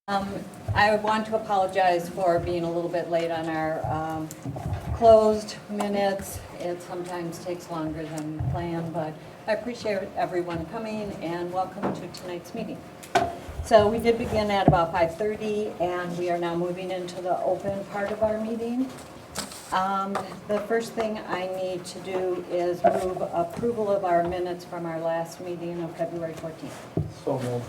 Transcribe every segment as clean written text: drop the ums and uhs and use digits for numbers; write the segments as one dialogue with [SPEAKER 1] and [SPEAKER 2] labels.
[SPEAKER 1] I want to apologize for being a little bit late on our closed minutes. It sometimes takes longer than planned, but I appreciate everyone coming and welcome to tonight's meeting. So we did begin at about 5:30 and we are now moving into the open part of our meeting. The first thing I need to do is move approval of our minutes from our last meeting of February 14th.
[SPEAKER 2] So moved.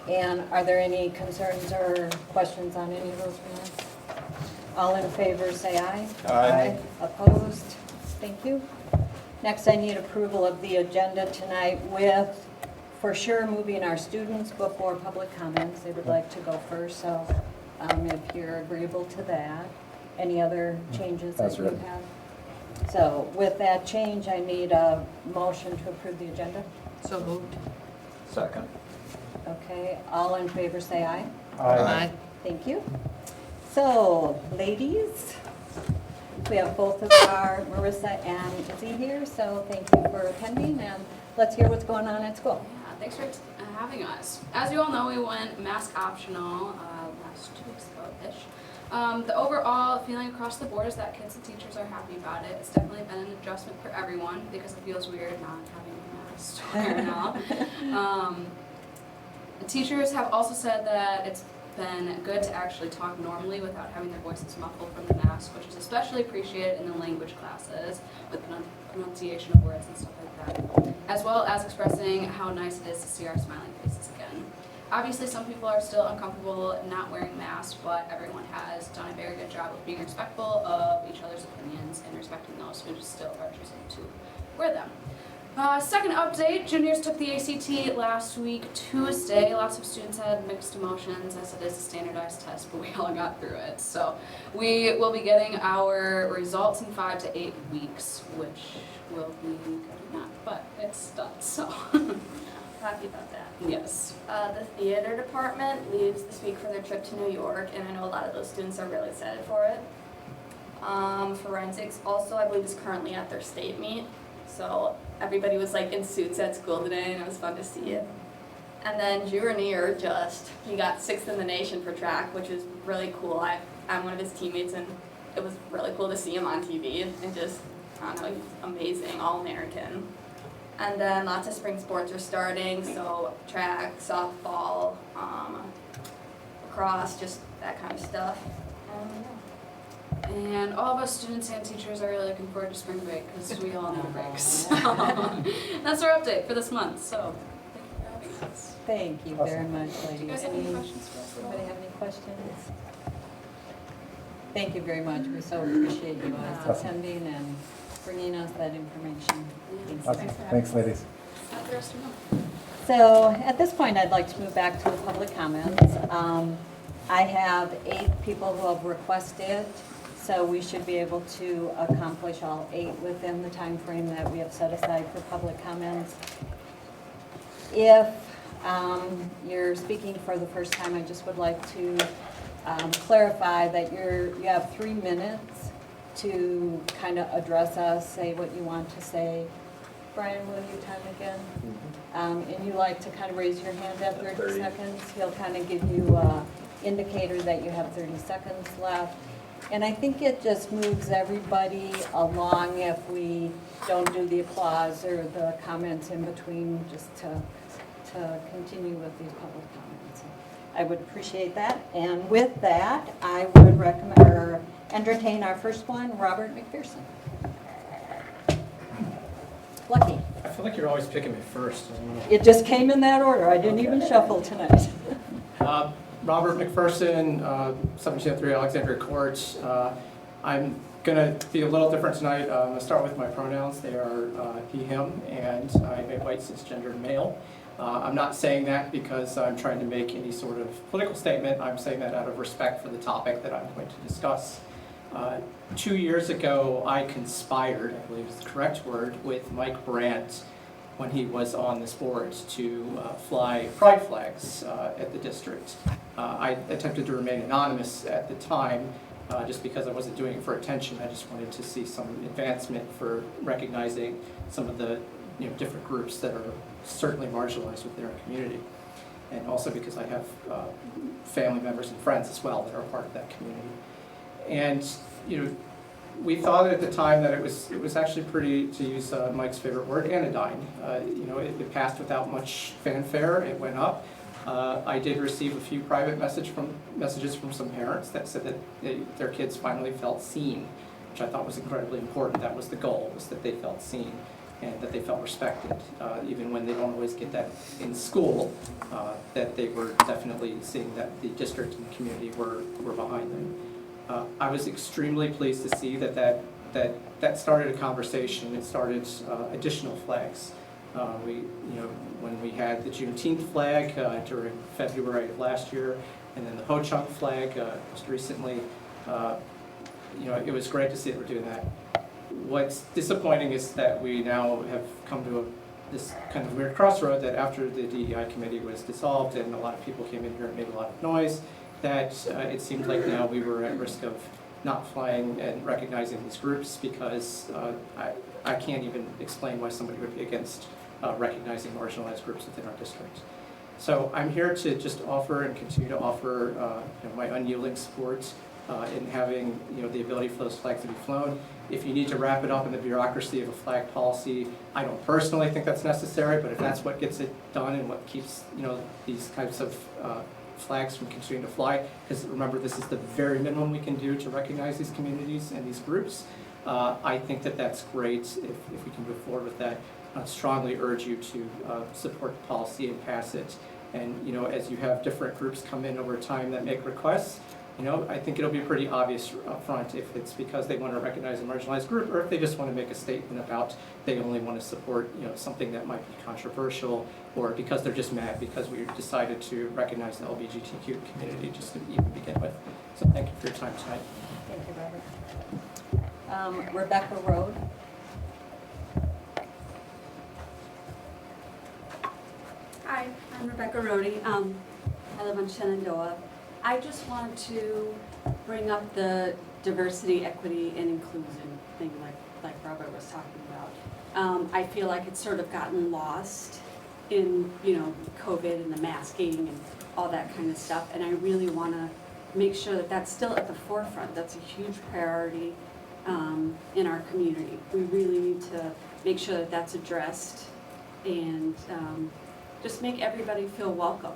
[SPEAKER 1] And are there any concerns or questions on any of those minutes? All in favor, say aye.
[SPEAKER 2] Aye.
[SPEAKER 1] Opposed? Thank you. Next, I need approval of the agenda tonight with, for sure, moving our students before public comments. They would like to go first, so if you're agreeable to that. Any other changes that
[SPEAKER 2] That's
[SPEAKER 1] you
[SPEAKER 2] right.
[SPEAKER 1] have? So with that change, I need a motion to approve the agenda.
[SPEAKER 3] So moved.
[SPEAKER 2] Second.
[SPEAKER 1] Okay, all in favor say aye.
[SPEAKER 2] Aye.
[SPEAKER 1] Thank you. So, ladies, we have both of our, Marissa and Izzy here, so thank you for attending, and let's hear what's going on at school.
[SPEAKER 3] Yeah, thanks for having us. As you all know, we went mask optional last 2 weeks ago-ish. The overall feeling across the board is that kids and teachers are happy about it. It's definitely been an adjustment for everyone because it feels weird not having a mask to wear now. Teachers have also said that it's been good to actually talk normally without having their voices muffled from the mask, which is especially appreciated in the language classes with pronunciation of words and stuff like that, as well as expressing how nice it is to see our smiling faces again. Obviously, some people are still uncomfortable not wearing masks, but everyone has done a very good job of being respectful of each other's opinions and respecting those who just still are choosing to wear them. Second update, juniors took the ACT last week, Tuesday. Lots of students had mixed emotions as it is a standardized test, but we all got through it. So we will be getting our results in 5 to 8 weeks, which will be good enough, but it's done, so.
[SPEAKER 4] Happy about that.
[SPEAKER 3] Yes.
[SPEAKER 4] The theater department leaves this week for their trip to New York, and I know a lot of those students are really excited for it. Forensics also, I believe, is currently at their state meet. So everybody was like in suits at school today, and it was fun to see it. And then Junior he got 6th in the nation for track, which is really cool. I'm one of his teammates, and it was really cool to see him on TV and just, I don't know, he's amazing, All-American. And then lots of spring sports are starting, so track, softball, lacrosse, just that kind of stuff.
[SPEAKER 3] And all of us students and teachers are really looking forward to spring break because we all need breaks. That's our update for this month, so thank you for having us.
[SPEAKER 1] Thank you very much, ladies.
[SPEAKER 3] Do you guys have any questions for us at all?
[SPEAKER 1] Anybody have any questions? Thank you very much. We so appreciate you guys
[SPEAKER 2] Awesome.
[SPEAKER 1] attending and bringing us that information. Thanks.
[SPEAKER 2] Awesome. Thanks, ladies.
[SPEAKER 3] Have the rest of your month.
[SPEAKER 1] So at this point, I'd like to move back to the public comments. I have 8 people who have requested, so we should be able to accomplish all 8 within the time frame that we have set aside for public comments. If you're speaking for the first time, I just would like to clarify that you have 3 minutes to kind of address us, say what you want to say. Brian, will you time again? And you like to kind of raise your hand at 30 seconds. He'll kind of give you an indicator that you have 30 seconds left. And I think it just moves everybody along if we don't do the applause or the comments in between, just to continue with these public comments. I would appreciate that. And with that, I would recommend or entertain our first one, Robert McPherson. Lucky.
[SPEAKER 5] I feel like you're always picking me first.
[SPEAKER 1] It just came in that order. I didn't even shuffle tonight.
[SPEAKER 5] Robert McPherson, 1703 Alexandria Court. I'm going to be a little different tonight. I'm going to start with my pronouns. They are he, him, and I'm a white cisgendered male. I'm not saying that because I'm trying to make any sort of political statement. I'm saying that out of respect for the topic that I'm going to discuss. 2 years ago, I conspired, I believe is the correct word, with Mike Brandt when he was on this board to fly pride flags at the district. I attempted to remain anonymous at the time just because I wasn't doing it for attention. I just wanted to see some advancement for recognizing some of the different groups that are certainly marginalized within our community. and also because I have family members and friends as well that are part of that community. And, you know, we thought at the time that it was actually pretty, to use Mike's favorite word, anodyne. You know, it passed without much fanfare. It went up. I did receive a few private messages from some parents that said that their kids finally felt seen, which I thought was incredibly important. That was the goal, was that they felt seen and that they felt respected, even when they don't always get that in school, that they were definitely seeing that the district and community were behind them. I was extremely pleased to see that started a conversation. It started additional flags. When we had the Juneteenth flag during February of last year, and then the Ho-Chunk flag just recently, it was great to see that we're doing that. What's disappointing is that we now have come to this kind of weird crossroad that after the DEI committee was dissolved and a lot of people came in here and made a lot of noise, that it seemed like now we were at risk of not flying and recognizing these groups because I can't even explain why somebody would be against recognizing marginalized groups within our district. So I'm here to just offer and continue to offer my unyielding support in having the ability for those flags to be flown. If you need to wrap it up in the bureaucracy of a flag policy, I don't personally think that's necessary, but if that's what gets it done and what keeps these types of flags from continuing to fly, because remember, this is the very minimum we can do to recognize these communities and these groups. I think that that's great if we can move forward with that. I'd strongly urge you to support the policy and pass it. And as you have different groups come in over time that make requests, I think it'll be pretty obvious up front if it's because they want to recognize a marginalized group or if they just want to make a statement about they only want to support something that might be controversial, or because they're just mad because we decided to recognize the LGBTQ community just to even begin with. So thank you for your time tonight.
[SPEAKER 1] Thank you, Robert. Rebecca Road.
[SPEAKER 6] Hi, I'm Rebecca Rohde. I live on Shenandoah. I just want to bring up the diversity, equity, and inclusion thing like Robert was talking about. I feel like it's sort of gotten lost in, COVID and the masking and all that kind of stuff, and I really want to make sure that that's still at the forefront. That's a huge priority in our community. We really need to make sure that that's addressed and just make everybody feel welcome.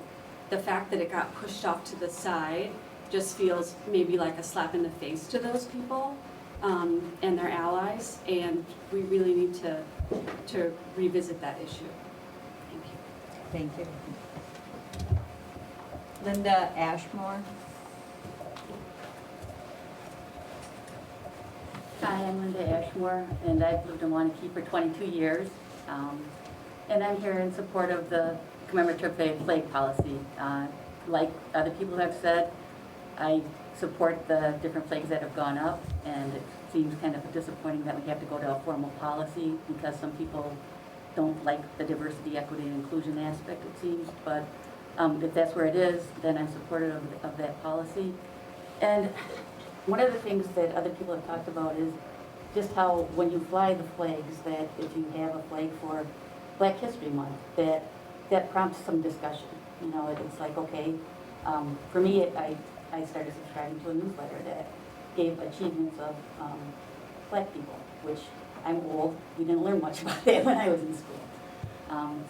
[SPEAKER 6] The fact that it got pushed off to the side just feels maybe like a slap in the face to those people and their allies, and we really need to revisit that issue. Thank you.
[SPEAKER 1] Thank you. Linda Ashmore.
[SPEAKER 7] Hi, I'm Linda Ashmore, and I've lived in Waunakee for 22 years. And I'm here in support of the commemorative flag policy. Like other people have said, I support the different flags that have gone up, and it seems kind of disappointing that we have to go to a formal policy because some people don't like the diversity, equity, and inclusion aspect, it seems. But if that's where it is, then I'm supportive of that policy. And one of the things that other people have talked about is just how when you fly the flags, that if you have a flag for Black History Month, that prompts some discussion. It's like, okay, for me, I started subscribing to a newsletter that gave achievements of Black people, which I'm old. We didn't learn much about that when I was in school.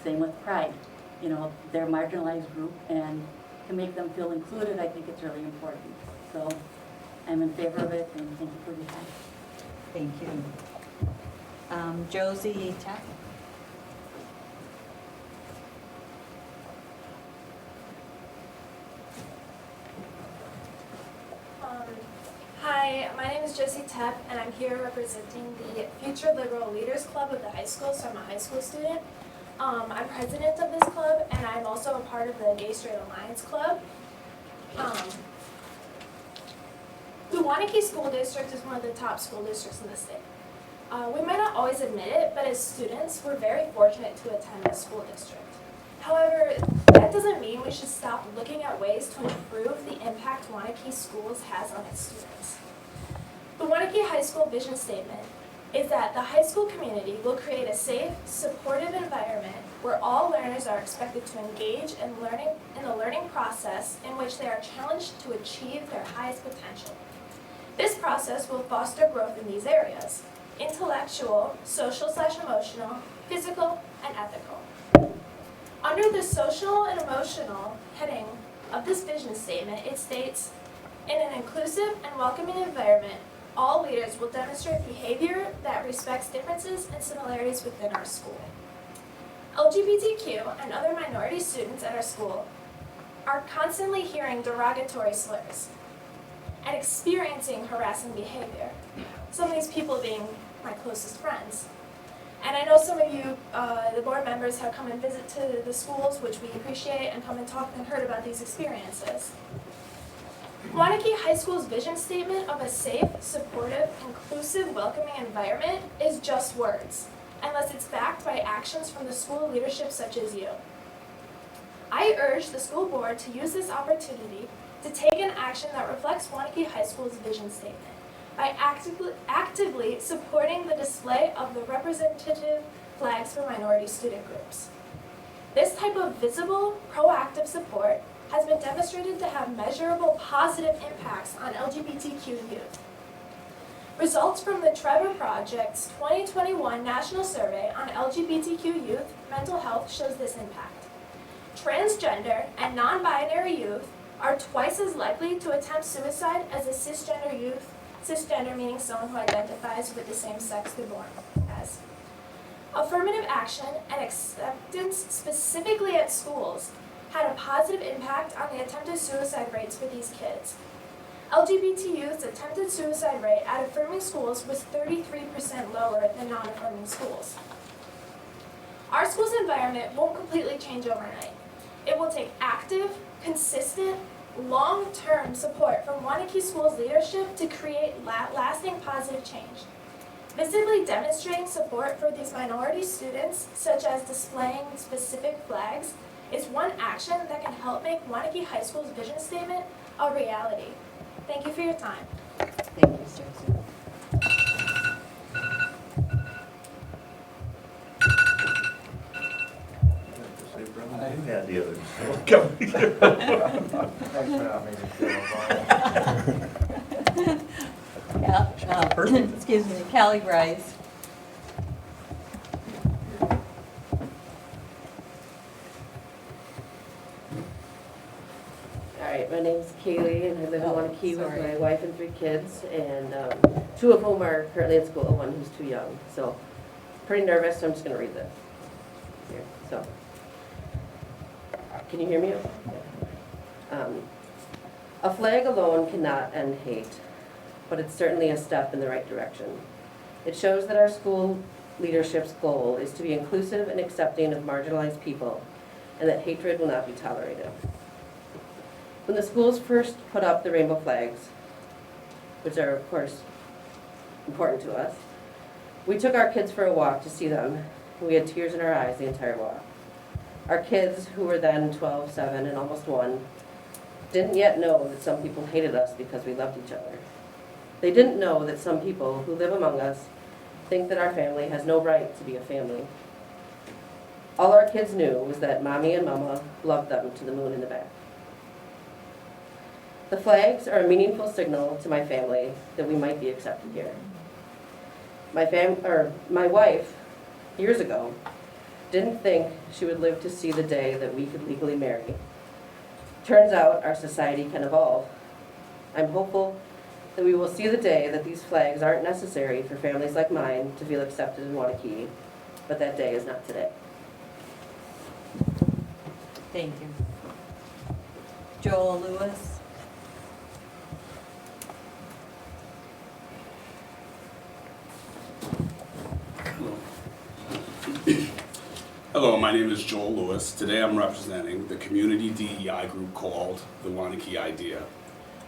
[SPEAKER 7] Same with Pride. They're a marginalized group, and to make them feel included, I think it's really important. So I'm in favor of it, and thank you for your time.
[SPEAKER 1] Thank you. Josie Tepp.
[SPEAKER 8] Hi, my name is Josie Tepp, and I'm here representing the Future Liberal Leaders Club of the high school, so I'm a high school student. I'm president of this club, and I'm also a part of the Gay Straight Alliance Club. The Waunakee School District is one of the top school districts in the state. We might not always admit it, but as students, we're very fortunate to attend this school district. However, that doesn't mean we should stop looking at ways to improve the impact Waunakee Schools has on its students. The Waunakee High School vision statement is that the high school community will create a safe, supportive environment where where all learners are expected to engage in the learning process in which they are challenged to achieve their highest potential. This process will foster growth in these areas: intellectual, social/emotional, physical, and ethical. Under the social and emotional heading of this vision statement, it states, in an inclusive and welcoming environment, all leaders will demonstrate behavior that respects differences and similarities within our school. LGBTQ and other minority students at our school are constantly hearing derogatory slurs and experiencing harassing behavior. Some of these people being my closest friends. And I know some of you, the board members, have come and visit to the schools, which we appreciate, and come and talk and heard about these experiences. Waunakee High School's vision statement of a safe, supportive, inclusive, welcoming environment is just words, unless it's backed by actions from the school leadership such as you. I urge the school board to use this opportunity to take an action that reflects Waunakee High School's vision statement by actively supporting the display of the representative flags for minority student groups. This type of visible, proactive support has been demonstrated to have measurable positive impacts on LGBTQ youth. Results from the Trevor Project's 2021 National Survey on LGBTQ youth mental health shows this impact. Transgender and non-binary youth are twice as likely to attempt suicide as a cisgender youth, cisgender meaning someone who identifies with the same sex they're born as. Affirmative action and acceptance specifically at schools had a positive impact on the attempted suicide rates for these kids. LGBT youth's attempted suicide rate at affirming schools was 33% lower than non-affirming schools. Our school's environment won't completely change overnight. It will take active, consistent, long-term support from Waunakee School's leadership to create lasting positive change. Visibly demonstrating support for these minority students, such as displaying specific flags, is one action that can help make Waunakee High School's vision statement a reality. Thank you for your time.
[SPEAKER 1] Thank you, Susan.
[SPEAKER 9] You had the others.
[SPEAKER 2] Thanks for not making me feel alone.
[SPEAKER 1] Excuse me, Callie Rice.
[SPEAKER 10] All right, my name's Kaylee, and I live in
[SPEAKER 1] Oh,
[SPEAKER 10] Waunakee with
[SPEAKER 1] sorry.
[SPEAKER 10] my wife and 3 kids, and 2 of whom are currently in school, one who's too young. So, pretty nervous, so I'm just gonna read this. Here, so. Can you hear me? A flag alone cannot end hate, but it's certainly a step in the right direction. It shows that our school leadership's goal is to be inclusive and accepting of marginalized people, and that hatred will not be tolerated. When the schools first put up the rainbow flags, which are of course important to us, we took our kids for a walk to see them, and we had tears in our eyes the entire walk. Our kids, who were then 12, 7, and almost 1, didn't yet know that some people hated us because we loved each other. They didn't know that some people who live among us think that our family has no right to be a family. All our kids knew was that Mommy and Mama loved them to the moon and the back. The flags are a meaningful signal to my family that we might be accepted here. My wife, years ago, didn't think she would live to see the day that we could legally marry. Turns out our society can evolve. I'm hopeful that we will see the day that these flags aren't necessary for families like mine to feel accepted in Waunakee, but that day is not today.
[SPEAKER 1] Thank you. Joel Lewis.
[SPEAKER 11] Hello, my name is Joel Lewis. Today I'm representing the community DEI group called the Waunakee IDEA.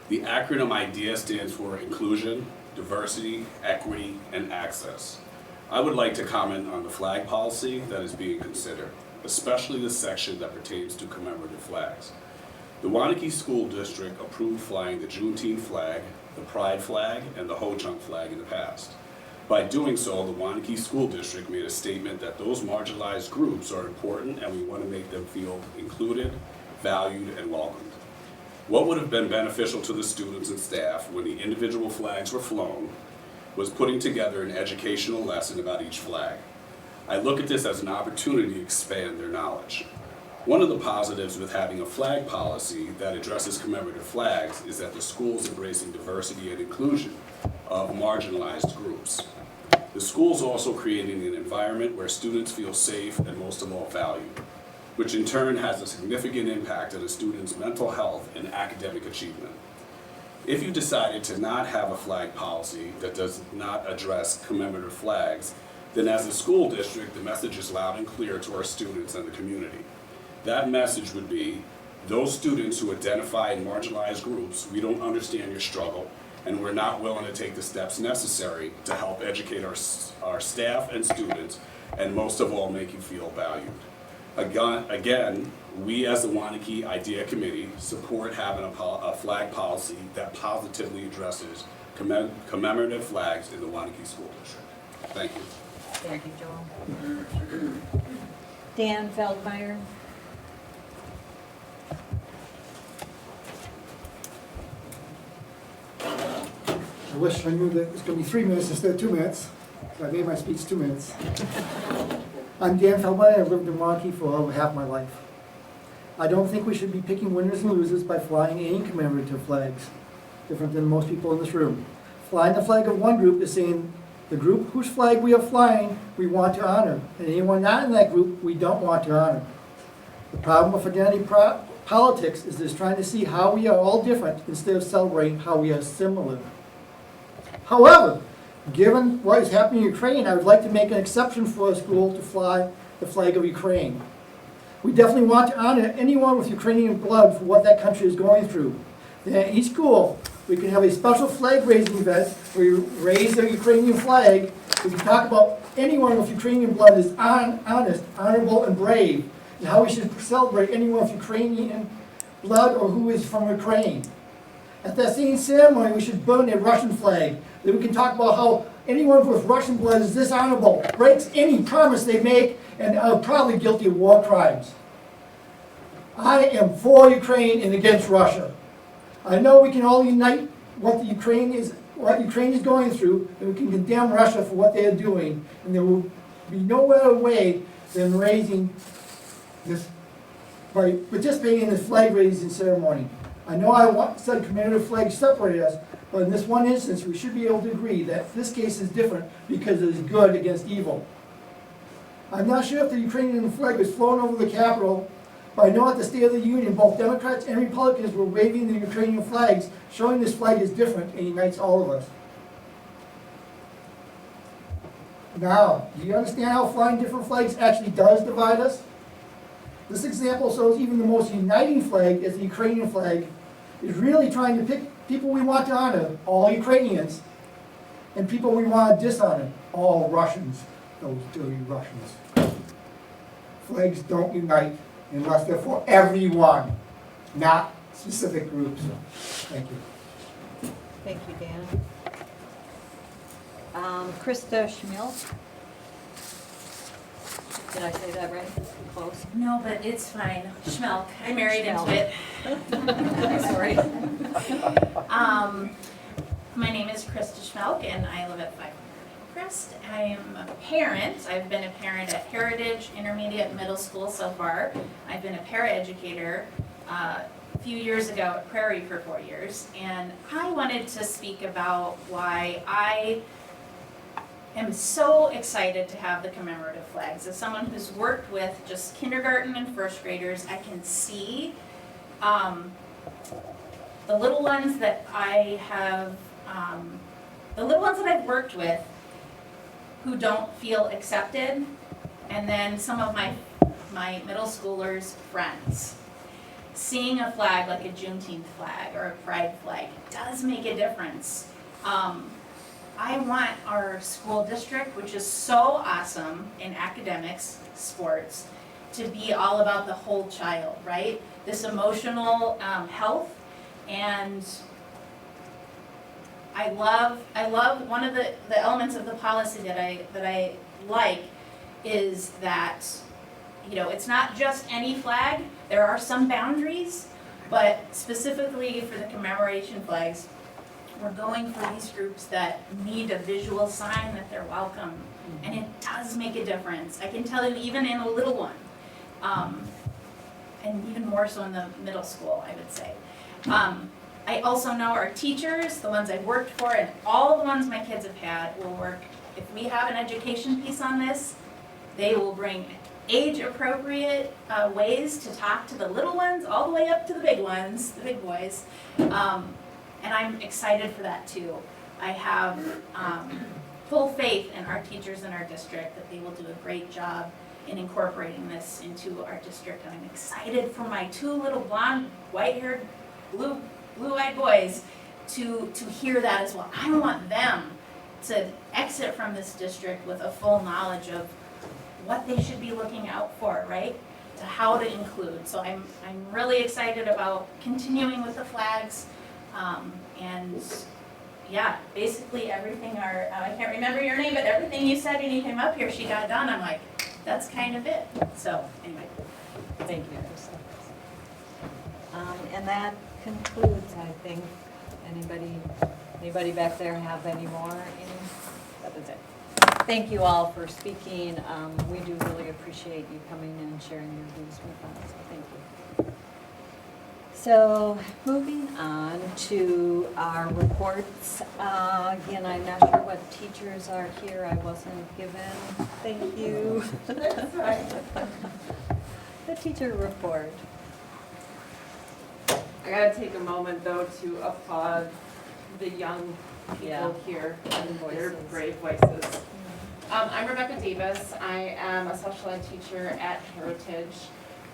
[SPEAKER 11] The acronym IDEA stands for Inclusion, Diversity, Equity, and Access. I would like to comment on the flag policy that is being considered, especially the section that pertains to commemorative flags. The Waunakee School District approved flying the Juneteenth flag, the Pride flag, and the Ho-Chunk flag in the past. By doing so, the Waunakee School District made a statement that those marginalized groups are important and we want to make them feel included, valued, and welcomed. What would have been beneficial to the students and staff when the individual flags were flown was putting together an educational lesson about each flag. I look at this as an opportunity to expand their knowledge. One of the positives with having a flag policy that addresses commemorative flags is that the school is embracing diversity and inclusion of marginalized groups. The school is also creating an environment where students feel safe and most of all valued, which in turn has a significant impact on a student's mental health and academic achievement. If you decided to not have a flag policy that does not address commemorative flags, then as a school district, the message is loud and clear to our students and the community. That message would be, those students who identify in marginalized groups, we don't understand your struggle, and we're not willing to take the steps necessary to help educate our staff and students, and most of all, make you feel valued. Again, we as the Waunakee Idea Committee support having a flag policy that positively addresses commemorative flags in the Waunakee School District. Thank you.
[SPEAKER 1] Thank you, Joel. Dan Feldmeyer.
[SPEAKER 12] I wish I knew that it was going to be 3 minutes instead of 2 minutes, so I made my speech 2 minutes. I'm Dan Feldmeyer. I've lived in Waunakee for over half my life. I don't think we should be picking winners and losers by flying any commemorative flags, different than most people in this room. Flying the flag of one group is saying the group whose flag we are flying we want to honor, and anyone not in that group we don't want to honor. The problem with identity politics is just trying to see how we are all different instead of celebrating how we are similar. However, given what is happening in Ukraine, I would like to make an exception for a school to fly the flag of Ukraine. We definitely want to honor anyone with Ukrainian blood for what that country is going through. Then at each school, we can have a special flag raising event where we raise the Ukrainian flag. We can talk about anyone with Ukrainian blood is honest, honorable, and brave, and how we should celebrate anyone with Ukrainian blood or who is from Ukraine. At that same ceremony, we should burn a Russian flag. Then we can talk about how anyone with Russian blood is dishonorable, breaks any promise they make, and are probably guilty of war crimes. I am for Ukraine and against Russia. I know we can all unite what Ukraine is going through, and we can condemn Russia for what they are doing, and there will be no other way than raising this, by participating in this flag raising ceremony. I know I said commemorative flags separate us, but in this one instance, we should be able to agree that this case is different because it is good against evil. I'm not sure if the Ukrainian flag was flown over the Capitol, but I know at the State of the Union, both Democrats and Republicans were waving the Ukrainian flags, showing this flag is different and unites all of us. Now, do you understand how flying different flags actually does divide us? This example shows even the most uniting flag, as the Ukrainian flag, is really trying to pick people we want to honor, all Ukrainians, and people we want to dishonor, all Russians, those dirty Russians. Flags don't unite unless they're for everyone, not specific groups. Thank you.
[SPEAKER 1] Thank you, Dan. Krista Schmilk. Did I say that right? Close.
[SPEAKER 13] No, but it's fine. Schmelk. I married into it.
[SPEAKER 1] Sorry.
[SPEAKER 13] My name is Krista Schmelk, and I live at 500 Crest. I am a parent. I've been a parent at Heritage Intermediate and Middle School so far. I've been a paraeducator a few years ago at Prairie for 4 years, and I wanted to speak about why I am so excited to have the commemorative flags. As someone who's worked with just kindergarten and first graders, I can see the little ones that I have, the little ones that I've worked with who don't feel accepted, and then some of my middle schoolers' friends. Seeing a flag like a Juneteenth flag or a Pride flag does make a difference. I want our school district, which is so awesome in academics, sports, to be all about the whole child, right? This emotional health, and I love one of the elements of the policy that I like is that, you know, it's not just any flag. There are some boundaries, but specifically for the commemoration flags, we're going for these groups that need a visual sign that they're welcome. And it does make a difference. I can tell you, even in a little one, and even more so in the middle school, I would say. I also know our teachers, the ones I've worked for, and all the ones my kids have had will work. If we have an education piece on this, they will bring age-appropriate ways to talk to the little ones, all the way up to the big ones, the big boys. And I'm excited for that too. I have full faith in our teachers in our district that they will do a great job in incorporating this into our district. And I'm excited for my two little blonde, white-haired, blue-eyed boys to hear that as well. I want them to exit from this district with a full knowledge of what they should be looking out for, right? To how to include. So I'm really excited about continuing with the flags. And yeah, basically everything I can't remember your name, but everything you said when you came up here, she got done. I'm like, that's kind of it. So anyway.
[SPEAKER 1] Thank you. And that concludes, I think. Anybody back there have any more? That was it. Thank you all for speaking. We do really appreciate you coming and sharing your views with us. So thank you. So moving on to our reports. Again, I'm not sure what teachers are here. I wasn't given. Thank you. That's right. The teacher report.
[SPEAKER 14] I gotta take a moment though to applaud the young people here and their brave voices. I'm Rebecca Davis. I am a special ed teacher at Heritage,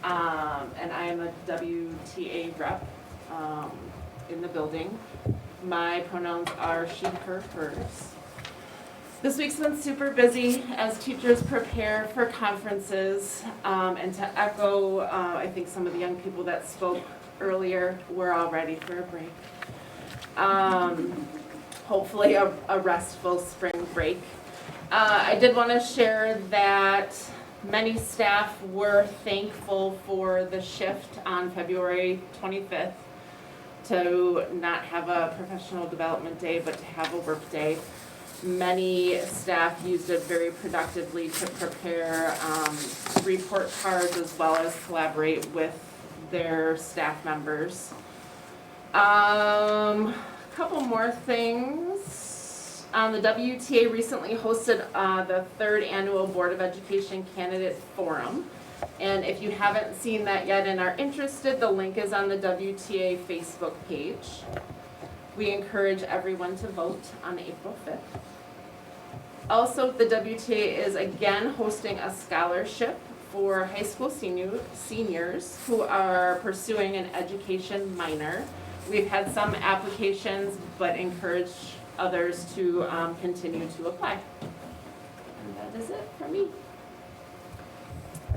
[SPEAKER 14] and I am a WTA rep in the building. My pronouns are she, her, hers. This week's been super busy as teachers prepare for conferences, and to echo, I think some of the young people that spoke earlier, we're all ready for a break. Hopefully a restful spring break. I did want to share that many staff were thankful for the shift on February 25th to not have a professional development day, but to have a work day. Many staff used it very productively to prepare report cards as well as collaborate with their staff members. Couple more things. The WTA recently hosted the 3rd annual Board of Education Candidate Forum. And if you haven't seen that yet and are interested, the link is on the WTA Facebook page. We encourage everyone to vote on April 5th. Also, the WTA is again hosting a scholarship for high school seniors who are pursuing an education minor. We've had some applications, but encourage others to continue to apply. And that is it for me.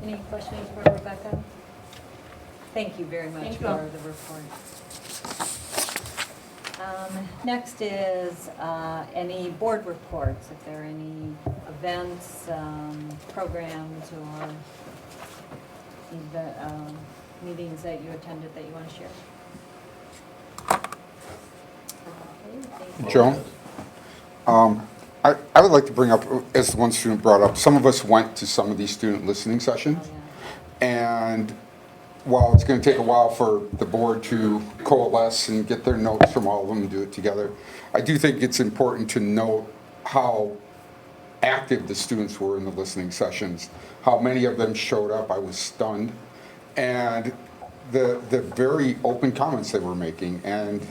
[SPEAKER 1] Any questions for Rebecca? Thank you very much for the report. Next is any board reports, if there are any events, programs, or meetings that you attended that you want to share.
[SPEAKER 15] Joan, I would like to bring up, as one student brought up, some of us went to some of these student listening sessions. And while it's going to take a while for the board to coalesce and get their notes from all of them and do it together, I do think it's important to note how active the students were in the listening sessions, how many of them showed up. I was stunned. And the very open comments they were making. And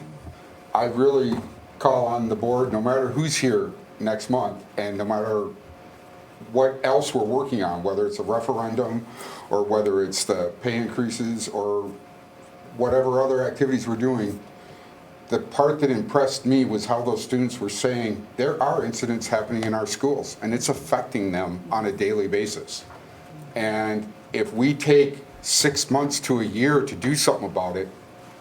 [SPEAKER 15] I really call on the board, no matter who's here next month, and no matter what else we're working on, whether it's a referendum or whether it's the pay increases or whatever other activities we're doing, the part that impressed me was how those students were saying there are incidents happening in our schools and it's affecting them on a daily basis. And if we take 6 months to a year to do something about it,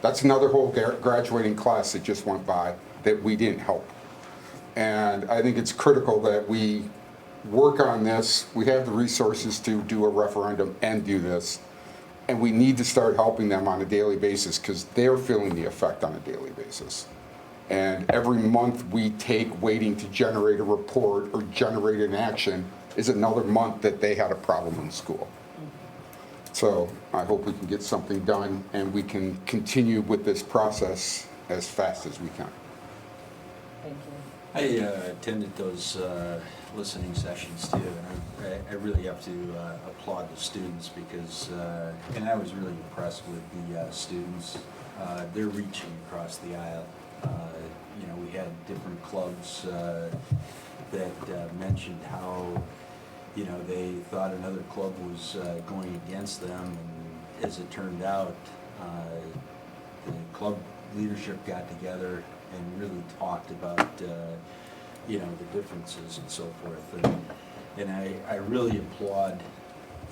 [SPEAKER 15] that's another whole graduating class that just went by that we didn't help. And I think it's critical that we work on this. We have the resources to do a referendum and do this. And we need to start helping them on a daily basis because they're feeling the effect on a daily basis. And every month we take waiting to generate a report or generate an action is another month that they had a problem in school. So I hope we can get something done and we can continue with this process as fast as we can.
[SPEAKER 1] Thank you.
[SPEAKER 16] I attended those listening sessions too, and I really have to applaud the students because, and I was really impressed with the students. They're reaching across the aisle. You know, we had different clubs that mentioned how, you know, they thought another club was going against them, and as it turned out, the club leadership got together and really talked about, you know, the differences and so forth. And I really applaud,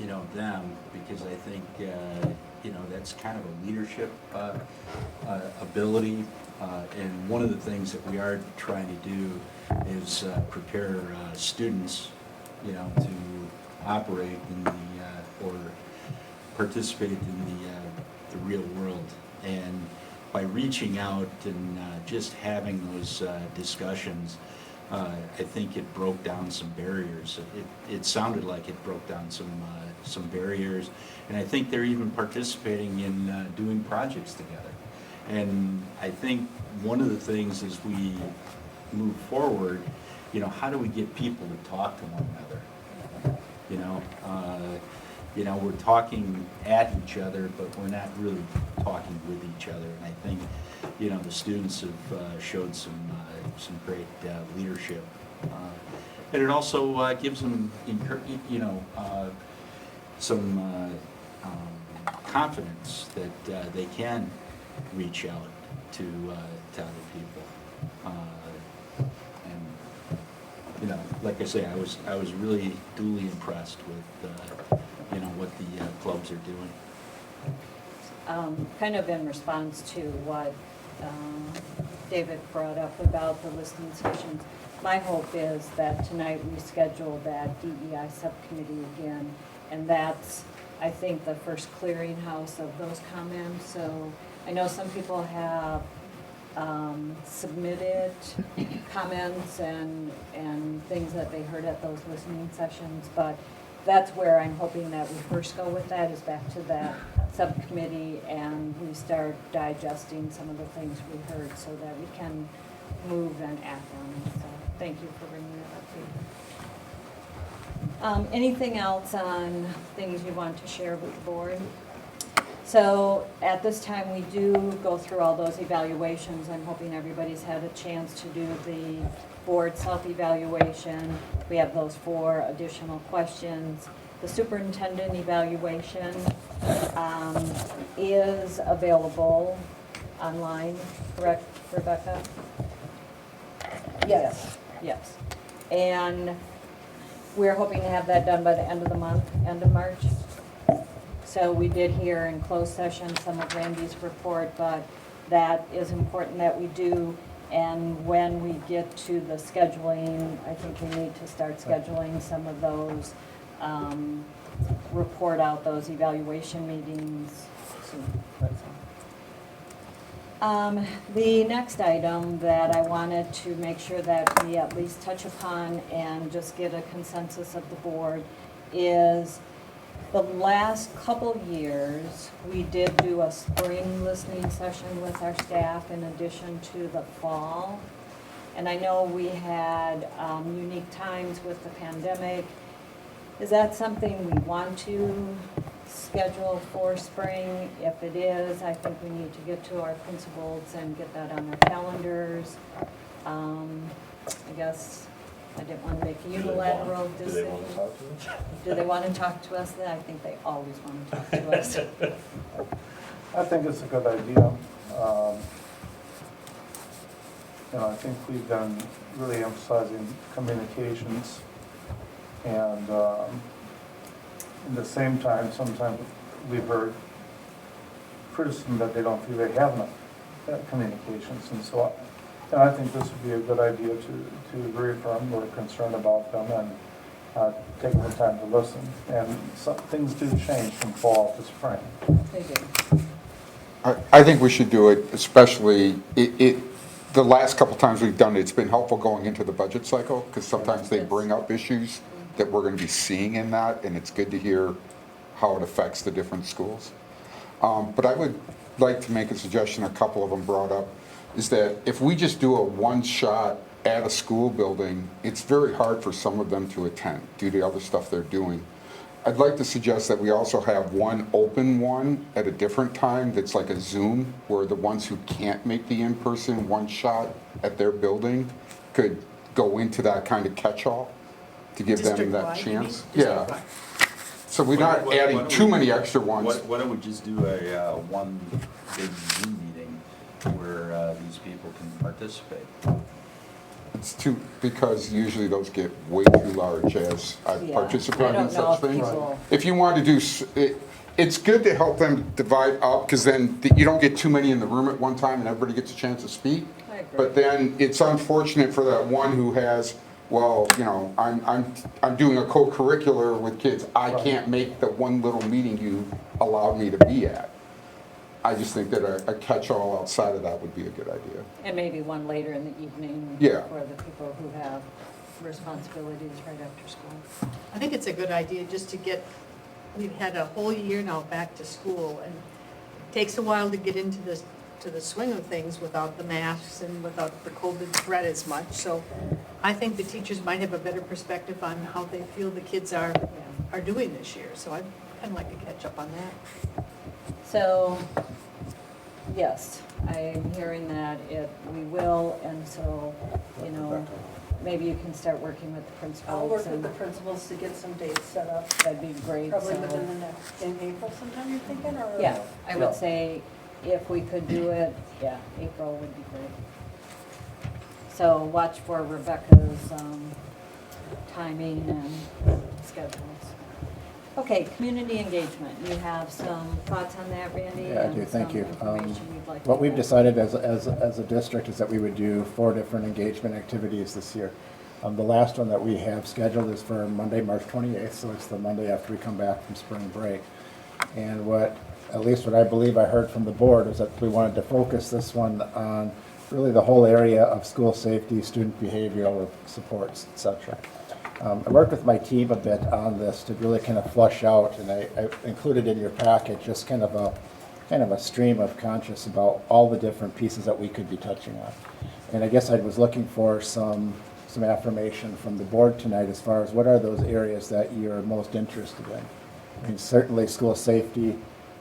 [SPEAKER 16] you know, them because I think, you know, that's kind of a leadership ability. And one of the things that we are trying to do is prepare students, you know, to operate in the, or participate in the real world. And by reaching out and just having those discussions, I think it broke down some barriers. It sounded like it broke down some barriers, and I think they're even participating in doing projects together. And I think one of the things as we move forward, you know, how do we get people to talk to one another? You know, we're talking at each other, but we're not really talking with each other. And I think, you know, the students have showed some great leadership, and it also gives them, you know, some confidence that they can reach out to other people. And you know, like I say, I was really duly impressed with you know, what the clubs are doing.
[SPEAKER 1] Kind of in response to what David brought up about the listening sessions, my hope is that tonight we schedule that DEI subcommittee again, and that's, I think, the first clearinghouse of those comments. So I know some people have submitted comments and things that they heard at those listening sessions, but that's where I'm hoping that we first go with that, is back to that subcommittee and we start digesting some of the things we heard so that we can move and act on it. So thank you for bringing that up, David. Anything else on things you want to share with the board? So at this time, we do go through all those evaluations. I'm hoping everybody's had a chance to do the board self-evaluation. We have those 4 additional questions. The superintendent evaluation is available online, correct, Rebecca? Yes. Yes. And we're hoping to have that done by the end of the month, end of March. So we did hear in closed session some of Randy's report, but that is important that we do. And when we get to the scheduling, I think we need to start scheduling some of those, report out those evaluation meetings soon. The next item that I wanted to make sure that we at least touch upon and just get a consensus of the board is the last couple years, we did do a spring listening session with our staff in addition to the fall. And I know we had unique times with the pandemic. Is that something we want to schedule for spring? If it is, I think we need to get to our principals and get that on their calendars. I guess I didn't want to make a unilateral decision. Do they want to talk to us? I think they always want to talk to us.
[SPEAKER 2] I think it's a good idea. You know, I think we've been really emphasizing communications, and at the same time, sometimes we've heard criticism that they don't feel they have enough communications, and so I And I think this would be a good idea to reaffirm we're concerned about them and taking the time to listen. And some things do change from fall to spring.
[SPEAKER 1] They do.
[SPEAKER 15] I think we should do it, especially, the last couple times we've done it, it's been helpful going into the budget cycle, because sometimes they bring up issues that we're going to be seeing in that, and it's good to hear how it affects the different schools. But I would like to make a suggestion, a couple of them brought up, is that if we just do a one-shot at a school building, it's very hard for some of them to attend due to other stuff they're doing. I'd like to suggest that we also have one open one at a different time that's like a Zoom, where the ones who can't make the in-person one-shot at their building could go into that kind of catch-all to give them that chance. Yeah. So we're not adding too many extra ones.
[SPEAKER 16] Why don't we just do a one big Zoom meeting where these people can participate?
[SPEAKER 15] It's too, because usually those get way too large as I've
[SPEAKER 1] Yeah.
[SPEAKER 15] participated
[SPEAKER 1] I
[SPEAKER 15] in
[SPEAKER 1] don't know
[SPEAKER 15] such
[SPEAKER 1] if
[SPEAKER 15] things.
[SPEAKER 1] people-
[SPEAKER 15] If you want to do, it's good to help them divide up, because then you don't get too many in the room at one time and everybody gets a chance to speak.
[SPEAKER 1] I agree.
[SPEAKER 15] But then it's unfortunate for that one who has, well, you know, I'm doing a co-curricular with kids. I can't make the one little meeting you allowed me to be at. I just think that a catch-all outside of that would be a good idea.
[SPEAKER 1] And maybe one later in the evening
[SPEAKER 15] Yeah.
[SPEAKER 1] for the people who have responsibilities right after school.
[SPEAKER 17] I think it's a good idea just to get, we've had a whole year now back to school, and it takes a while to get into the swing of things without the masks and without the COVID threat as much. So I think the teachers might have a better perspective on how they feel the kids are doing this year. So I'd kind of like to catch up on that.
[SPEAKER 1] So, yes, I'm hearing that we will, and so, you know, maybe you can start working with the principals.
[SPEAKER 6] I'll work with
[SPEAKER 1] and
[SPEAKER 6] the principals to get some dates set up,
[SPEAKER 1] That'd be great.
[SPEAKER 6] probably
[SPEAKER 1] so-
[SPEAKER 6] within the next, in April sometime, you're thinking, or?
[SPEAKER 1] Yeah, I would say if we could do it, yeah, April would be great. So watch for Rebecca's timing and schedules. Okay, community engagement. You have some thoughts on that, Randy?
[SPEAKER 18] Yeah, I do,
[SPEAKER 1] and
[SPEAKER 18] thank
[SPEAKER 1] some
[SPEAKER 18] you.
[SPEAKER 1] information you'd like to
[SPEAKER 18] What we've
[SPEAKER 1] add?
[SPEAKER 18] decided as a district is that we would do 4 different engagement activities this year. The last one that we have scheduled is for Monday, March 28th, so it's the Monday after we come back from spring break. And at least what I believe I heard from the board, is that we wanted to focus this one on really the whole area of school safety, student behavioral supports, et cetera. I worked with my team a bit on this to really kind of flush out, and I included in your packet just kind of a stream of conscious about all the different pieces that we could be touching on. And I guess I was looking for some affirmation from the board tonight as far as what are those areas that you're most interested in. I mean, certainly school safety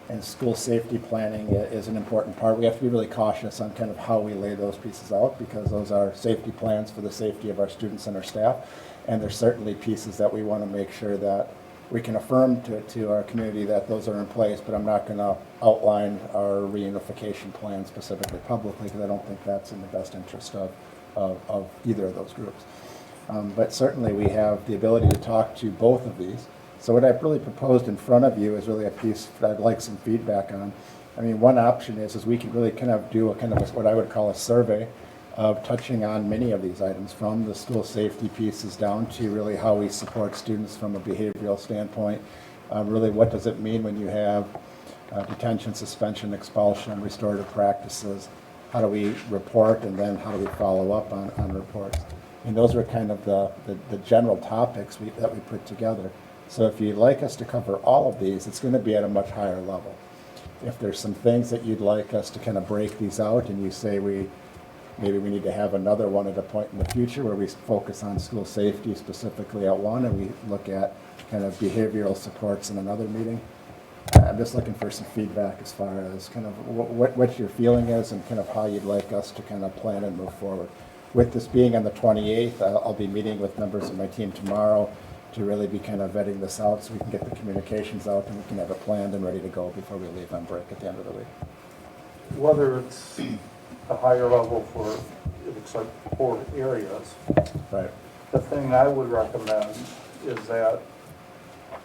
[SPEAKER 18] and school safety planning is an important part. We have to be really cautious on kind of how we lay those pieces out, because those are safety plans for the safety of our students and our staff. And there's certainly pieces that we want to make sure that we can affirm to our community that those are in place, but I'm not going to outline our reunification plan specifically publicly, because I don't think that's in the best interest of either of those groups. But certainly we have the ability to talk to both of these. So what I've really proposed in front of you is really a piece that I'd like some feedback on. I mean, one option is we can really kind of do what I would call a survey of touching on many of these items, from the school safety pieces down to really how we support students from a behavioral standpoint. Really, what does it mean when you have detention, suspension, expulsion, restorative practices? How do we report, and then how do we follow up on reports? And those are kind of the general topics that we put together. So if you'd like us to cover all of these, it's going to be at a much higher level. If there's some things that you'd like us to kind of break these out, and you say maybe we need to have another one at a point in the future where we focus on school safety specifically at one, and we look at kind of behavioral supports in another meeting. I'm just looking for some feedback as far as kind of what your feeling is, and kind of how you'd like us to kind of plan and move forward. With this being on the 28th, I'll be meeting with members of my team tomorrow to really be kind of vetting this out, so we can get the communications out and we can have it planned and ready to go before we leave on break at the end of the week.
[SPEAKER 2] Whether it's a higher level for, it looks like 4 areas.
[SPEAKER 18] Right.
[SPEAKER 2] The thing I would recommend is that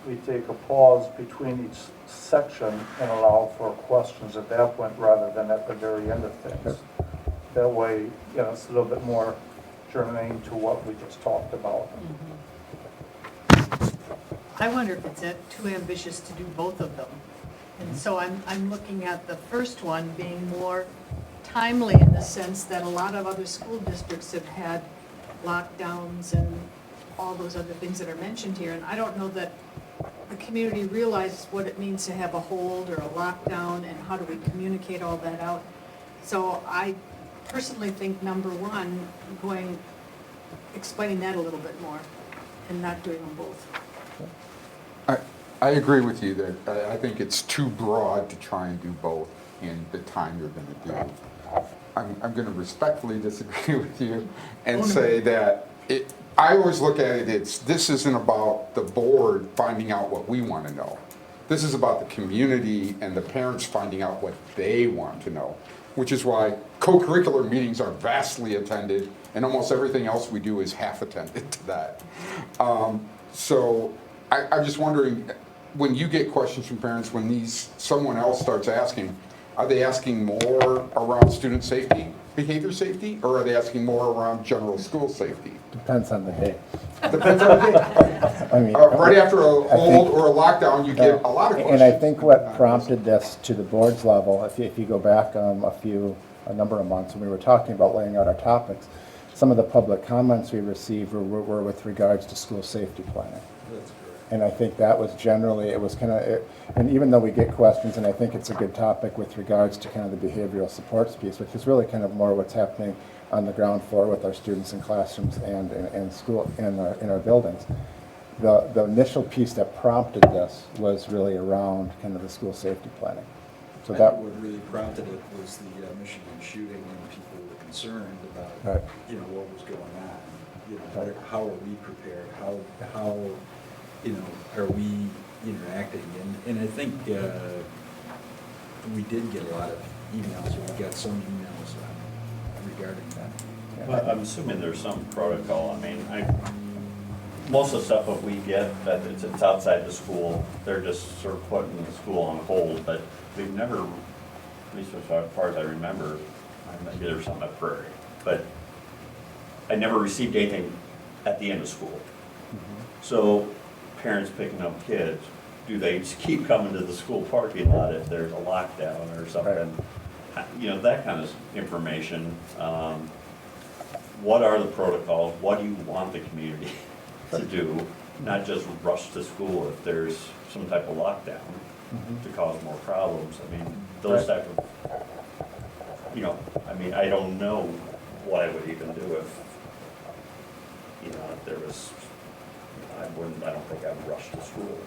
[SPEAKER 2] we take a pause between each section and allow for questions at that point rather than at the very end of things. That way, you know, it's a little bit more germane to what we just talked about.
[SPEAKER 17] I wonder if it's too ambitious to do both of them. And so I'm looking at the first one being more timely in the sense that a lot of other school districts have had lockdowns and all those other things that are mentioned here. And I don't know that the community realizes what it means to have a hold or a lockdown and how do we communicate all that out. So I personally think number one, explaining that a little bit more and not doing them both.
[SPEAKER 15] I agree with you that I think it's too broad to try and do both in the time you're going to do. I'm going to respectfully disagree with you and say that I always look at it, this isn't about the board finding out what we want to know. This is about the community and the parents finding out what they want to know, which is why co-curricular meetings are vastly attended and almost everything else we do is half attended to that. So I'm just wondering, when you get questions from parents, when someone else starts asking, are they asking more around student safety, behavior safety, or are they asking more around general school safety?
[SPEAKER 18] Depends on the day.
[SPEAKER 15] Depends on the day.
[SPEAKER 18] I mean,
[SPEAKER 15] right after a hold or a lockdown, you get a lot of questions.
[SPEAKER 18] And I think what prompted this to the board's level, if you go back a number of months when we were talking about laying out our topics, some of the public comments we received were with regards to school safety planning. And I think that was generally, it was kind of, and even though we get questions, and I think it's a good topic with regards to kind of the behavioral supports piece, which is really kind of more what's happening on the ground floor with our students in classrooms and in school, in our buildings. The initial piece that prompted this was really around kind of the school safety planning. So that
[SPEAKER 16] what really prompted it was the Michigan shooting, when people were concerned about,
[SPEAKER 18] right.
[SPEAKER 16] You know, what was going on. You know, right. How are we prepared? How you know, are we interacting? And I think we did get a lot of emails, or we got some emails regarding that.
[SPEAKER 18] Yeah.
[SPEAKER 9] Well, I'm assuming there's some protocol. I mean, most of the stuff that we get, that it's outside the school, they're just sort of putting the school on hold, but we've never, at least as far as I remember, maybe there's something at Prairie, but I never received anything at the end of school. So parents picking up kids, do they just keep coming to the school parking lot if there's a lockdown or something? Right. You know, that kind of information. What are the protocols? What do you want the community to do? Not just rush to school if there's some type of lockdown to cause more problems. I mean, those type of, you know, I mean, I don't know what I would even do if, you know, if there was, I don't think I would rush to school.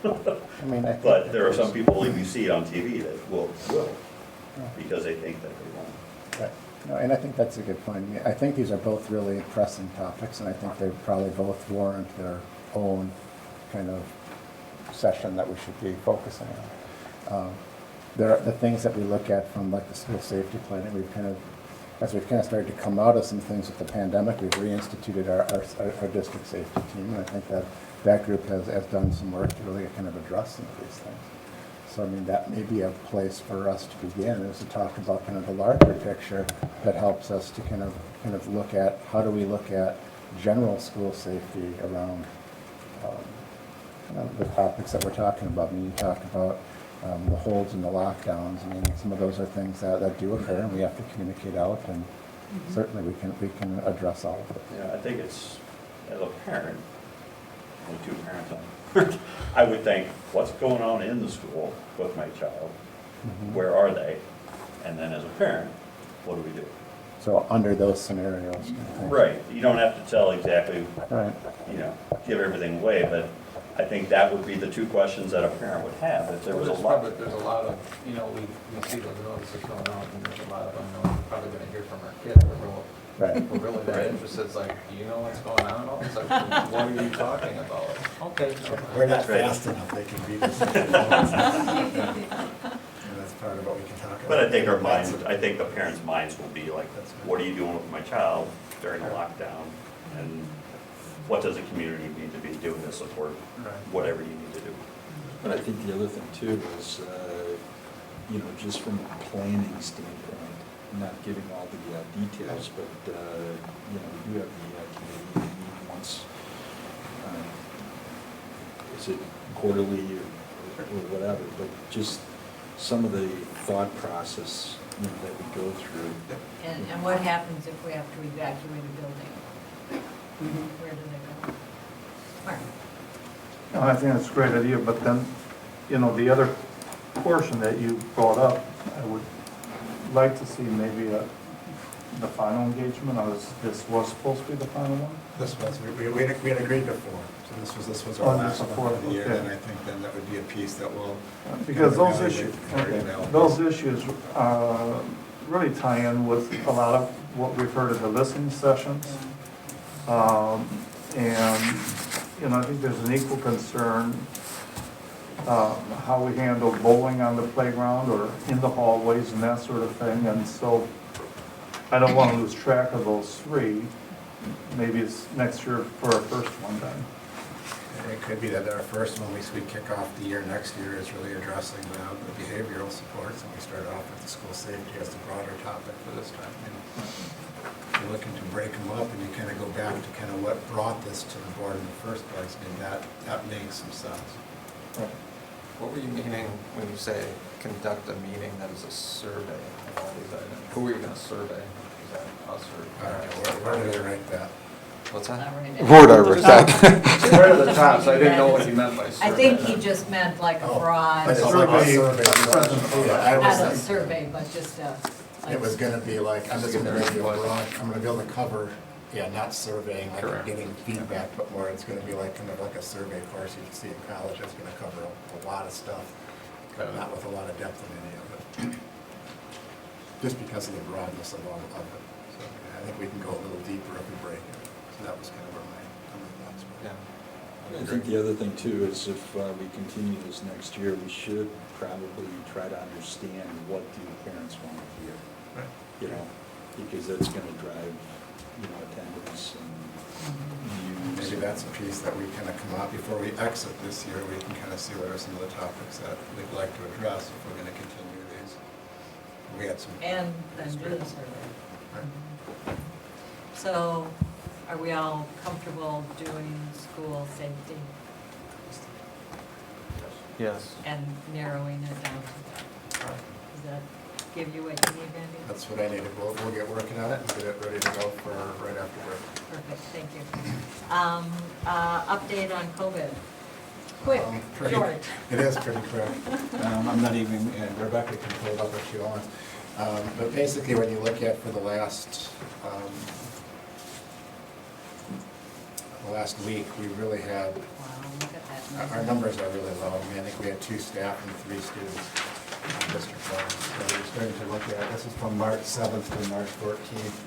[SPEAKER 18] I mean,
[SPEAKER 9] but there are some people, if you see it on TV, that will, because they think that they won't.
[SPEAKER 18] Right. No, and I think that's a good point. I think these are both really pressing topics, and I think they probably both warrant their own kind of session that we should be focusing on. There are the things that we look at from like the school safety planning. As we've kind of started to come out of some things with the pandemic, we've reinstituted our district safety team, and I think that group has done some work to really kind of address some of these things. So I mean, that may be a place for us to begin, is to talk about kind of the larger picture that helps us to kind of look at how do we look at general school safety around the topics that we're talking about. I mean, you talk about the holds and the lockdowns. I mean, some of those are things that do occur, and we have to communicate out, and certainly we can address all of it.
[SPEAKER 9] Yeah, I think it's, as a parent, only two parents on, I would think, what's going on in the school with my child? Where are they? And then as a parent, what do we do?
[SPEAKER 18] So under those scenarios.
[SPEAKER 9] Right. You don't have to tell exactly,
[SPEAKER 18] right.
[SPEAKER 9] You know, give everything away, but I think that would be the two questions that a parent would have if there was a lot.
[SPEAKER 5] There's a lot of, you know, we see those notices going out, and there's a lot of unknown. We're probably going to hear from our kid. We're really that interested. It's like, do you know what's going on? It's like, what are you talking about? Okay.
[SPEAKER 18] We're not fast enough. They can read us. That's part of what we can talk about.
[SPEAKER 9] But I think our minds, I think the parents' minds will be like, what are you doing with my child during the lockdown? And what does the community need to be doing to support whatever you need to do?
[SPEAKER 16] But I think the other thing too is, you know, just from a planning standpoint, not giving all the details, but, you know, we do have the committee, we meet once, is it quarterly or whatever, but just some of the thought process, you know, that we go through.
[SPEAKER 17] And what happens if we have to evacuate a building? Where do they go? Mark?
[SPEAKER 2] No, I think that's a great idea, but then, you know, the other portion that you brought up, I would like to see maybe the final engagement, or this was supposed to be the final one?
[SPEAKER 18] This was, we had agreed before, so this was our last one of the year,
[SPEAKER 2] okay.
[SPEAKER 18] and I think then that would be a piece that will.
[SPEAKER 2] Because those
[SPEAKER 18] evaluate
[SPEAKER 2] issues,
[SPEAKER 18] very
[SPEAKER 2] okay,
[SPEAKER 18] well.
[SPEAKER 2] those issues really tie in with a lot of what we've heard at the listening sessions. And, you know, I think there's an equal concern how we handle bowling on the playground or in the hallways and that sort of thing. And so I don't want to lose track of those three. Maybe it's next year for our first one then.
[SPEAKER 18] It could be that our first one, we kick off the year next year, is really addressing the behavioral supports, and we start off with the school safety as the broader topic for this time. And you're looking to break them up, and you kind of go back to kind of what brought this to the board in the first place, and that makes some sense.
[SPEAKER 2] Right.
[SPEAKER 19] What were you meaning when you say conduct a meeting that is a survey of all these items? Who are you going to survey? Is that us or?
[SPEAKER 18] Where did I write that?
[SPEAKER 19] What's that?
[SPEAKER 15] Word I wrote that.
[SPEAKER 19] It's right at the top, so I didn't know what you meant by survey.
[SPEAKER 1] I think he just meant like a broad,
[SPEAKER 18] But it's
[SPEAKER 2] Survey.
[SPEAKER 18] not a survey. I was
[SPEAKER 1] not a
[SPEAKER 18] thinking-
[SPEAKER 1] survey, but just a.
[SPEAKER 18] It was gonna be like, I'm just gonna make it broad, I'm gonna be able to cover, not surveying, like
[SPEAKER 19] Correct.
[SPEAKER 18] getting feedback, but more, it's gonna be like, kind of like a survey course you can see in college, it's gonna cover a lot of stuff, but not with a lot of depth in any of it. Just because of the broadness of all of it. So I think we can go a little deeper if we break it. So that was kind of where my thoughts were.
[SPEAKER 19] Yeah.
[SPEAKER 16] I think the other thing too is if we continue this next year, we should probably try to understand what do parents want to hear.
[SPEAKER 18] Right.
[SPEAKER 16] You know, because that's gonna drive, you know, attendance and
[SPEAKER 18] Maybe that's a piece that we kind of come out before we exit this year, we can kind of see what are some of the topics that we'd like to address if we're gonna continue these. We had some.
[SPEAKER 1] And then do the survey.
[SPEAKER 18] Right.
[SPEAKER 1] So are we all comfortable doing school safety
[SPEAKER 19] Yes.
[SPEAKER 1] and narrowing it down to that? Does that give you what you need, Randy?
[SPEAKER 18] That's what I needed. We'll get working on it and get it ready to go for right after break.
[SPEAKER 1] Perfect, thank you. Update on COVID. Quick,
[SPEAKER 18] Pretty-
[SPEAKER 1] George.
[SPEAKER 18] It is pretty quick. I'm not even, Rebecca can pull it up if she wants. But basically, when you look at for the last week, we really had,
[SPEAKER 1] Wow, look at that.
[SPEAKER 18] our numbers are really low. I mean, I think we had 2 staff and 3 students in district level. So we're starting to look at, this is from March 7th to March 14th.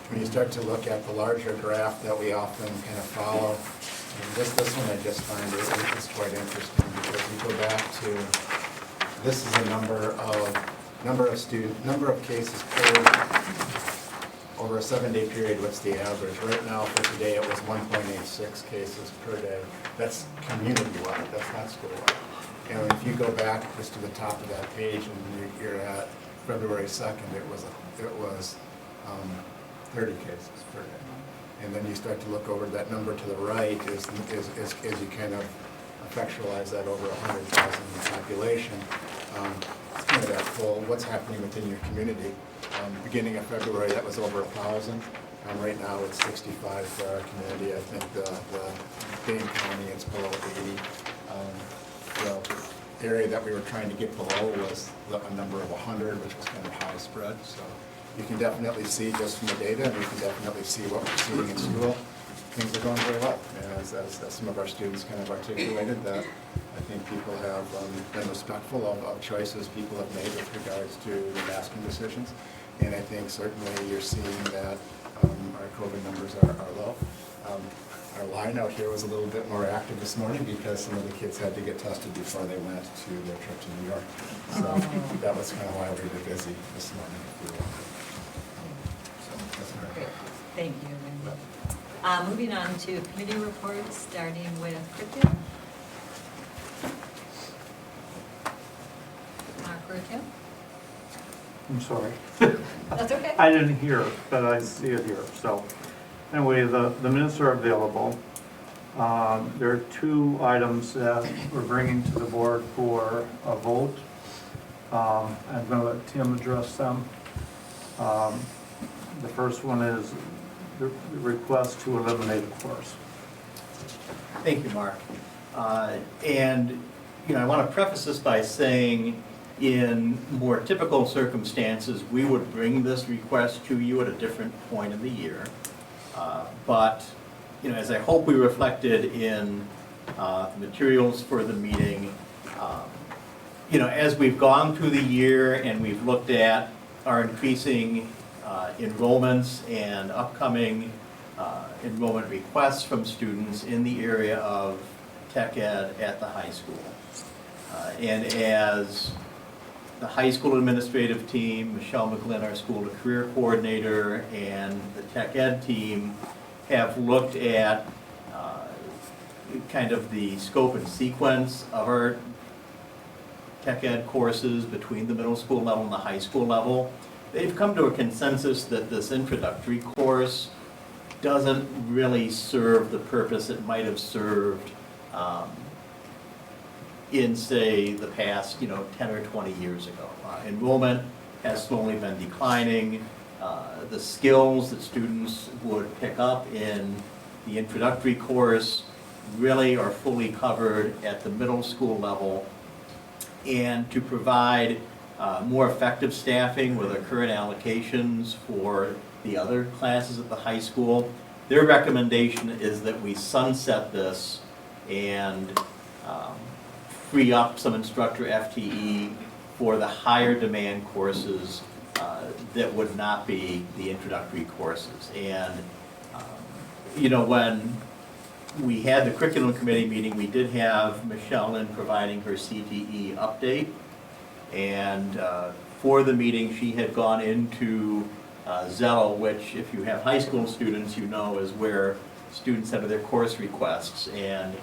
[SPEAKER 18] When you start to look at the larger graph that we often kind of follow, and this one I just find is quite interesting because you go back to, this is a number of cases per, over a 7-day period, what's the average? Right now, for today, it was 1.86 cases per day. That's community-wide, that's not school-wide. And if you go back just to the top of that page and you're at February 2nd, it was 30 cases per day. And then you start to look over that number to the right is you kind of effectualize that over 100,000 population. It's kind of that full, what's happening within your community. Beginning of February, that was over 1,000. Right now, it's 65 for our community. I think the Dane County, it's below 80. The area that we were trying to get below was a number of 100, which was kind of high spread. So you can definitely see just from the data, and you can definitely see what we're seeing in school. Things are going very well. And as some of our students kind of articulated that, I think people have been respectful of choices people have made with regards to the masking decisions. And I think certainly you're seeing that our COVID numbers are low. Our line out here was a little bit more active this morning because some of the kids had to get tested before they went to their trip to New York. So that was kind of why we were busy this morning. So that's all right.
[SPEAKER 1] Great, thank you, Randy. Moving on to committee reports, starting with curriculum. Mark Ruccio.
[SPEAKER 2] I'm sorry.
[SPEAKER 1] That's okay.
[SPEAKER 2] I didn't hear, but I see it here. So anyway, the minutes are available. There are two items that we're bringing to the board for a vote. I'm going to let Tim address them. The first one is the request to eliminate a course.
[SPEAKER 20] Thank you, Mark. And, you know, I want to preface this by saying in more typical circumstances, we would bring this request to you at a different point in the year. But, you know, as I hope we reflected in the materials for the meeting, you know, as we've gone through the year and we've looked at our increasing enrollments and upcoming enrollment requests from students in the area of tech ed at the high school. And as the high school administrative team, Michelle McGlynn, our school to career coordinator, and the tech ed team have looked at kind of the scope and sequence of our tech ed courses between the middle school level and the high school level. They've come to a consensus that this introductory course doesn't really serve the purpose it might have served in, say, the past, 10 or 20 years ago. Enrollment has slowly been declining. The skills that students would pick up in the introductory course really are fully covered at the middle school level. And to provide more effective staffing with our current allocations for the other classes at the high school, their recommendation is that we sunset this and free up some instructor FTE for the higher demand courses that would not be the introductory courses. And when we had the curriculum committee meeting, we did have Michelle in providing her CTE update. And for the meeting, she had gone into Zello, which if you have high school students, you know is where students enter their course requests. And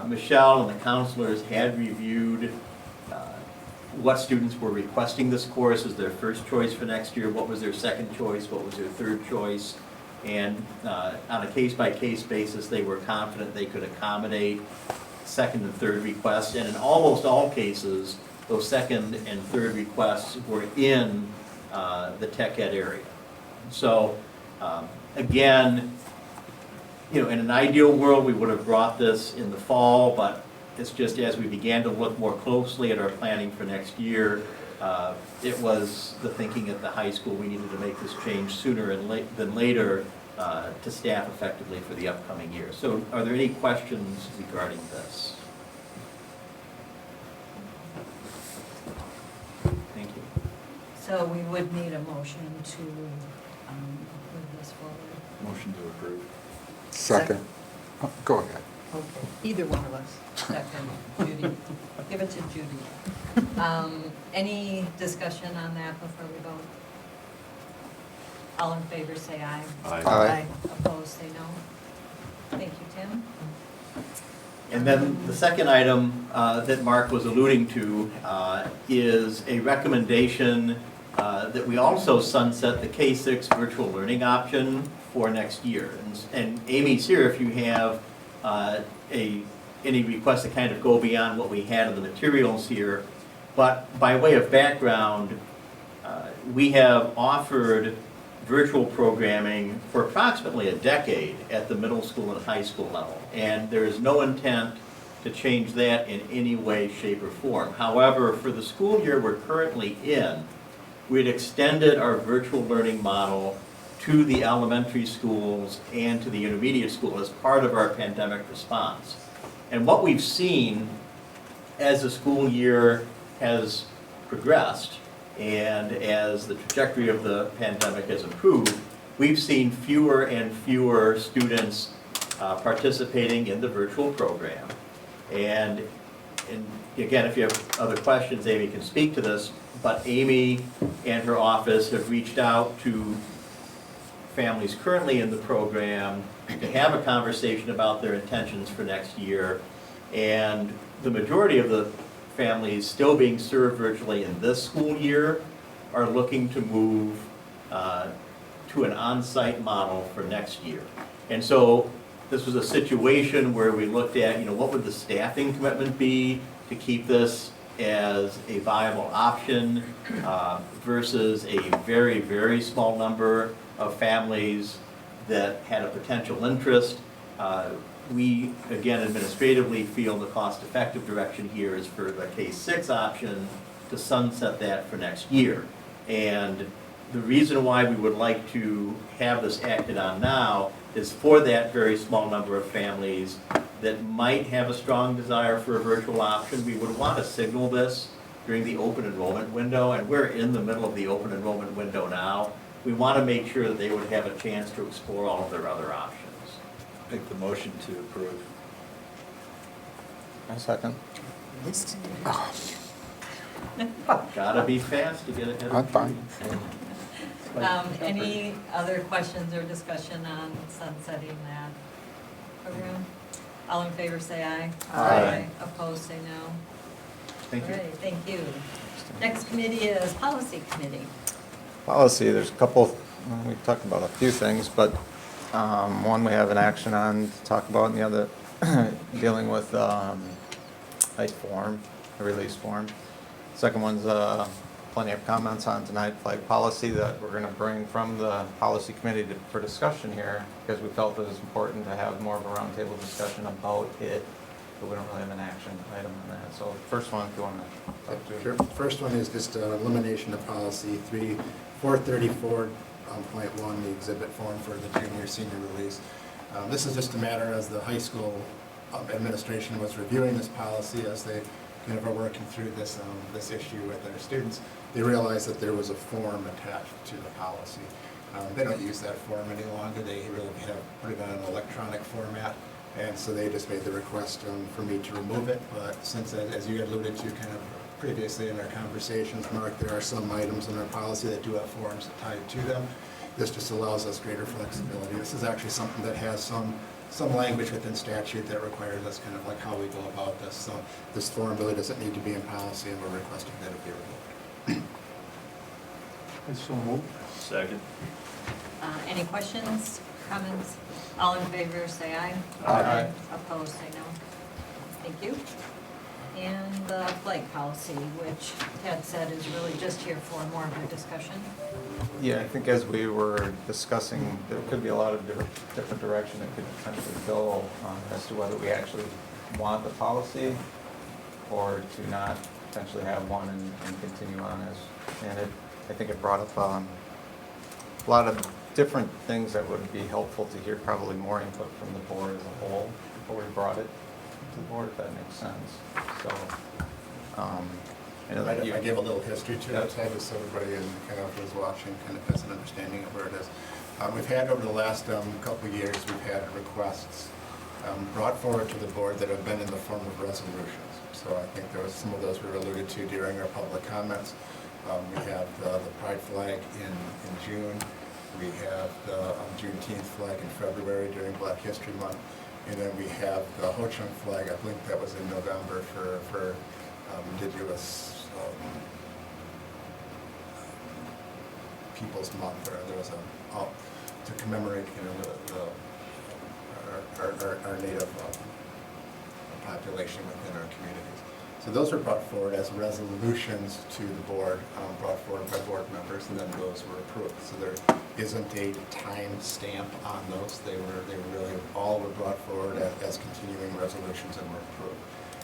[SPEAKER 20] Michelle and the counselors had reviewed what students were requesting this course as their first choice for next year, what was their second choice, what was their third choice. And on a case-by-case basis, they were confident they could accommodate second and third requests. And in almost all cases, those second and third requests were in the tech ed area. So again, in an ideal world, we would have brought this in the fall, but it's just as we began to look more closely at our planning for next year, it was the thinking at the high school we needed to make this change sooner than later to staff effectively for the upcoming year. So are there any questions regarding this? Thank you.
[SPEAKER 1] So we would need a motion to move this forward.
[SPEAKER 16] Motion to approve.
[SPEAKER 15] Second. Oh, go ahead.
[SPEAKER 17] Okay, either one of us.
[SPEAKER 1] Second, Judy. Give it to Judy. Any discussion on that before we vote? All in favor, say aye.
[SPEAKER 15] Aye.
[SPEAKER 1] Opposed, say no. Thank you, Tim.
[SPEAKER 20] And then the second item that Mark was alluding to is a recommendation that we also sunset the K-6 virtual learning option for next year. And Amy's here if you have any requests that kind of go beyond what we had in the materials here. But by way of background, we have offered virtual programming for approximately a decade at the middle school and high school level. And there is no intent to change that in any way, shape, or form. However, for the school year we're currently in, we'd extended our virtual learning model to the elementary schools and to the intermediate school as part of our pandemic response. And what we've seen as the school year has progressed and as the trajectory of the pandemic has improved, we've seen fewer and fewer students participating in the virtual program. And again, if you have other questions, Amy can speak to this, but Amy and her office have reached out to families currently in the program to have a conversation about their intentions for next year. And the majority of the families still being served virtually in this school year are looking to move to an on-site model for next year. And so this was a situation where we looked at, what would the staffing commitment be to keep this as a viable option versus a very, very small number of families that had a potential interest. We, again, administratively feel the cost-effective direction here is for the K-6 option to sunset that for next year. And the reason why we would like to have this acted on now is for that very small number of families that might have a strong desire for a virtual option. We would want to signal this during the open enrollment window, and we're in the middle of the open enrollment window now. We want to make sure that they would have a chance to explore all of their other options.
[SPEAKER 16] Make the motion to approve.
[SPEAKER 19] A second.
[SPEAKER 20] Gotta be fast to get ahead
[SPEAKER 15] I'm
[SPEAKER 20] of
[SPEAKER 15] fine.
[SPEAKER 1] Any other questions or discussion on sunsetting that program? All in favor say aye.
[SPEAKER 19] Aye.
[SPEAKER 1] Opposed say no.
[SPEAKER 20] Thank you.
[SPEAKER 1] All right, thank you. Next committee is policy committee.
[SPEAKER 19] Policy, there's a couple, we talked about a few things, but one we have an action on to talk about, and the other dealing with a form, a release form. Second one's plenty of comments on tonight, flag policy that we're going to bring from the policy committee for discussion here, because we felt it was important to have more of a roundtable discussion about it, but we don't really have an action item on that. So first one, if you want to talk to.
[SPEAKER 18] Sure. First one is just elimination of policy 434.1, the exhibit form for the junior-senior release. This is just a matter as the high school administration was reviewing this policy as they kind of are working through this issue with their students. They realized that there was a form attached to the policy. They don't use that form any longer. They really have put it on an electronic format, and so they just made the request for me to remove it. But since, as you alluded to kind of previously in our conversations, Mark, there are some items in our policy that do have forms tied to them. This just allows us greater flexibility. This is actually something that has some language within statute that requires us kind of like how we go about this. So this form really doesn't need to be in policy, and we're requesting that it be removed.
[SPEAKER 2] I so move.
[SPEAKER 9] Second.
[SPEAKER 1] Any questions, comments? All in favor say aye.
[SPEAKER 19] Aye.
[SPEAKER 1] Opposed say no. Thank you. And the flag policy, which Ted said is really just here for more of a discussion.
[SPEAKER 19] Yeah, I think as we were discussing, there could be a lot of different direction it could potentially go as to whether we actually want the policy or to not potentially have one and continue on as, and I think it brought up a lot of different things that would be helpful to hear, probably more input from the board as a whole before we brought it to the board, if that makes sense. So, I know that
[SPEAKER 18] I gave a little history to
[SPEAKER 19] Yeah.
[SPEAKER 18] it, just so everybody kind of who's watching kind of has an understanding of where it is. We've had over the last couple of years, we've had requests brought forward to the board that have been in the form of resolutions. So I think there was some of those were alluded to during our public comments. We have the Pride flag in June. We have the Juneteenth flag in February during Black History Month. And then we have the Ho Chunk flag, I think that was in November for Indigenous People's Month, or there was to commemorate, our native population within our communities. So those were brought forward as resolutions to the board, brought forward by board members, and then those were approved. So there isn't a time stamp on those. They were really all were brought forward as continuing resolutions and were approved.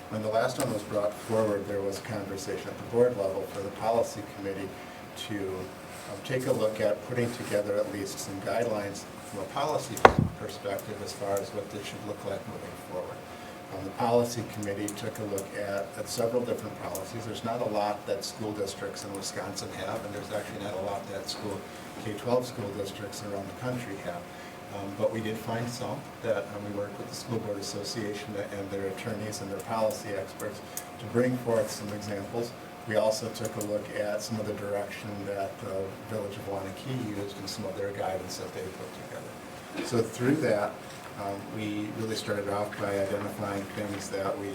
[SPEAKER 18] When the last one was brought forward, there was conversation at the board level for the policy committee to take a look at putting together at least some guidelines from a policy perspective as far as what this should look like moving forward. The policy committee took a look at several different policies. There's not a lot that school districts in Wisconsin have, and there's actually not a lot that K-12 school districts around the country have. But we did find some that we worked with the School Board Association and their attorneys and their policy experts to bring forth some examples. We also took a look at some of the direction that the Village of Waunakee used and some of their guidance that they put together. So through that, we really started off by identifying things that we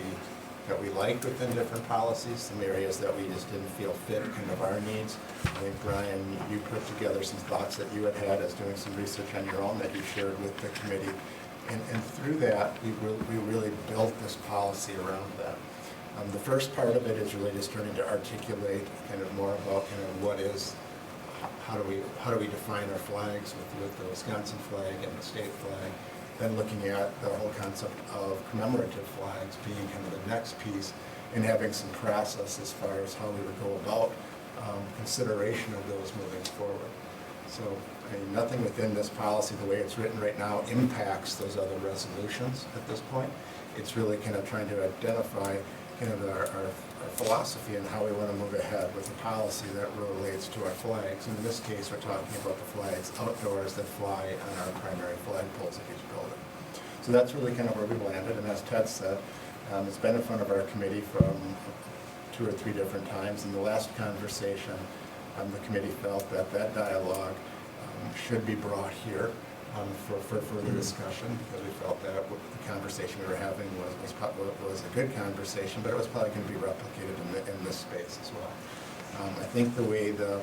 [SPEAKER 18] that we liked within different policies, some areas that we just didn't feel fit kind of our needs. I think, Brian, you put together some thoughts that you had as doing some research on your own that you shared with the committee. And through that, we really built this policy around that. The first part of it is really just starting to articulate kind of more about kind of what is, how do we define our flags with the Wisconsin flag and the state flag. Then looking at the whole concept of commemorative flags being kind of the next piece, and having some process as far as how we would go about consideration of those moving forward. So, I mean, nothing within this policy, the way it's written right now, impacts those other resolutions at this point. It's really kind of trying to identify kind of our philosophy and how we want to move ahead with a policy that relates to our flags. And in this case, we're talking about the flags outdoors that fly on our primary flagpoles of each building. So that's really kind of where we landed. And as Ted said, it's been in front of our committee from 2 or 3 different times. In the last conversation, the committee felt that that dialogue should be brought here for further discussion, because we felt that the conversation we were having was a good conversation, but it was probably going to be replicated in this space as well. I think the way the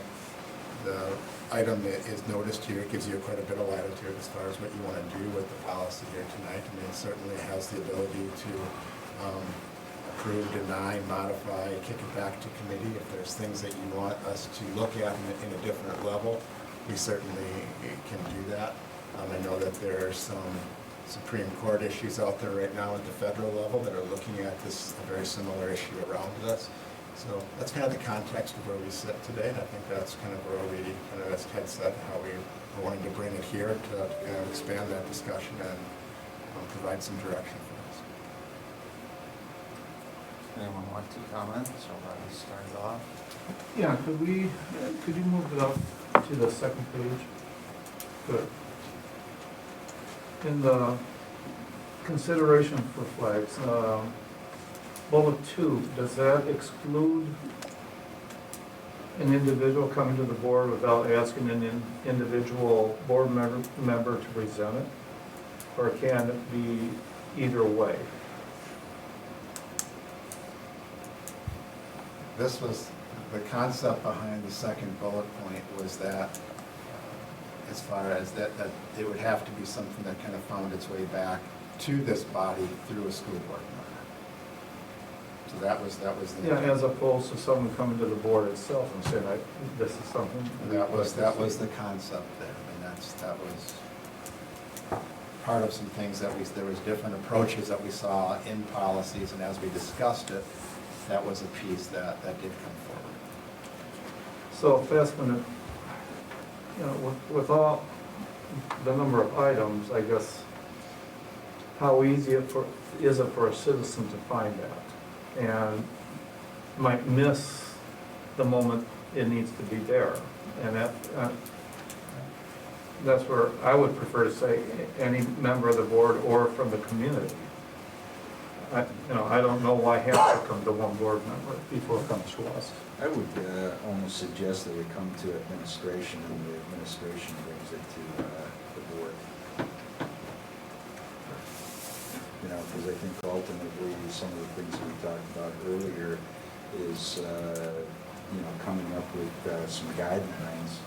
[SPEAKER 18] item is noticed here, it gives you quite a bit of latitude as far as what you want to do with the policy here tonight. I mean, it certainly has the ability to approve, deny, modify, kick it back to committee. If there's things that you want us to look at in a different level, we certainly can do that. I know that there are some Supreme Court issues out there right now at the federal level that are looking at this, a very similar issue around this. So that's kind of the context of where we sit today, and I think that's kind of where we, kind of as Ted said, how we are wanting to bring it here to kind of expand that discussion and provide some direction for us.
[SPEAKER 19] Anyone want to comment? So let's start it off.
[SPEAKER 2] Yeah, could you move it up to the second page? Good. In the consideration for flags, bullet 2, does that exclude an individual coming to the board without asking an individual board member to present it? Or can it be either way?
[SPEAKER 18] This was, the concept behind the second bullet point was that as far as that it would have to be something that kind of found its way back to this body through a school board member. So that was the
[SPEAKER 2] Yeah, as opposed to someone coming to the board itself and saying, this is something.
[SPEAKER 18] That was the concept there. I mean, that was part of some things that there was different approaches that we saw in policies, and as we discussed it, that was a piece that did come forward.
[SPEAKER 2] So if that's going to, you know, with all the number of items, I guess, how easy is it for a citizen to find that? And might miss the moment it needs to be there. And that's where I would prefer to say any member of the board or from the community. I don't know why it has to come to one board member before it comes to us.
[SPEAKER 16] I would almost suggest that it come to administration, and the administration brings it to the board. You know, because I think ultimately some of the things we talked about earlier is, you know, coming up with some guidelines,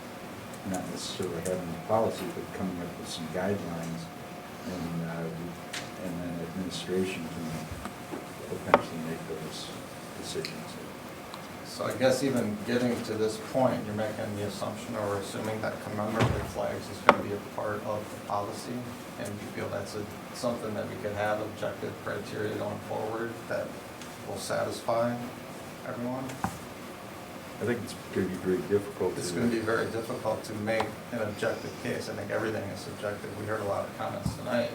[SPEAKER 16] not necessarily having a policy, but coming up with some guidelines, and then administration can potentially make those decisions.
[SPEAKER 19] So I guess even getting to this point, you're making the assumption or assuming that commemorative flags is going to be a part of the policy, and you feel that's something that we could have objective criteria going forward that will satisfy everyone?
[SPEAKER 16] I think it's going to be very difficult.
[SPEAKER 19] It's going to be very difficult to make an objective case. I think everything is subjective. We heard a lot of comments tonight.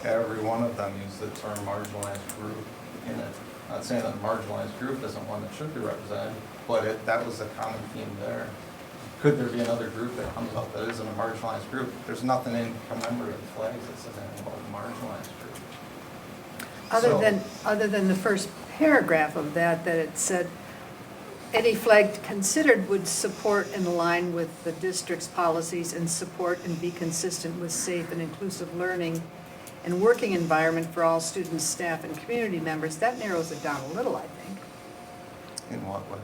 [SPEAKER 19] Every one of them used the term marginalized group in it. Not saying that a marginalized group isn't one that should be represented, but that was a common theme there. Could there be another group that comes up that isn't a marginalized group? There's nothing in commemorative flags that says anything about a marginalized group.
[SPEAKER 17] Other than the first paragraph of that it said, any flag considered would support and align with the district's policies and support and be consistent with safe and inclusive learning. and working environment for all students, staff, and community members, that narrows it down a little, I think.
[SPEAKER 19] In what way?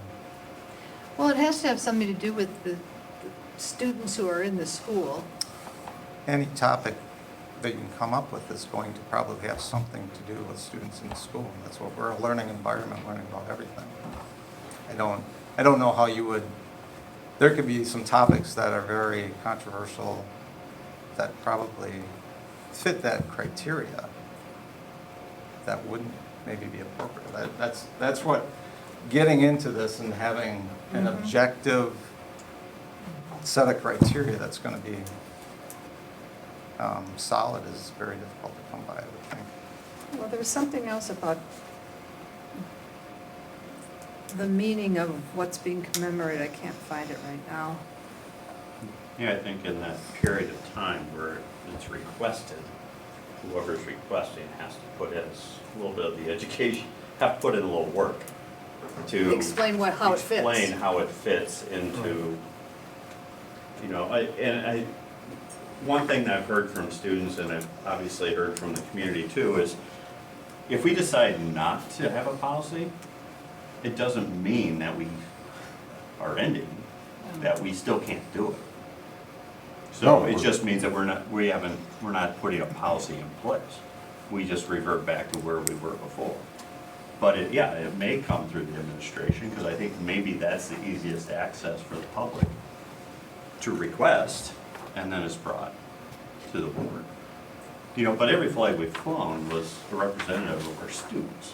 [SPEAKER 17] Well, it has to have something to do with the students who are in the school.
[SPEAKER 19] Any topic that you can come up with is going to probably have something to do with students in the school. That's what we're a learning environment, learning about everything. I don't know how you would, there could be some topics that are very controversial that probably fit that criteria that wouldn't maybe be appropriate. That's what, getting into this and having an objective set of criteria that's going to be solid is very difficult to come by, I would think.
[SPEAKER 17] Well, there was something else about the meaning of what's being commemorated. I can't find it right now.
[SPEAKER 9] Yeah, I think in that period of time where it's requested, whoever's requesting has to put in a little bit of the education, have to put in a little work to
[SPEAKER 17] Explain how it fits.
[SPEAKER 9] Explain how it fits into, you know, one thing that I've heard from students, and I've obviously heard from the community too, is if we decide not to have a policy, it doesn't mean that we are ending, that we still can't do it. So it just means that we're not putting a policy in place. We just revert back to where we were before. But it may come through the administration, because I think maybe that's the easiest access for the public to request, and then it's brought to the board. You know, but every flag we've flown was a representative of our students.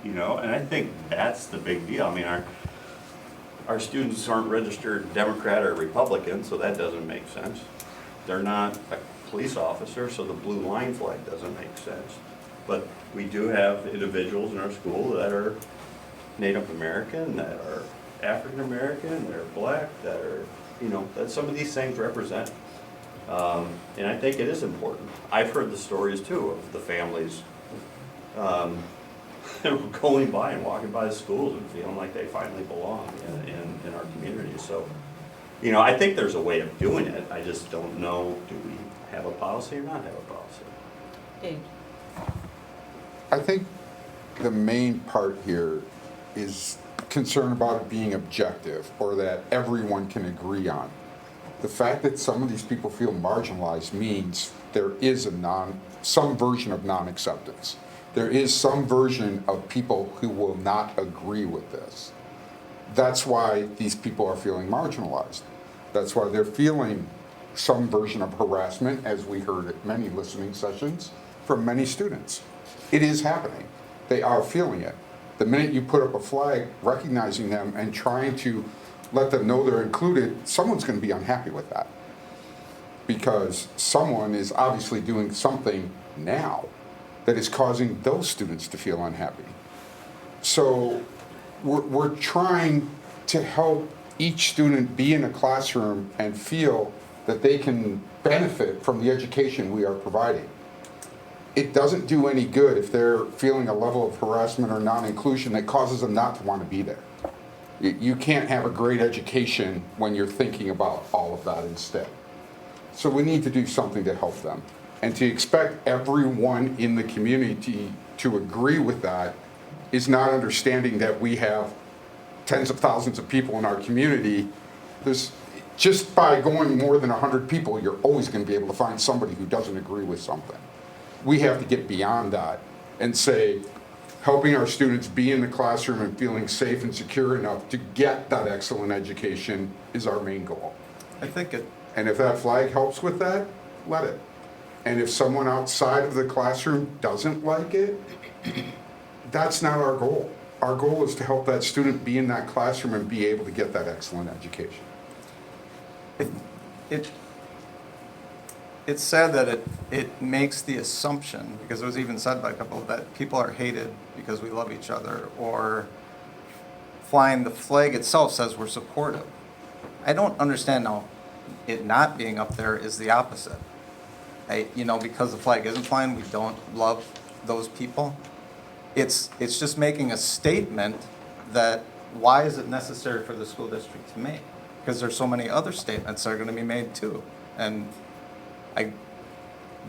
[SPEAKER 9] You know, and I think that's the big deal. I mean, our students aren't registered Democrat or Republican, so that doesn't make sense. They're not a police officer, so the blue line flag doesn't make sense. But we do have individuals in our school that are Native American, that are African American, that are black, that are, you know, that some of these things represent. And I think it is important. I've heard the stories too of the families going by and walking by the schools and feeling like they finally belong in our community. So, you know, I think there's a way of doing it. I just don't know, do we have a policy or not have a policy?
[SPEAKER 1] Dave?
[SPEAKER 15] I think the main part here is concern about it being objective, or that everyone can agree on. The fact that some of these people feel marginalized means there is some version of non-acceptance. There is some version of people who will not agree with this. That's why these people are feeling marginalized. That's why they're feeling some version of harassment, as we heard at many listening sessions from many students. It is happening. They are feeling it. The minute you put up a flag recognizing them and trying to let them know they're included, someone's going to be unhappy with that. Because someone is obviously doing something now that is causing those students to feel unhappy. So we're trying to help each student be in a classroom and feel that they can benefit from the education we are providing. It doesn't do any good if they're feeling a level of harassment or non-inclusion that causes them not to want to be there. You can't have a great education when you're thinking about all of that instead. So we need to do something to help them. And to expect everyone in the community to agree with that is not understanding that we have tens of thousands of people in our community. Just by going more than 100 people, you're always going to be able to find somebody who doesn't agree with something. We have to get beyond that and say, helping our students be in the classroom and feeling safe and secure enough to get that excellent education is our main goal. And if that flag helps with that, let it. And if someone outside of the classroom doesn't like it, that's not our goal. Our goal is to help that student be in that classroom and be able to get that excellent education.
[SPEAKER 19] It's sad that it makes the assumption, because it was even said by a couple, that people are hated because we love each other, or flying the flag itself says we're supportive. I don't understand now, it not being up there is the opposite. Because the flag isn't flying, we don't love those people. It's just making a statement that why is it necessary for the school district to make? Because there's so many other statements that are going to be made too. And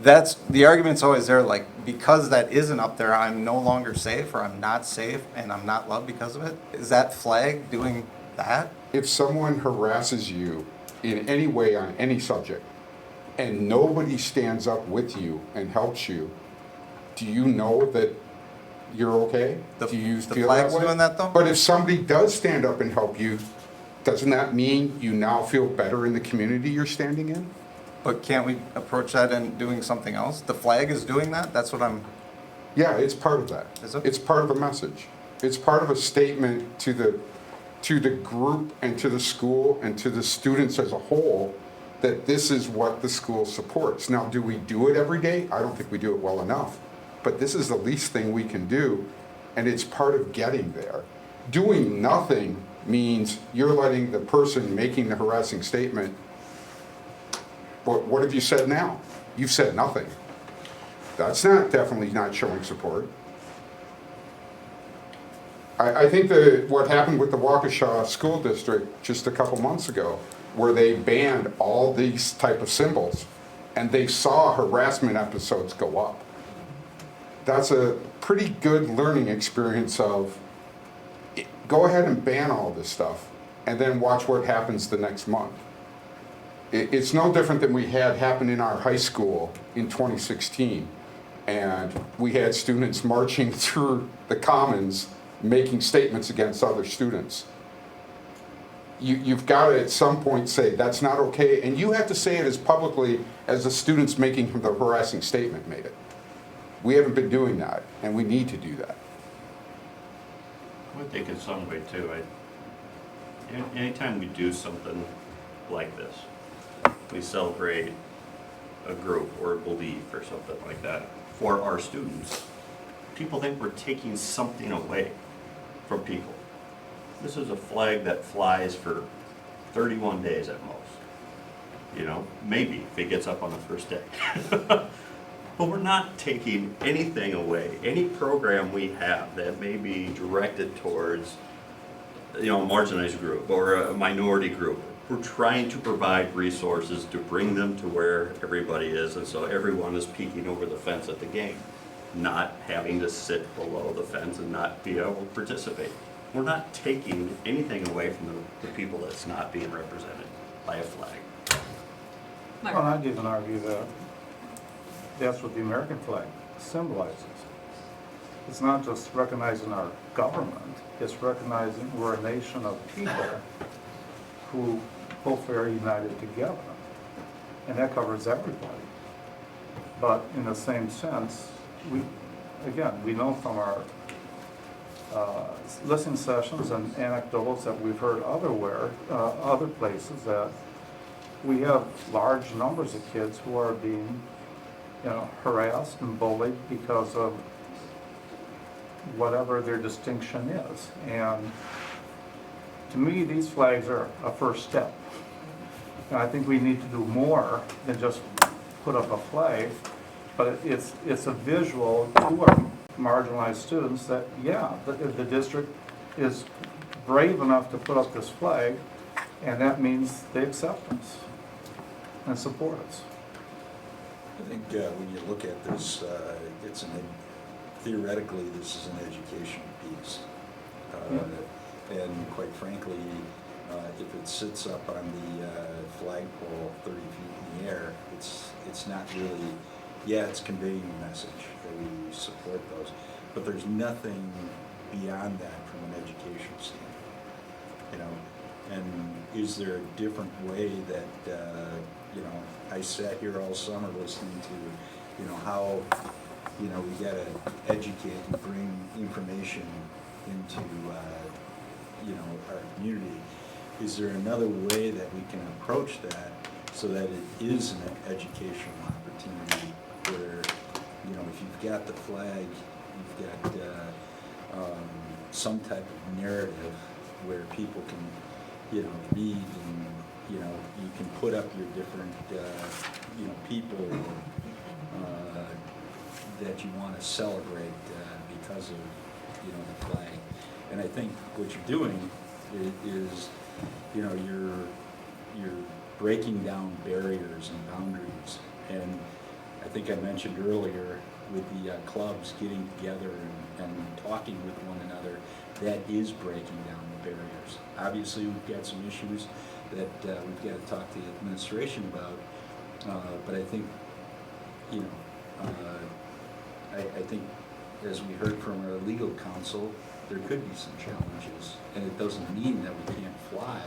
[SPEAKER 19] that's, the argument's always there, like, because that isn't up there, I'm no longer safe, or I'm not safe, and I'm not loved because of it? Is that flag doing that?
[SPEAKER 15] If someone harasses you in any way on any subject, and nobody stands up with you and helps you, do you know that you're okay? Do you
[SPEAKER 19] The
[SPEAKER 15] feel
[SPEAKER 19] flag's
[SPEAKER 15] that way?
[SPEAKER 19] doing that, though?
[SPEAKER 15] But if somebody does stand up and help you, doesn't that mean you now feel better in the community you're standing in?
[SPEAKER 19] But can't we approach that in doing something else? The flag is doing that? That's what I'm...
[SPEAKER 15] Yeah, it's part of that.
[SPEAKER 19] Is it?
[SPEAKER 15] It's part of a message. It's part of a statement to the group and to the school and to the students as a whole that this is what the school supports. Now, do we do it every day? I don't think we do it well enough. But this is the least thing we can do, and it's part of getting there. Doing nothing means you're letting the person making the harassing statement, what have you said now? You've said nothing. That's definitely not showing support. I think that what happened with the Waukesha School District just a couple months ago, where they banned all these type of symbols, and they saw harassment episodes go up. That's a pretty good learning experience of, go ahead and ban all this stuff, and then watch what happens the next month. It's no different than we had happen in our high school in 2016. And we had students marching through the commons, making statements against other students. You've got to at some point say, that's not okay. And you have to say it as publicly as the students making the harassing statement made it. We haven't been doing that, and we need to do that.
[SPEAKER 9] I would think in some way too, anytime we do something like this, we celebrate a group or a belief or something like that for our students, people think we're taking something away from people. This is a flag that flies for 31 days at most. You know, maybe if it gets up on the first day. But we're not taking anything away. Any program we have that may be directed towards, you know, a marginalized group or a minority group, we're trying to provide resources to bring them to where everybody is, and so everyone is peeking over the fence at the game, not having to sit below the fence and not be able to participate. We're not taking anything away from the people that's not being represented by a flag.
[SPEAKER 2] Well, I'd even argue that that's what the American flag symbolizes. It's not just recognizing our government, it's recognizing we're a nation of people who hopefully are united together. And that covers everybody. But in the same sense, we know from our listening sessions and anecdotes that we've heard other places, that we have large numbers of kids who are being, you know, harassed and bullied because of whatever their distinction is. And to me, these flags are a first step. And I think we need to do more than just put up a flag, but it's a visual to our marginalized students that, yeah, the district is brave enough to put up this flag, and that means they accept us and support us.
[SPEAKER 16] I think when you look at this, theoretically, this is an education piece. And quite frankly, if it sits up on the flagpole 30 feet in the air, it's not really, yeah, it's conveying a message that we support those, but there's nothing beyond that from an education standpoint, you know. And is there a different way that, you know, I sat here all summer listening to, you know, how, you know, we gotta educate and bring information into, you know, our community. Is there another way that we can approach that so that it is an educational opportunity where, you know, if you've got the flag, you've got some type of narrative where people can, you know, read and, you know, you can put up your different, you know, people that you want to celebrate because of, you know, the flag. And I think what you're doing is, you know, you're breaking down barriers and boundaries. And I I think I mentioned earlier with the clubs getting together and talking with one another, that is breaking down the barriers. Obviously, we've got some issues that we've got to talk to the administration about, but I think, you know, I think as we heard from our legal counsel, there could be some challenges, and it doesn't mean that we can't fly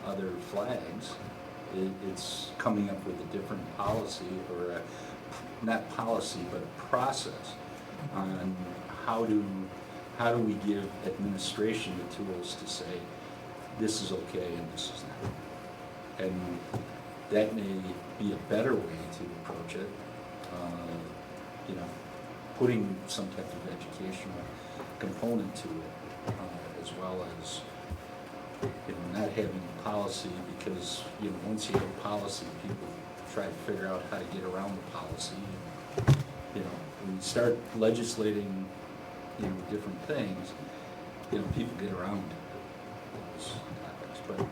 [SPEAKER 16] other flags. It's coming up with a different policy, or not policy, but a process on how do we give administration the tools to say this is okay and this is not. And that may be a better way to approach it, you know, putting some type of educational component to it, as well as, you know, not having a policy, because, you know, once you have a policy, people try to figure out how to get around the policy. And, you know, when you start legislating, you know, different things, you know, people get around those topics. But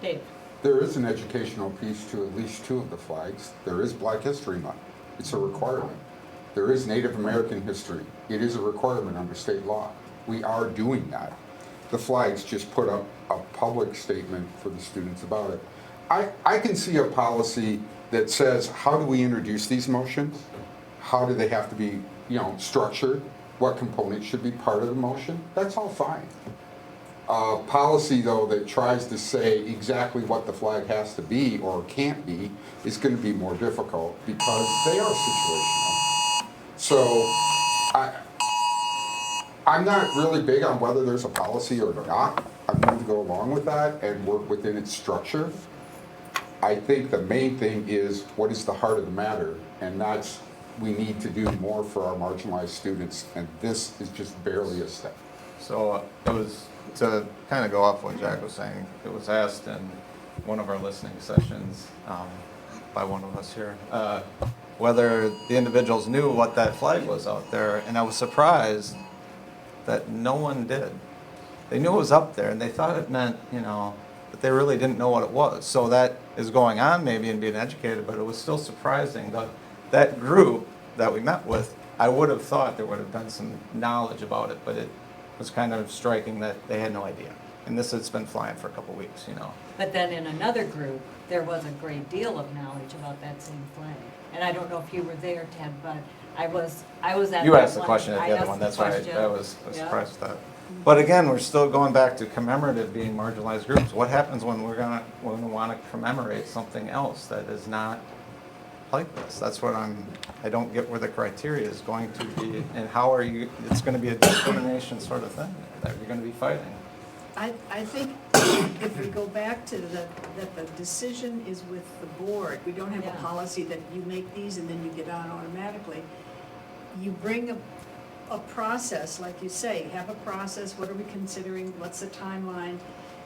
[SPEAKER 1] Dave.
[SPEAKER 15] There is an educational piece to at least two of the flags. There is Black History Month. It's a requirement. There is Native American history. It is a requirement under state law. We are doing that. The flags just put up a public statement for the students about it. I can see a policy that says, how do we introduce these motions? How do they have to be, you know, structured? What components should be part of the motion? That's all fine. Policy, though, that tries to say exactly what the flag has to be or can't be is going to be more difficult because they are situational. So I'm not really big on whether there's a policy or not. I'm going to go along with that and work within its structure. I think the main thing is what is the heart of the matter, and that's we need to do more for our marginalized students, and this is just barely a step.
[SPEAKER 19] So it was, to kind of go off what Jack was saying, it was asked in one of our listening sessions by one of us here, whether the individuals knew what that flag was out there, and I was surprised that no one did. They knew it was up there, and they thought it meant, you know, but they really didn't know what it was. So that is going on maybe and being educated, but it was still surprising that that group that we met with, I would have thought there would have been some knowledge about it, but it was kind of striking that they had no idea. And this has been flying for a couple weeks, you know.
[SPEAKER 1] But then in another group, there was a great deal of knowledge about that same flag. And I don't know if you were there, Ted, but I was at
[SPEAKER 19] You
[SPEAKER 1] that
[SPEAKER 19] asked the
[SPEAKER 1] one.
[SPEAKER 19] question at
[SPEAKER 1] I
[SPEAKER 19] the other
[SPEAKER 1] asked
[SPEAKER 19] one,
[SPEAKER 1] the
[SPEAKER 19] that's why
[SPEAKER 1] question.
[SPEAKER 19] I was
[SPEAKER 1] Yeah.
[SPEAKER 19] surprised with that. But again, we're still going back to commemorative being marginalized groups. What happens when we're gonna want to commemorate something else that is not like this? That's what I don't get where the criteria is going to be, and how are you, it's gonna be a discrimination sort of thing that you're gonna be fighting.
[SPEAKER 17] I think if we go back to that the decision is with the board, we don't have a policy that you make these and then you get on automatically. You bring a process, like you say, have a process, what are we considering, what's the timeline?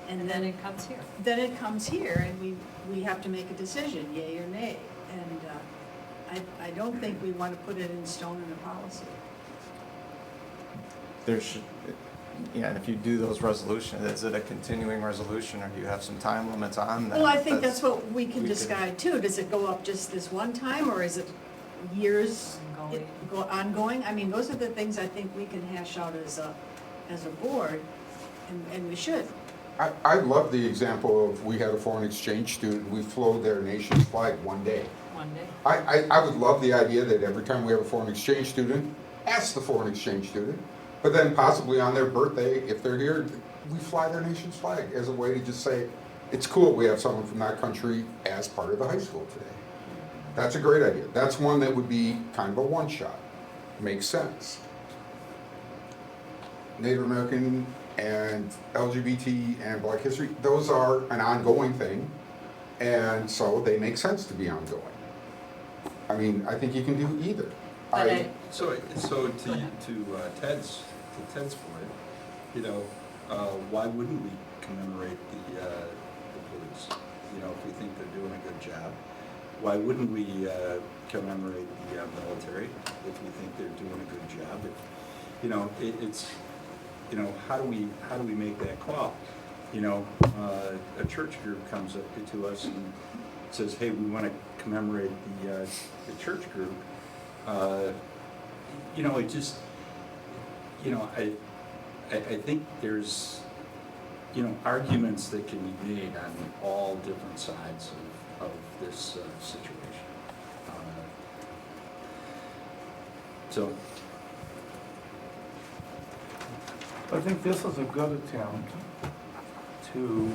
[SPEAKER 17] And then
[SPEAKER 1] it comes here.
[SPEAKER 17] Then it comes here, and we have to make a decision, yay or nay. And I don't think we want to put it in stone in a policy.
[SPEAKER 19] There should, yeah, and if you do those resolutions, is it a continuing resolution, or do you have some time limits on that?
[SPEAKER 17] Well, I think that's what we can decide too. Does it go up just this one time, or is it years ongoing? I mean, those are the things I think we can hash out as a board, and we should.
[SPEAKER 15] I love the example of we had a foreign exchange student, we flew their nation's flag one day.
[SPEAKER 1] One day.
[SPEAKER 15] I would love the idea that every time we have a foreign exchange student, ask the foreign exchange student, but then possibly on their birthday, if they're here, we fly their nation's flag as a way to just say, it's cool we have someone from that country as part of the high school today. That's a great idea. That's one that would be kind of a one-shot. Makes sense. Native American and LGBT and Black history, those are an ongoing thing, and so they make sense to be ongoing. I mean, I think you can do either.
[SPEAKER 16] So to Ted's point, you know, why wouldn't we commemorate the police? You know, if we think they're doing a good job, why wouldn't we commemorate the military if we think they're doing a good job? If, you know, it's, you know, how do we make that call? You know, a church group comes up to us and says, hey, we want to commemorate the church group, you know, it just, you know, I think there's, you know, arguments that can be made on all different sides of this situation. So.
[SPEAKER 2] I think this is a good attempt to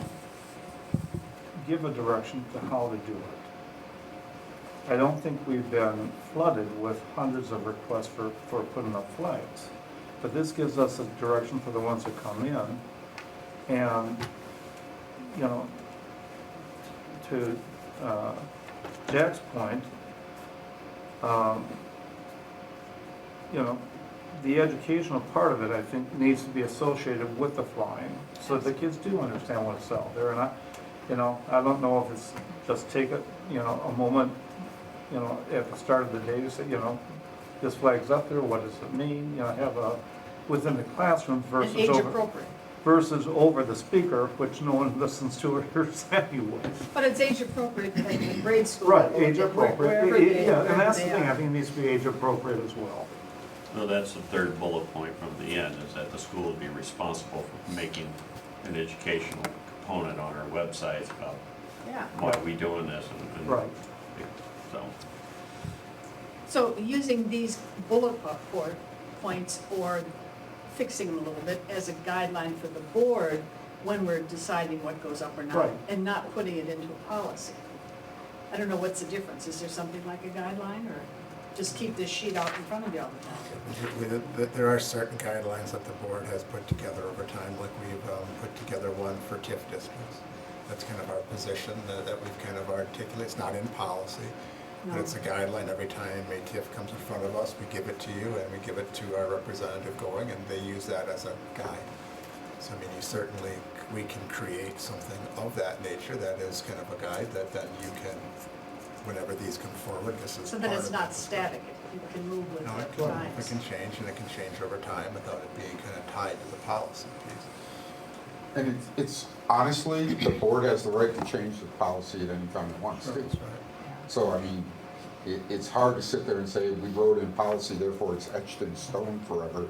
[SPEAKER 2] give a direction to how to do it. I don't think we've been flooded with hundreds of requests for putting up flags. But this gives us a direction for the ones that come in. And, you know, to Jack's point, you know, the educational part of it, I think, needs to be associated with the flying, so that the kids do understand what it's out there. And I, you know, I don't know if it's just take a, you know, a moment, you know, at the start of the day to say, you know, this flag's up there, what does it mean? You know, have a, within the classroom versus
[SPEAKER 17] And age
[SPEAKER 2] over,
[SPEAKER 17] appropriate.
[SPEAKER 2] versus over the speaker, which no one listens to or hears anyway.
[SPEAKER 17] But it's age appropriate like in grade school.
[SPEAKER 2] Right,
[SPEAKER 17] or
[SPEAKER 2] age appropriate.
[SPEAKER 17] wherever they-
[SPEAKER 2] Yeah, and that's the
[SPEAKER 17] wherever
[SPEAKER 2] thing,
[SPEAKER 17] they
[SPEAKER 2] I
[SPEAKER 17] are.
[SPEAKER 2] think it needs to be age appropriate as well.
[SPEAKER 9] So that's the third bullet point from the end, is that the school would be responsible for making an educational component on our websites about
[SPEAKER 17] Yeah.
[SPEAKER 9] why are we doing this and
[SPEAKER 2] Right.
[SPEAKER 9] so.
[SPEAKER 17] So using these bullet points or fixing them a little bit as a guideline for the board when we're deciding what goes up or not,
[SPEAKER 2] Right.
[SPEAKER 17] and not putting it into a policy. I don't know what's the difference. Is there something like a guideline, or just keep this sheet out in front of you all the time?
[SPEAKER 18] There are certain guidelines that the board has put together over time, like we've put together one for TIF districts. That's kind of our position that we've kind of articulated. It's not in policy, but it's a guideline. Every time a TIF comes in front of us, we give it to you and we give it to our representative going, and they use that as a guide. So I mean, we can create something of that nature that is kind of a guide that then you can, whenever these come forward, this is
[SPEAKER 17] So that
[SPEAKER 18] part
[SPEAKER 17] it's
[SPEAKER 18] of
[SPEAKER 17] not
[SPEAKER 18] it.
[SPEAKER 17] static, it can move with
[SPEAKER 18] No, it
[SPEAKER 17] the
[SPEAKER 18] can,
[SPEAKER 17] times.
[SPEAKER 18] it can change, and it can change over time without it being kind of tied to the policy piece.
[SPEAKER 15] And it's honestly, the board has the right to change the policy at any time it wants to.
[SPEAKER 18] That's right.
[SPEAKER 15] So, I mean, it's hard to sit there and say, we wrote in policy, therefore it's etched in stone forever,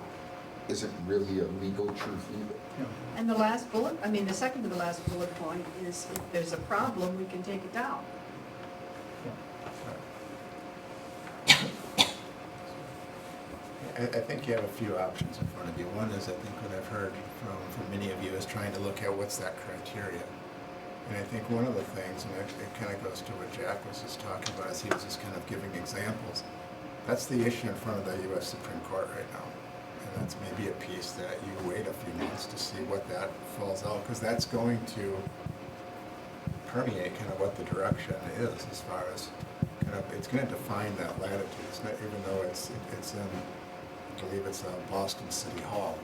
[SPEAKER 15] isn't really a legal truth either.
[SPEAKER 17] And the last bullet, I mean, the second to the last bullet point is if there's a problem, we can take it down.
[SPEAKER 18] I think you have a few options in front of you. One is, I think what I've heard from many of you is trying to look at what's that criteria. And I think one of the things, and it kind of goes to what Jack was just talking about, as he was just kind of giving examples. That's the issue in front of the U.S. Supreme Court right now. And that's maybe a piece that you wait a few months to see what that falls out, because that's going to permeate kind of what the direction is as far as kind of, it's going to define that latitude. It's not, even though it's in, I believe it's Boston City Hall,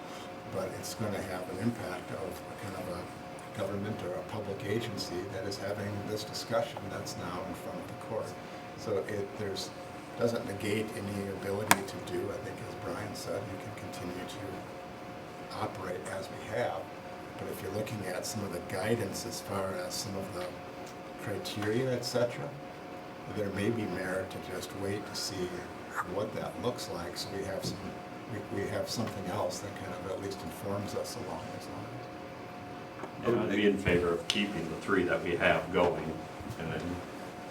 [SPEAKER 18] but it's going to have an impact of kind of a government or a public agency that is having this discussion that's now in front of the court. So it doesn't negate any ability to do, I think as Brian said, you can continue to operate as we have. But if you're looking at some of the guidance as far as some of the criteria, etc., there may be merit to just wait to see what that looks like, so we have something else that kind of at least informs us along those lines.
[SPEAKER 9] Yeah, I'd be in favor of keeping the three that we have going and then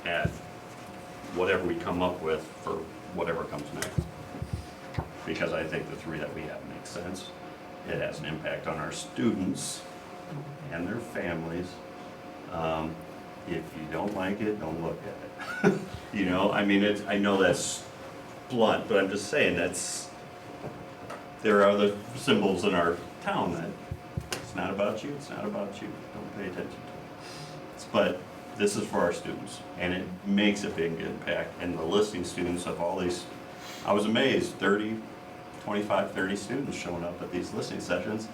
[SPEAKER 9] add whatever we come up with for whatever comes next. Because I think the three that we have make sense. It has an impact on our students and their families. If you don't like it, don't look at it. You know, I mean, I know that's blunt, but I'm just saying there are other symbols in our town that it's not about you, it's not about you, don't pay attention to it. But this is for our students, and it makes a big impact. And the listening students of all these, I was amazed, 25, 30 students showing up at these listening sessions.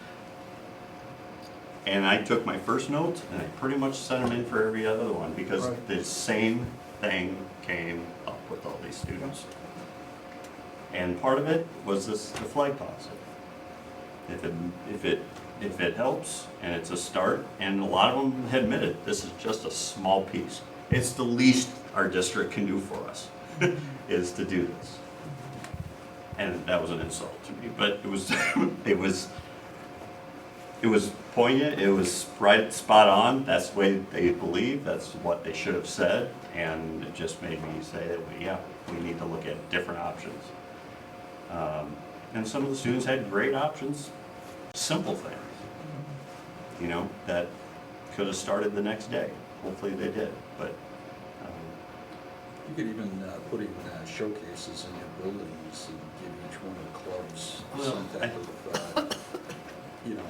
[SPEAKER 9] And I took my first notes and I pretty much sent them in for every other one, because
[SPEAKER 2] Right.
[SPEAKER 9] the same thing came up with all these students. And part of it was the flag policy. If it helps and it's a start, and a lot of them admitted this is just a small piece. it's the least our district can do for us, is to do this. And that was an insult to me, but it was, it was poignant, it was right, spot on, that's the way they believe, that's what they should have said, and it just made me say that, we need to look at different options. And some of the students had great options, simple things, you know, that could have started the next day. Hopefully they did, but.
[SPEAKER 16] You could even put in showcases in your buildings and give each one of the clubs some type of,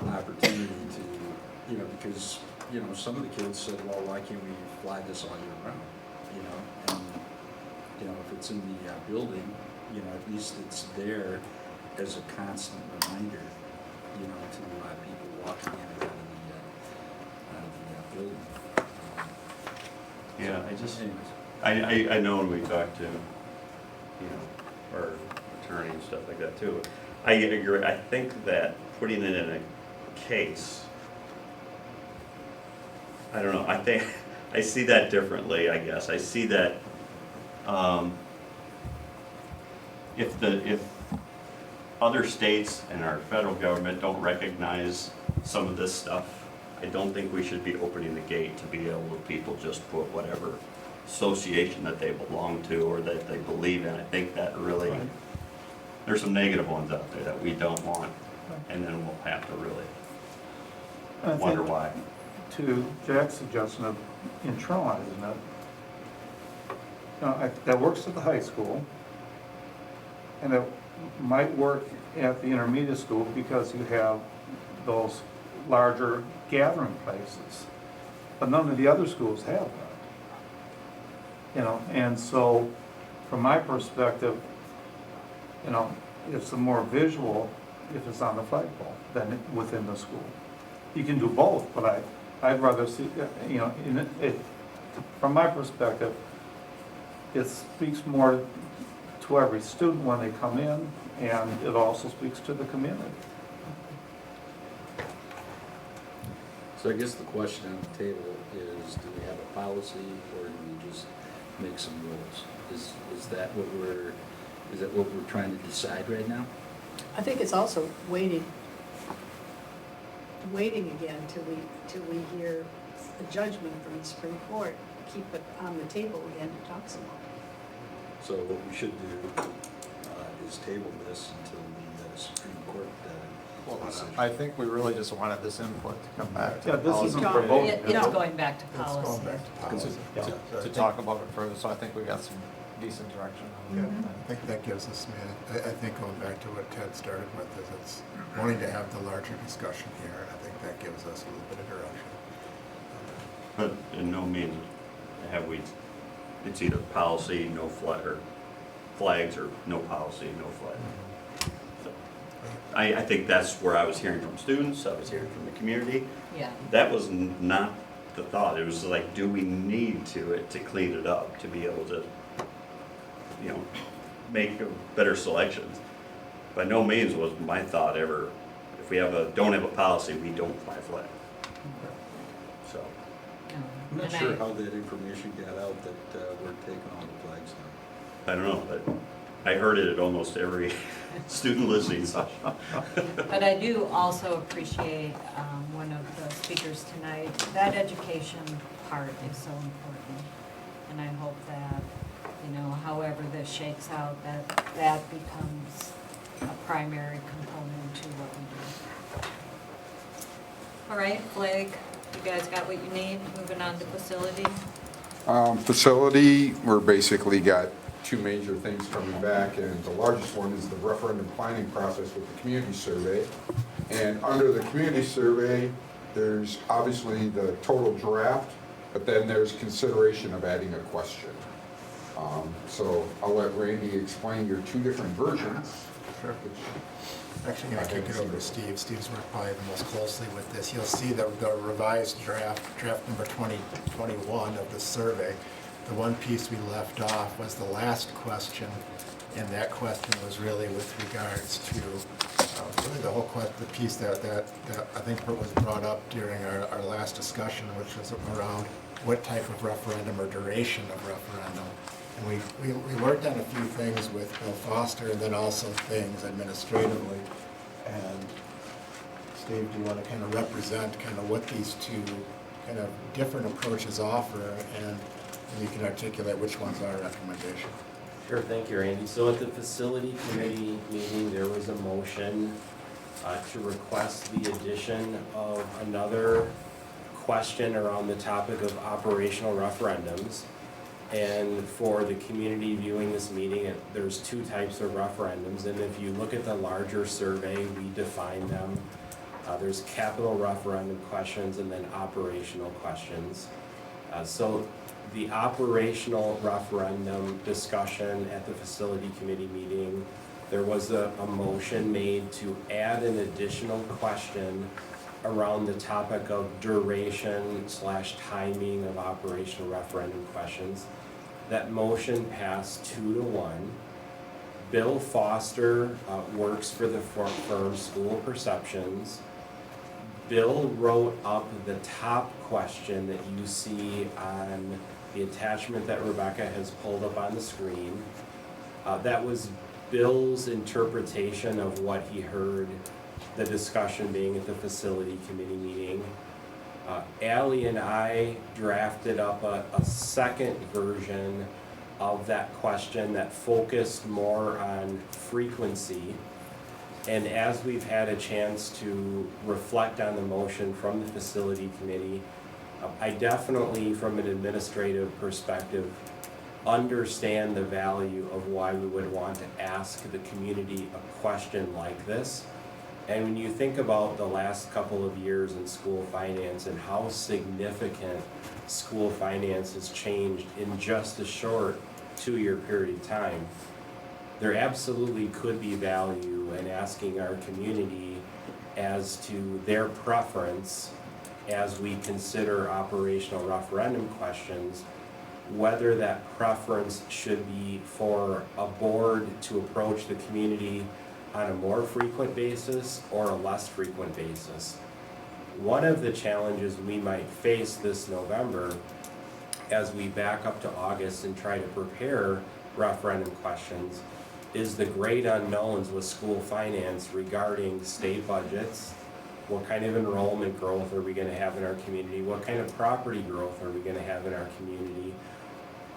[SPEAKER 16] opportunity to, because, some of the kids said, well, why can't we fly this all year round, and, if it's in the building, at least it's there as a constant reminder, to people walking in and out of the building.
[SPEAKER 9] Yeah,
[SPEAKER 16] Anyways.
[SPEAKER 9] I know when we talk to, our attorney and stuff like that too. I agree, I think that putting it in a case, I don't know, I think, I see that differently, I guess. I see that, if other states and our federal government don't recognize some of this stuff, I don't think we should be opening the gate to be able to people just put whatever association that they belong to or that they believe in. I think that really, there's some negative ones out there that we don't want, and then we'll have to really wonder why.
[SPEAKER 2] To Jack's suggestion of internalizing it, that works at the high school, and it might work at the intermediate school because you have those larger gathering places, but none of the other schools have that. And so from my perspective, it's a more visual if it's on the flagpole than within the school. You can do both, but I'd rather see, from my perspective, it speaks more to every student when they come in, and it also speaks to the community.
[SPEAKER 16] So I guess the question on the table is, do we have a policy or do we just make some rules? Is that what we're trying to decide right now?
[SPEAKER 17] I think it's also waiting again till we hear the judgment from the Supreme Court, keep it on the table again to talk some more.
[SPEAKER 16] So what we should do is table this until the Supreme Court decision.
[SPEAKER 19] I think we really just wanted this input to come back to
[SPEAKER 2] Yeah,
[SPEAKER 19] the
[SPEAKER 2] this
[SPEAKER 19] policy.
[SPEAKER 2] isn't for voting.
[SPEAKER 1] It's going back to
[SPEAKER 19] It's
[SPEAKER 1] policy.
[SPEAKER 19] going back to policy, to talk about it further, so I think we got some decent direction.
[SPEAKER 18] Yeah, I think that gives us, I think going back to what Ted started with, is it's wanting to have the larger discussion here, and I think that gives us a little bit of direction.
[SPEAKER 9] But in no means have we, it's either policy, no flag, or flags, or no policy, no flag. So, I think that's where I was hearing from students, I was hearing from the community.
[SPEAKER 1] Yeah.
[SPEAKER 9] That was not the thought. It was like, do we need to clean it up, to be able to, make better selections? By no means was my thought ever, if we don't have a policy, we don't fly flag. So.
[SPEAKER 16] I'm not sure how that information got out that we're taking all the flags down.
[SPEAKER 9] I don't know, but I heard it at almost every student listening session.
[SPEAKER 1] But I do also appreciate one of the speakers tonight, that education part is so important. And I hope that, however this shakes out, that becomes a primary component to what we do. All right, Blake, you guys got what you need? Moving on to facility.
[SPEAKER 15] Facility, we're basically got two major things coming back, and the largest one is the referendum planning process with the community survey. And under the community survey, there's obviously the total draft, but then there's consideration of adding a question. So I'll let Randy explain your two different versions.
[SPEAKER 18] Sure. Actually, I can get over to Steve. Steve's worked probably the most closely with this. You'll see the revised draft number 2021 of the survey. The one piece we left off was the last question, and that question was really with regards to really the whole the piece that I think was brought up during our last discussion, which was around what type of referendum or duration of referendum. And we worked on a few things with Bill Foster and then also things administratively. And Steve, do you want to kind of represent kind of what these two kind of different approaches offer, and you can articulate which one's our recommendation?
[SPEAKER 21] Sure, thank you, Randy. So at the facility committee meeting, there was a motion to request the addition of another question around the topic of operational referendums. And for the community viewing this meeting, there's two types of referendums. And if you look at the larger survey, we define them. There's capital referendum questions and then operational questions. So the operational referendum discussion at the facility committee meeting, there was a motion made to add an additional question around the topic of duration / timing of operational referendum questions. That motion passed 2-1. Bill Foster works for the firm School Perceptions. Bill wrote up the top question that you see on the attachment that Rebecca has pulled up on the screen. That was Bill's interpretation of what he heard the discussion being at the facility committee meeting. Allie and I drafted up a second version of that question that focused more on frequency. And as we've had a chance to reflect on the motion from the facility committee, I definitely, from an administrative perspective, understand the value of why we would want to ask the community a question like this. And when you think about the last couple of years in school finance and how significant school finance has changed in just a short 2-year period of time, there absolutely could be value in asking our community as to their preference as we consider operational referendum questions, whether that preference should be for a board to approach the community on a more frequent basis or a less frequent basis. One of the challenges we might face this November as we back up to August and try to prepare referendum questions is the great unknowns with school finance regarding state budgets. What kind of enrollment growth are we going to have in our community? What kind of property growth are we going to have in our community?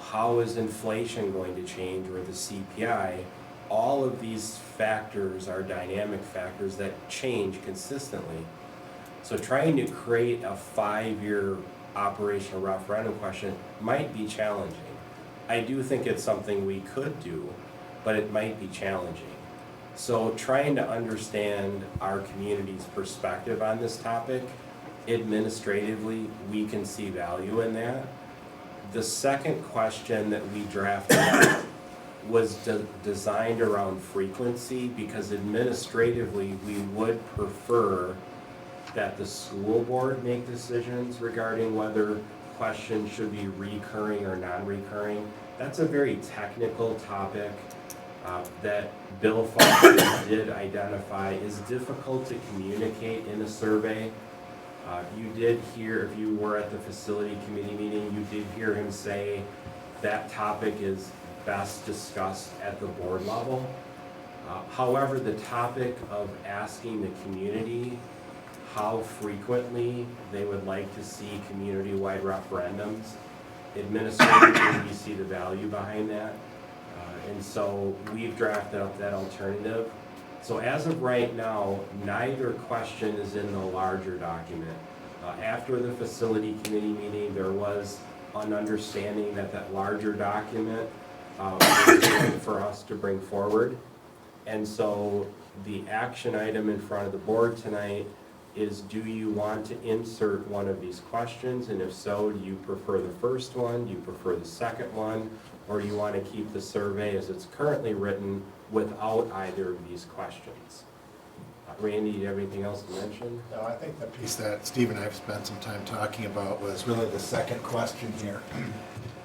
[SPEAKER 21] How is inflation going to change, or the CPI? All of these factors are dynamic factors that change consistently. So trying to create a 5-year operational referendum question might be challenging. I do think it's something we could do, but it might be challenging. So trying to understand our community's perspective on this topic, administratively, we can see value in that. The second question that we drafted was designed around frequency, because administratively we would prefer that the school board make decisions regarding whether questions should be recurring or non-recurring. That's a very technical topic that Bill Foster did identify is difficult to communicate in a survey. You did hear, if you were at the facility committee meeting, you did hear him say that topic is best discussed at the board level. However, the topic of asking the community how frequently they would like to see community-wide referendums, administratively we see the value behind that. And so we've drafted up that alternative. So as of right now, neither question is in the larger document. After the facility committee meeting, there was an understanding that that larger document was good for us to bring forward. And so the action item in front of the board tonight is, do you want to insert one of these questions? And if so, do you prefer the first one? Do you prefer the second one? Or do you want to keep the survey as it's currently written without either of these questions? Randy, do you have anything else to mention?
[SPEAKER 18] No, I think the piece that Steve and I have spent some time talking about was really the second question here.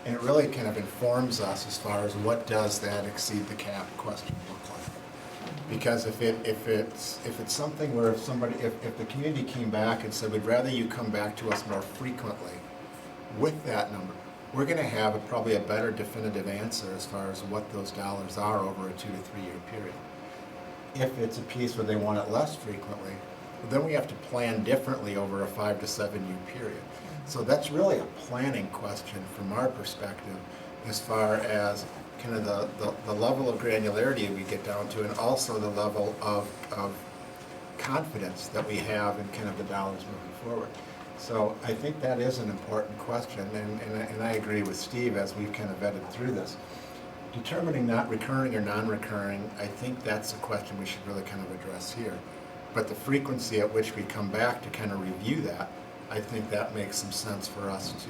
[SPEAKER 18] And it really kind of informs us as far as what does that exceed the cap question look like. Because if it's something where if the community came back and said, we'd rather you come back to us more frequently with that number, we're gonna have probably a better definitive answer as far as what those dollars are over a 2 to 3 year period. If it's a piece where they want it less frequently, then we have to plan differently over a 5 to 7 year period. So that's really a planning question from our perspective as far as kind of the level of granularity we get down to, and also the level of confidence that we have in kind of the dollars moving forward. So I think that is an important question, and I agree with Steve as we've kind of vetted through this. Determining not recurring or non-recurring, I think that's a question we should really kind of address here. But the frequency at which we come back to kind of review that, I think that makes some sense for us to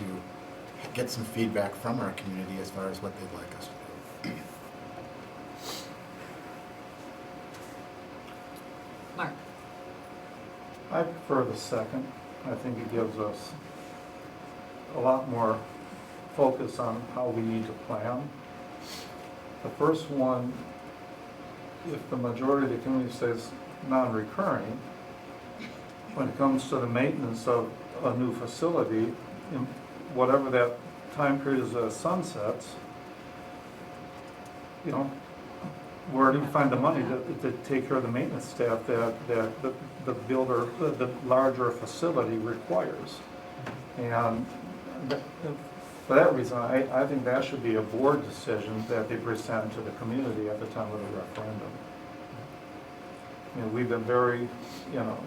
[SPEAKER 18] get some feedback from our community as far as what they'd like us to do.
[SPEAKER 1] Mark?
[SPEAKER 2] I prefer the second. I think it gives us a lot more focus on how we need to plan. The first one, if the majority of the community says non-recurring, when it comes to the maintenance of a new facility, in whatever that time period is that sunsets, you know, where do you find the money to take care of the maintenance staff that the builder, the larger facility requires? And for that reason, I think that should be a board decision that they present to the community at the time of the referendum. You know, we've been very, you know,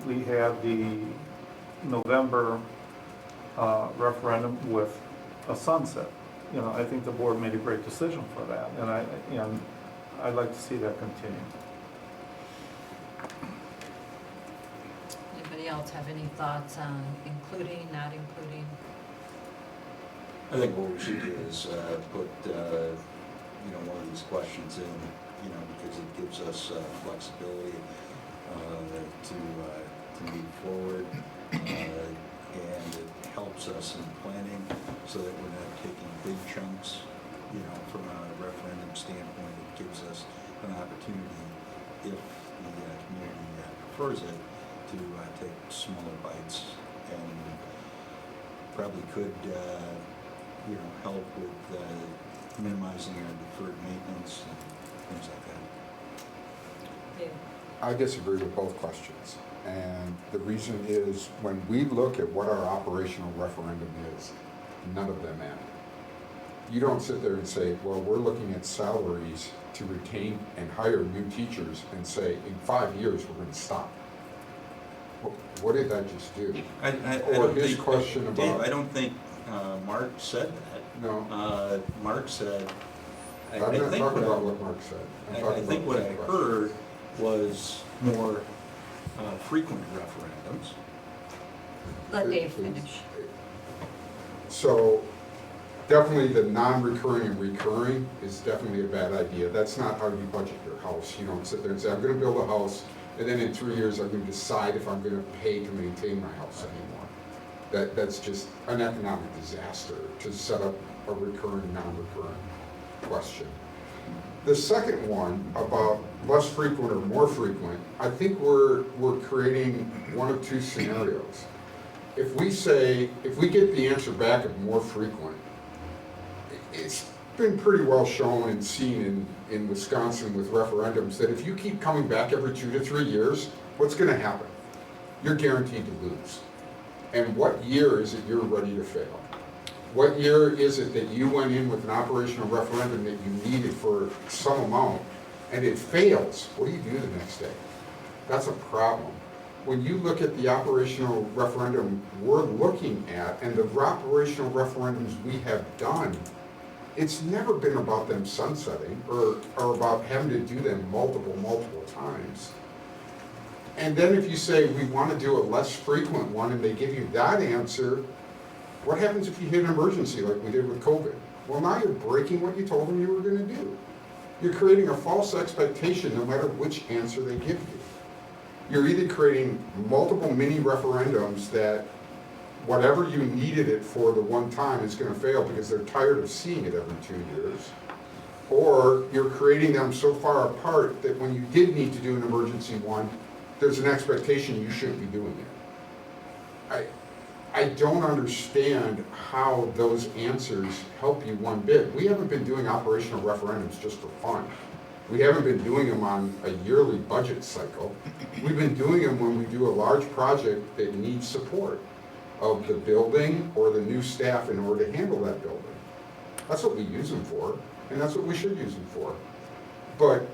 [SPEAKER 2] we had the November referendum with a sunset. You know, I think the board made a great decision for that, and I'd like to see that continue.
[SPEAKER 1] Anybody else have any thoughts on including, not including?
[SPEAKER 16] I think what we should do is put, you know, one of these questions in, you know, because it gives us flexibility to move forward, and it helps us in planning so that we're not taking big chunks, you know, from a referendum standpoint. It gives us an opportunity, if the community prefers it, to take smaller bites, and probably could, you know, help with minimizing our deferred maintenance and things like that.
[SPEAKER 15] I disagree with both questions. And the reason is, when we look at what our operational referendum is, none of them end. You don't sit there and say, well, we're looking at salaries to retain and hire new teachers and say, in 5 years, we're going to stop. What did that just do?
[SPEAKER 16] I
[SPEAKER 15] Or
[SPEAKER 16] don't
[SPEAKER 15] his
[SPEAKER 16] think,
[SPEAKER 15] question about...
[SPEAKER 16] Dave, I don't think Mark said that.
[SPEAKER 15] No.
[SPEAKER 16] Mark said...
[SPEAKER 15] I'm not talking about what Mark said.
[SPEAKER 16] I think what I heard was more frequent referendums.
[SPEAKER 1] Let Dave finish.
[SPEAKER 15] So, definitely the non-recurring and recurring is definitely a bad idea. That's not how you budget your house. You don't sit there and say, I'm gonna build a house, and then in 3 years, I'm gonna decide if I'm gonna pay to maintain my house anymore. That's just an economic disaster to set up a recurring, non-recurring question. The second one about less frequent or more frequent, I think we're creating one of two scenarios. If we say, if we get the answer back of more frequent, it's been pretty well shown and seen in Wisconsin with referendums that if you keep coming back every 2 to 3 years, what's gonna happen? You're guaranteed to lose. And what year is it you're ready to fail? What year is it that you went in with an operational referendum that you needed for some amount, and it fails? What do you do the next day? That's a problem. When you look at the operational referendum we're looking at, and the operational referendums we have done, it's never been about them sunsetting or about having to do them multiple times. And then if you say we want to do a less frequent one and they give you that answer, what happens if you hit an emergency like we did with COVID? Well, now you're breaking what you told them you were going to do. You're creating a false expectation no matter which answer they give you. You're either creating multiple mini referendums that whatever you needed it for the one time is going to fail because they're tired of seeing it every 2 years, Or you're creating them so far apart that when you did need to do an emergency one, there's an expectation you should be doing it. I don't understand how those answers help you one bit. We haven't been doing operational referendums just for fun. We haven't been doing them on a yearly budget cycle. We've been doing them when we do a large project that needs support of the building or the new staff in order to handle that building. That's what we use them for, and that's what we should use them for. But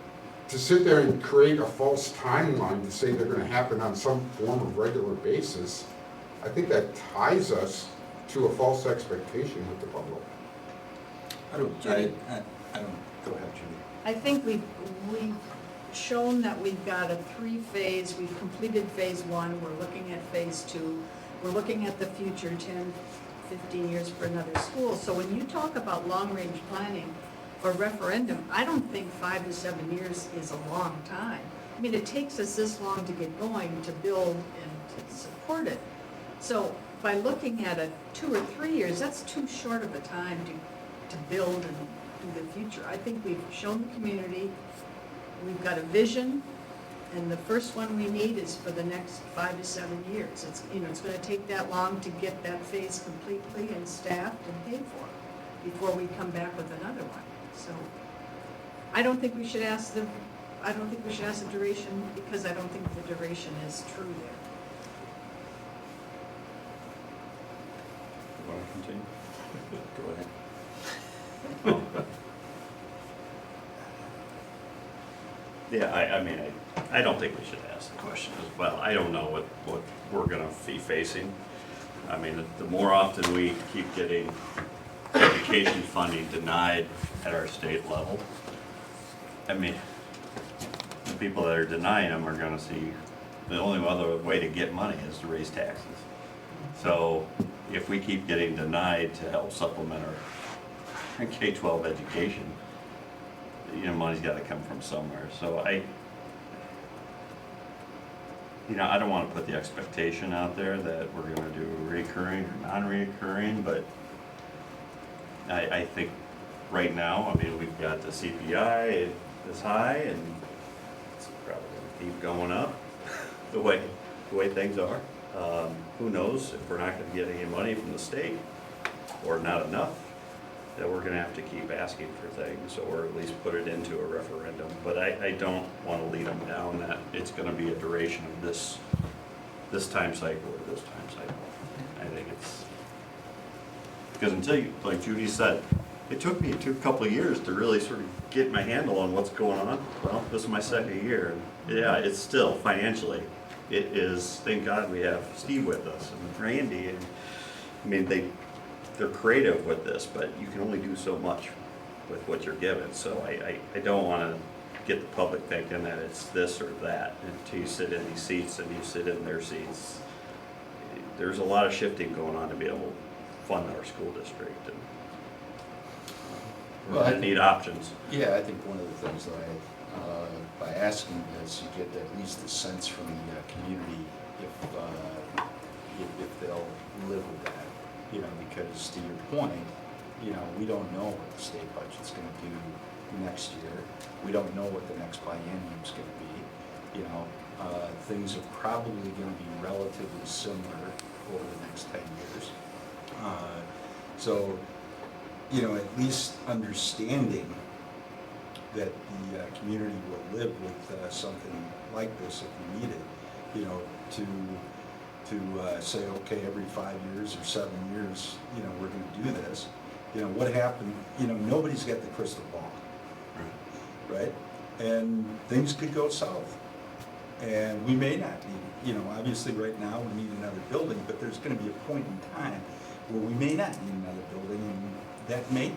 [SPEAKER 15] to sit there and create a false timeline to say they're gonna happen on some form of regular basis, I think that ties us to a false expectation with the public.
[SPEAKER 16] I don't, go ahead, Judy.
[SPEAKER 17] I think we've shown that we've got a 3-phase, we've completed phase 1, we're looking at phase 2, we're looking at the future 10, 15 years for another school. So when you talk about long-range planning or referendum, I don't think 5 to 7 years is a long time. I mean, it takes us this long to get going, to build and to support it. So by looking at a 2 or 3 years, that's too short of a time to build and do the future. I think we've shown the community, we've got a vision, and the first one we need is for the next 5 to 7 years. It's, you know, it's gonna take that long to get that phase completely and staffed and paid for before we come back with another one. So I don't think we should ask the duration, because I don't think the duration is true there.
[SPEAKER 9] You want to continue?
[SPEAKER 16] Go ahead.
[SPEAKER 9] Yeah, I mean, I don't think we should ask the question as well. I don't know what we're gonna be facing. I mean, the more often we keep getting education funding denied at our state level, I mean, the people that are denying them are gonna see the only other way to get money is to raise taxes. So if we keep getting denied to help supplement our K-12 education, you know, money's gotta come from somewhere. So I don't wanna put the expectation out there that we're gonna do recurring or non-reoccurring, but I think right now, I mean, we've got the CPI is high and it's probably gonna keep going up the way things are. Who knows if we're not gonna get any money from the state or not enough, that we're gonna have to keep asking for things or at least put it into a referendum. But I don't wanna lead them down that it's gonna be a duration of this time cycle or this time cycle. I think it's, because until you, like Judy said, it took me a couple of years to really sort of get my handle on what's going on. Well, this is my second year. And yeah, it's still financially, it is, thank God we have Steve with us and Randy. And I mean, they're creative with this, but you can only do so much with what you're given. So I don't want to get the public thinking that it's this or that until you sit in these seats and you sit in their seats. There's a lot of shifting going on to be able to fund our school district, and we're gonna need options.
[SPEAKER 16] Yeah, I think one of the things that by asking this, you get at least a sense from the community if they'll live with that, you know, because to your point, you know, we don't know what the state budget's gonna do next year. We don't know what the next biennium's gonna be, you know. Things are probably gonna be relatively similar over the next 10 years. So, you know, at least understanding that the community will live with something like this if we need it, you know, to say, okay, every 5 years or 7 years, you know, we're gonna do this. You know, what happened, you know, nobody's got the crystal ball, right? And things could go south. And we may not need, you know, obviously right now we need another building, but there's gonna be a point in time where we may not need another building, and that may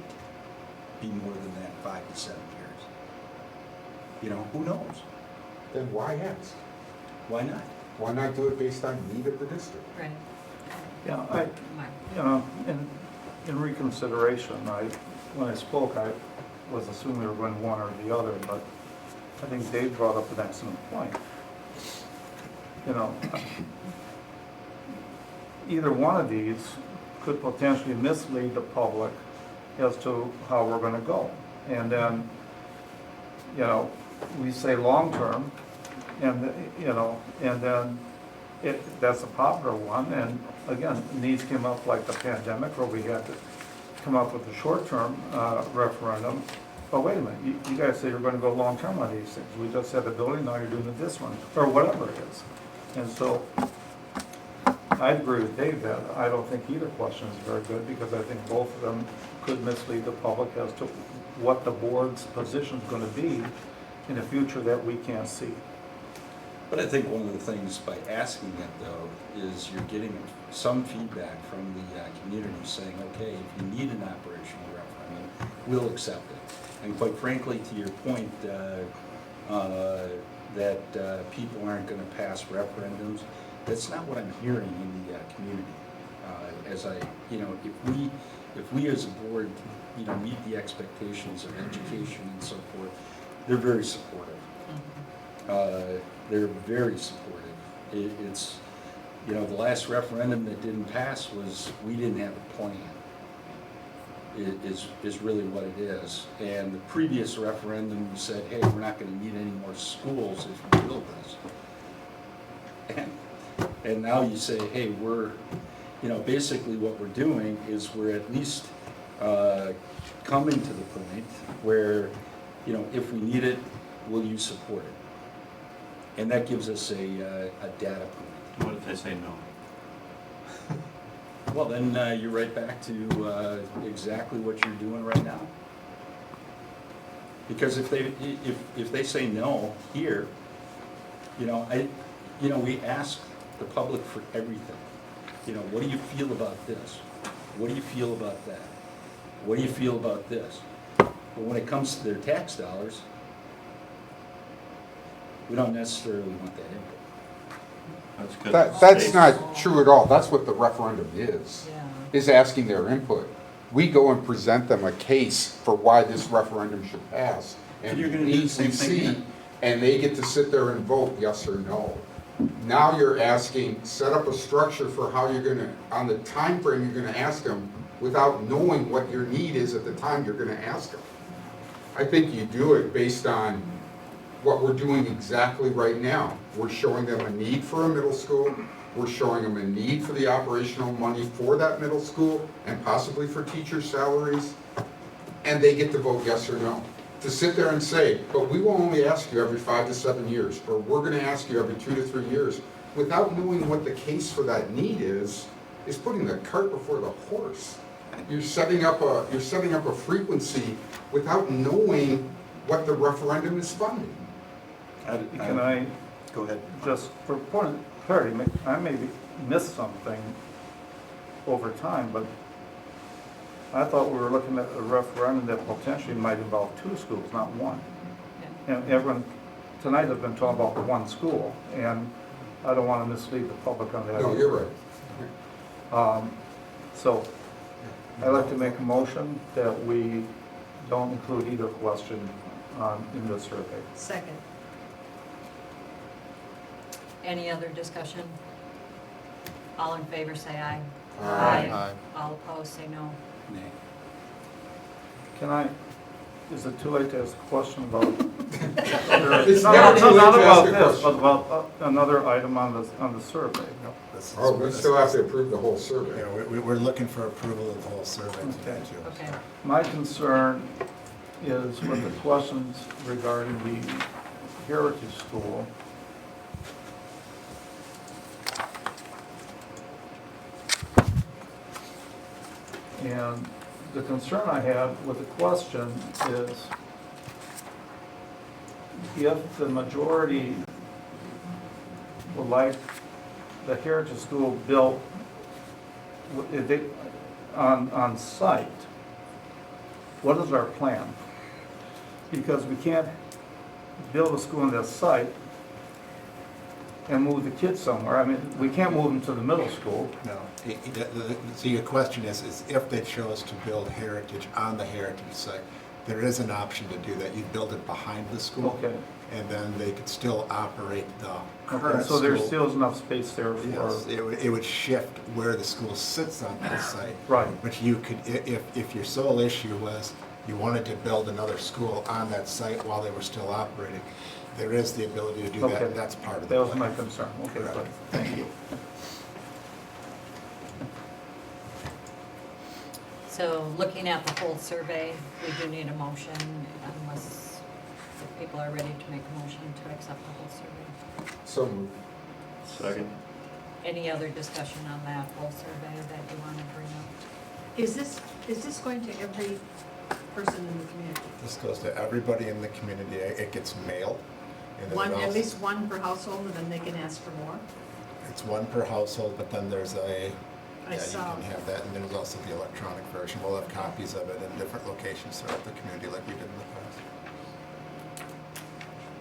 [SPEAKER 16] be more than that 5 to 7 years. You know, who knows?
[SPEAKER 15] Then why ask?
[SPEAKER 16] Why not?
[SPEAKER 15] Why not do it based on need of the district?
[SPEAKER 1] Right.
[SPEAKER 2] Yeah, you know, in reconsideration, when I spoke, I was assuming we were going one or the other, but I think Dave brought up an excellent point. You know, either one of these could potentially mislead the public as to how we're going to go. and then, you know, we say long-term, and, you know, and then that's a popular one, and again, needs came up like the pandemic, where we had to come up with a short-term referendum. But wait a minute, you guys say you're gonna go long-term on these things. We just had the building, now you're doing this one, or whatever it is. And so, I agree with Dave that I don't think either question is very good, because I think both of them could mislead the public as to what the board's position is gonna be in the future that we can't see.
[SPEAKER 16] But I think one of the things by asking it though, is you're getting some feedback from the community saying, okay, if you need an operational referendum, we'll accept it. And quite frankly, to your point, that people aren't gonna pass referendums, that's not what I'm hearing in the community. As I, you know, if we as a board, you know, meet the expectations of education and so forth, they're very supportive. They're very supportive. It's, you know, the last referendum that didn't pass was, we didn't have a plan. Is really what it is. And the previous referendum said, hey, we're not gonna need any more schools if you build this. And now you say, hey, we're, you know, basically what we're doing is we're at least coming to the point where, you know, if we need it, will you support it? And that gives us a data point.
[SPEAKER 9] What if they say no?
[SPEAKER 16] Well, then you're right back to exactly what you're doing right now. Because if they say no here, you know, we ask the public for everything. You know, what do you feel about this? What do you feel about that? What do you feel about this? But when it comes to their tax dollars, we don't necessarily want that input.
[SPEAKER 15] That's not true at all. That's what the referendum is asking their input. We go and present them a case for why this referendum should pass. And
[SPEAKER 16] you're gonna do the same thing here.
[SPEAKER 15] And they get to sit there and vote yes or no. Now you're asking, set up a structure for how you're gonna, on the time frame you're gonna ask them, without knowing what your need is at the time you're gonna ask them. I think you do it based on what we're doing exactly right now. We're showing them a need for a middle school. We're showing them a need for the operational money for that middle school and possibly for teacher salaries. And they get to vote yes or no. To sit there and say, but we will only ask you every 5 to 7 years, or we're gonna ask you every 2 to 3 years, without knowing what the case for that need is putting the cart before the horse. You're setting up a frequency without knowing what the referendum is funding.
[SPEAKER 2] Can I
[SPEAKER 16] go ahead?
[SPEAKER 2] Just for point of clarity, I maybe missed something over time, but I thought we were looking at a referendum that potentially might involve 2 schools, not 1. And everyone tonight has been talking about the 1 school, and I don't want to mislead the public on that.
[SPEAKER 15] No, you're right.
[SPEAKER 2] So I'd like to make a motion that we don't include either question in the survey.
[SPEAKER 17] Second.
[SPEAKER 1] Any other discussion? All in favor, say aye.
[SPEAKER 19] Aye.
[SPEAKER 1] All opposed, say no.
[SPEAKER 16] Nay.
[SPEAKER 2] Is it too late to ask a question about?
[SPEAKER 15] It's
[SPEAKER 2] not
[SPEAKER 15] never too late to ask
[SPEAKER 2] about
[SPEAKER 15] a
[SPEAKER 2] this,
[SPEAKER 15] question.
[SPEAKER 2] but about another item on the survey.
[SPEAKER 15] Oh, we still have to approve the whole survey.
[SPEAKER 18] Yeah, we're looking for approval of the whole survey today, too.
[SPEAKER 1] Okay.
[SPEAKER 2] My concern is with the questions regarding the Heritage School. And the concern I have with the question is if the majority would like the Heritage School built on site, what is our plan? Because we can't build a school on that site and move the kids somewhere. I mean, we can't move them to the middle school.
[SPEAKER 18] No. So your question is if they chose to build Heritage on the Heritage site, there is an option to do that. You'd build it behind the school.
[SPEAKER 2] Okay.
[SPEAKER 18] And then they could still operate the current
[SPEAKER 2] Okay, so there
[SPEAKER 18] school.
[SPEAKER 2] still is enough space there for...
[SPEAKER 18] Yes, it would shift where the school sits on that site.
[SPEAKER 2] Right.
[SPEAKER 18] But you could, if your sole issue was you wanted to build another school on that site while they were still operating, there is the ability to do that,
[SPEAKER 2] Okay.
[SPEAKER 18] and that's part of the
[SPEAKER 2] That was
[SPEAKER 18] plan.
[SPEAKER 2] my concern. Okay,
[SPEAKER 18] Correct.
[SPEAKER 2] good. Thank you.
[SPEAKER 1] So looking at the whole survey, we do need a motion unless people are ready to make a motion to accept the whole survey.
[SPEAKER 15] So moved.
[SPEAKER 9] Second.
[SPEAKER 1] Any other discussion on that whole survey that you want to bring up?
[SPEAKER 17] Is this going to every person in the community?
[SPEAKER 18] This goes to everybody in the community. It gets mailed. and then
[SPEAKER 17] One,
[SPEAKER 18] it
[SPEAKER 17] at
[SPEAKER 18] also-
[SPEAKER 17] least one per household, and then they can ask for more?
[SPEAKER 18] It's one per household, but then there's a,
[SPEAKER 17] I
[SPEAKER 18] yeah,
[SPEAKER 17] saw.
[SPEAKER 18] you can have that, and there's also the electronic version. We'll have copies of it in different locations throughout the community like we did in the past.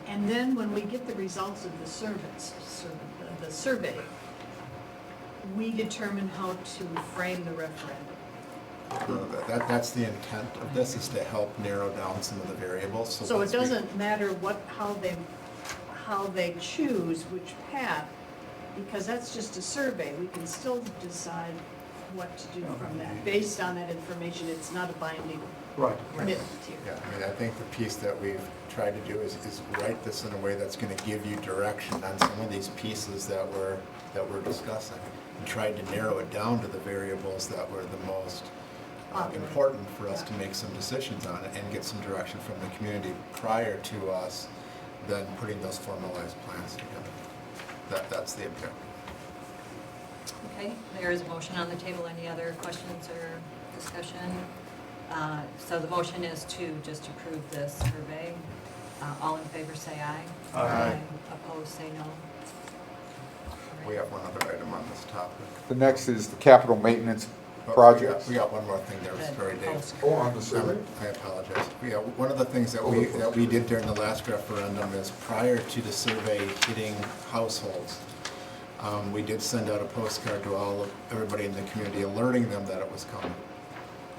[SPEAKER 17] And then when we get the results of the survey, we determine how to frame the referendum.
[SPEAKER 18] That's the intent of this, is to help narrow down some of the variables.
[SPEAKER 17] So it
[SPEAKER 18] once we-
[SPEAKER 17] doesn't matter how they choose which path, because that's just a survey. We can still decide what to do from that. Based on that information, it's not a binding
[SPEAKER 2] Right.
[SPEAKER 17] commitment here.
[SPEAKER 18] Yeah, I mean, I think the piece that we've tried to do is write this in a way that's gonna give you direction on some of these pieces that we're discussing. And tried to narrow it down to the variables that were the most important for us to make some decisions on it and get some direction from the community prior to us then putting those formalized plans together. That's the objective.
[SPEAKER 1] Okay, there is a motion on the table. Any other questions or discussion? So the motion is to just approve this survey. All in favor say aye.
[SPEAKER 2] Aye.
[SPEAKER 1] Opposed say no.
[SPEAKER 18] We have one other item on this topic.
[SPEAKER 15] The next is the capital maintenance
[SPEAKER 18] But
[SPEAKER 15] projects.
[SPEAKER 18] We got one more thing there, it's very Dave.
[SPEAKER 15] Oh, on the survey?
[SPEAKER 18] I apologize. Yeah, one of the things that we did during the last referendum is prior to the survey hitting households, we did send out a postcard to everybody in the community alerting them that it was coming.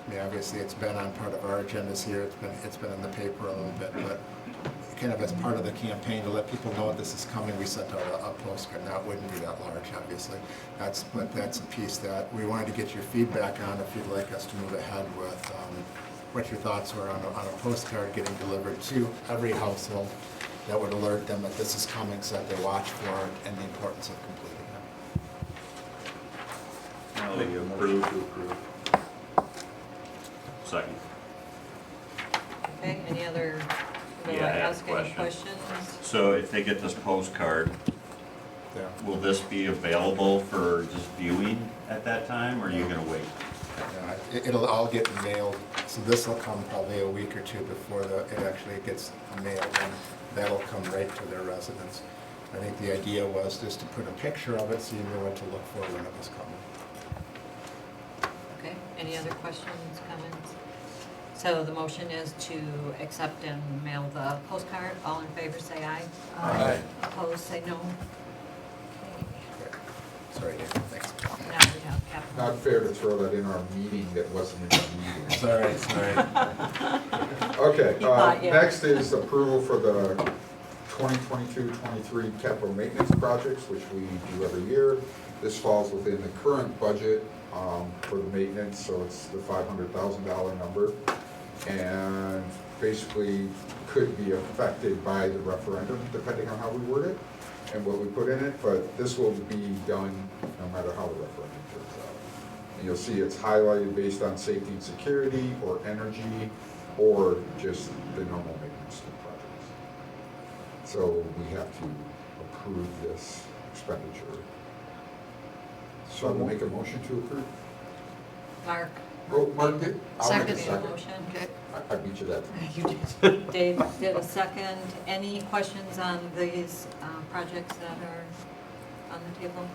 [SPEAKER 18] I mean, obviously, it's been on part of our agendas here, it's been in the paper a little bit, but kind of as part of the campaign to let people know this is coming, we sent out a postcard. Now, it wouldn't be that large, obviously. But that's a piece that we wanted to get your feedback on if you'd like us to move ahead with, what your thoughts were on a postcard getting delivered to every household that would alert them that this is coming, so that they watch for it, and the importance of completing it.
[SPEAKER 9] I'll make a motion to approve. Second.
[SPEAKER 1] Okay, any other,
[SPEAKER 9] Yeah, I have a
[SPEAKER 1] ask any
[SPEAKER 9] question.
[SPEAKER 1] questions?
[SPEAKER 9] So if they get this postcard,
[SPEAKER 18] Yeah.
[SPEAKER 9] will this be available for just viewing at that time, or are you gonna wait?
[SPEAKER 18] It'll all get mailed, so this will come probably a week or two before it actually gets mailed, and that'll come right to their residence. I think the idea was just to put a picture of it so you knew what to look for when it was coming.
[SPEAKER 1] Okay, any other questions, comments? So the motion is to accept and mail the postcard. All in favor say aye.
[SPEAKER 18] Aye.
[SPEAKER 1] Opposed say no.
[SPEAKER 18] Sorry, Dave, thanks.
[SPEAKER 1] Now we have capital.
[SPEAKER 15] Not fair to throw that in our meeting that wasn't in the meeting.
[SPEAKER 18] Sorry.
[SPEAKER 15] Okay,
[SPEAKER 1] You thought, yeah.
[SPEAKER 15] next is approval for the 2022-23 capital maintenance projects, which we do every year. This falls within the current budget for the maintenance, so it's the $500,000 number. And basically could be affected by the referendum, depending on how we word it and what we put in it, but this will be done no matter how the referendum turns out. And you'll see it's highlighted based on safety and security, or energy, or just the normal maintenance of the projects. So we have to approve this expenditure. So I'll make a motion to approve.
[SPEAKER 1] Mark?
[SPEAKER 15] Oh, Mark did? I'll make a
[SPEAKER 1] Second motion.
[SPEAKER 17] Okay.
[SPEAKER 15] I beat you that time.
[SPEAKER 1] You did. Dave did a second. Any questions on these projects that are on the table?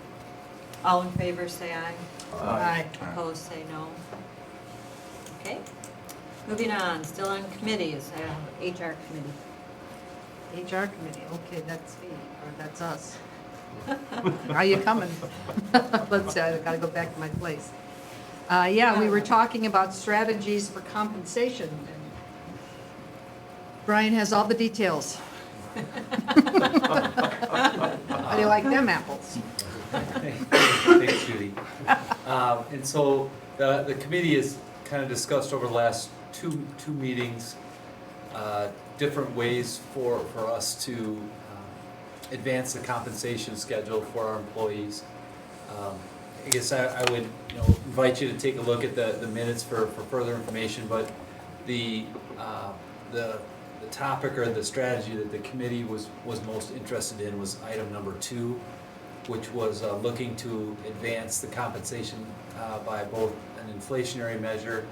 [SPEAKER 1] All in favor say aye.
[SPEAKER 17] Aye.
[SPEAKER 1] Opposed say no. Okay. Moving on, still on committees, HR committee.
[SPEAKER 17] HR committee, okay, that's me, or that's us. Are you coming? Let's see, I gotta go back to my place. Yeah, we were talking about strategies for compensation. And Brian has all the details. How do you like them apples?
[SPEAKER 4] Thanks, Judy. And so the committee has kind of discussed over the last two meetings, different ways for us to advance the compensation schedule for our employees. I guess I would, invite you to take a look at the minutes for further information, but the topic or the strategy that the committee was most interested in was item number 2, which was looking to advance the compensation by both an inflationary measure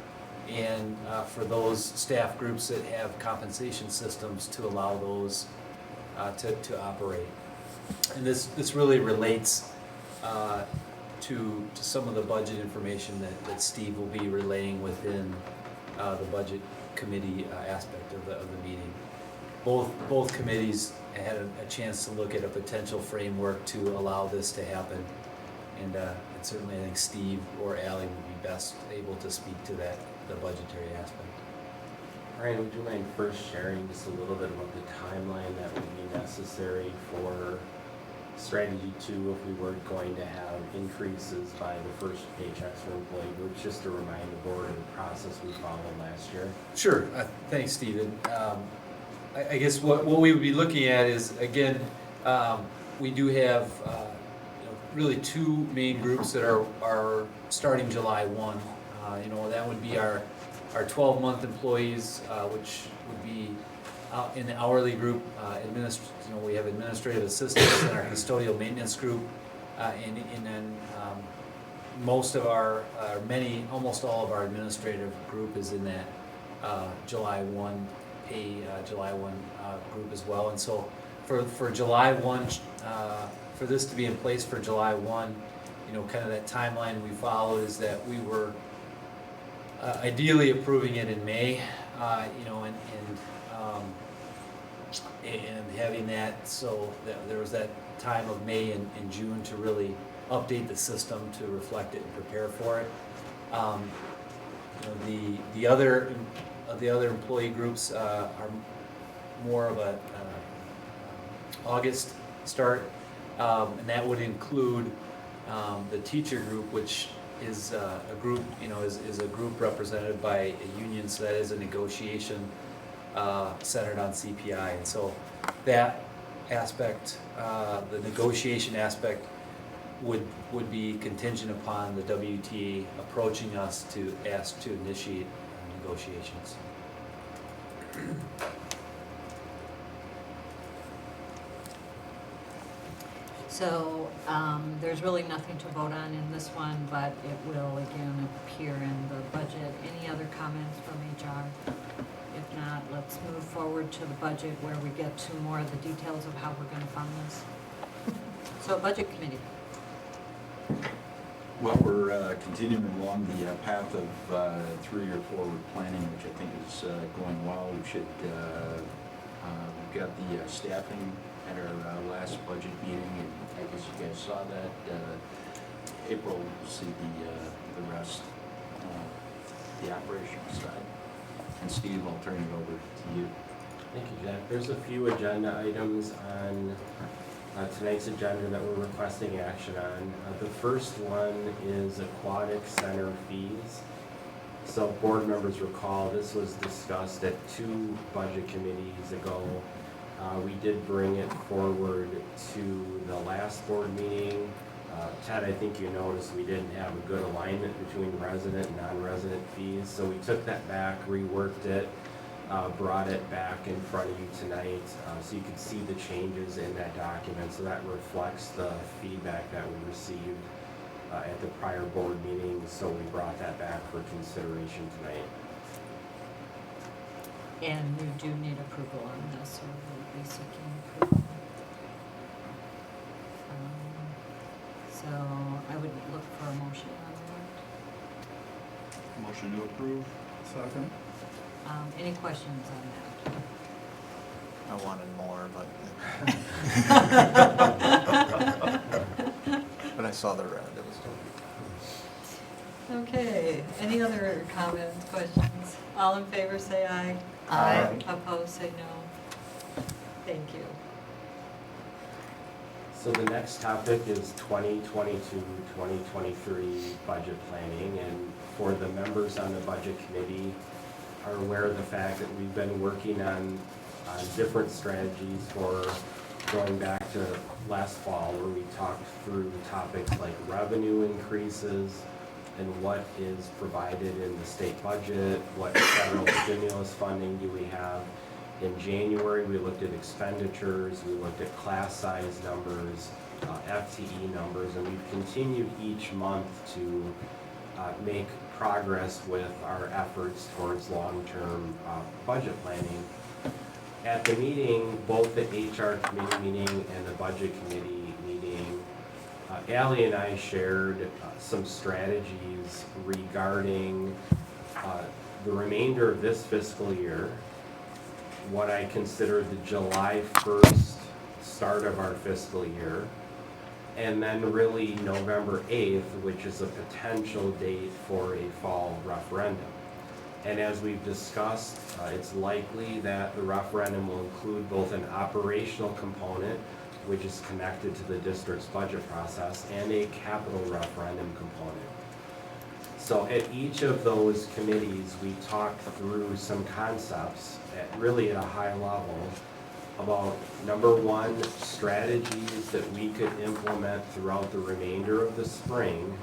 [SPEAKER 4] and for those staff groups that have compensation systems to allow those to operate. And this really relates to some of the budget information that Steve will be relaying within the budget committee aspect of the meeting. Both committees had a chance to look at a potential framework to allow this to happen. And certainly I think Steve or Ally would be best able to speak to that, the budgetary aspect.
[SPEAKER 21] Ryan, would you mind first sharing just a little bit about the timeline that would be necessary for strategy 2 if we were going to have increases by the first paychecks for employee groups, just to remind the board of the process we followed last year?
[SPEAKER 4] Sure. Thanks, Stephen. I guess what we would be looking at is, again, we do have really 2 main groups that are starting July 1. That would be our 12-month employees, which would be in the hourly group. We have administrative assistants in our custodial maintenance group, and then almost all of our administrative group is in that July 1 July 1 group as well. And so for July 1, for this to be in place for July 1, kind of that timeline we followed is that we were ideally approving it in May, and having that so that there was that time of May and June to really update the system to reflect it and prepare for it. The other employee groups are more of a August start, and that would include the teacher group, which is a group, is a group represented by a union, so that is a negotiation centered on CPI. And so that aspect, the negotiation aspect, would be contingent upon the WTA approaching us to ask to initiate negotiations.
[SPEAKER 1] So there's really nothing to vote on in this one, but it will again appear in the budget. Any other comments from HR? If not, let's move forward to the budget where we get to more of the details of how we're going to fund this. So Budget Committee.
[SPEAKER 16] Well, we're continuing along the path of 3-year forward planning, which I think is going well. We should, we've got the staffing at our last budget meeting, and I guess you guys saw that. April, we'll see the rest, the operational side. And Steve, I'll turn it over to you.
[SPEAKER 21] Thank you, Jack. There's a few agenda items on tonight's agenda that we're requesting action on. The first one is aquatic center fees. So board members recall this was discussed at 2 budget committees ago. We did bring it forward to the last board meeting. Ted, I think you noticed we didn't have a good alignment between resident and non-resident fees, so we took that back, reworked it, brought it back in front of you tonight, so you could see the changes in that document. So that reflects the feedback that we received at the prior board meeting, so we brought that back for consideration tonight.
[SPEAKER 1] And you do need approval on this, or we'll be seeking approval. So I would look for a motion on that.
[SPEAKER 2] Motion to approve. Second.
[SPEAKER 1] Any questions on that?
[SPEAKER 19] I wanted more, but but I saw the red. It was
[SPEAKER 1] Okay, any other comments, questions? All in favor say aye.
[SPEAKER 19] Aye.
[SPEAKER 1] Opposed say no. Thank you.
[SPEAKER 21] So the next topic is 2022-2023 budget planning, and for the members on the budget committee, are aware of the fact that we've been working on different strategies for going back to last fall, where we talked through topics like revenue increases and what is provided in the state budget, what federal stimulus funding do we have. In January, we looked at expenditures, we looked at class size numbers, FTE numbers, and we've continued each month to make progress with our efforts towards long-term budget planning. At the meeting, both the HR committee meeting and the budget committee meeting, Allie and I shared some strategies regarding the remainder of this fiscal year, what I consider the July 1st start of our fiscal year, and then really November 8th, which is a potential date for a fall referendum. And as we've discussed, it's likely that the referendum will include both an operational component, which is connected to the district's budget process, and a capital referendum component. So at each of those committees, we talked through some concepts really at a high level about, number one, strategies that we could implement throughout the remainder of the spring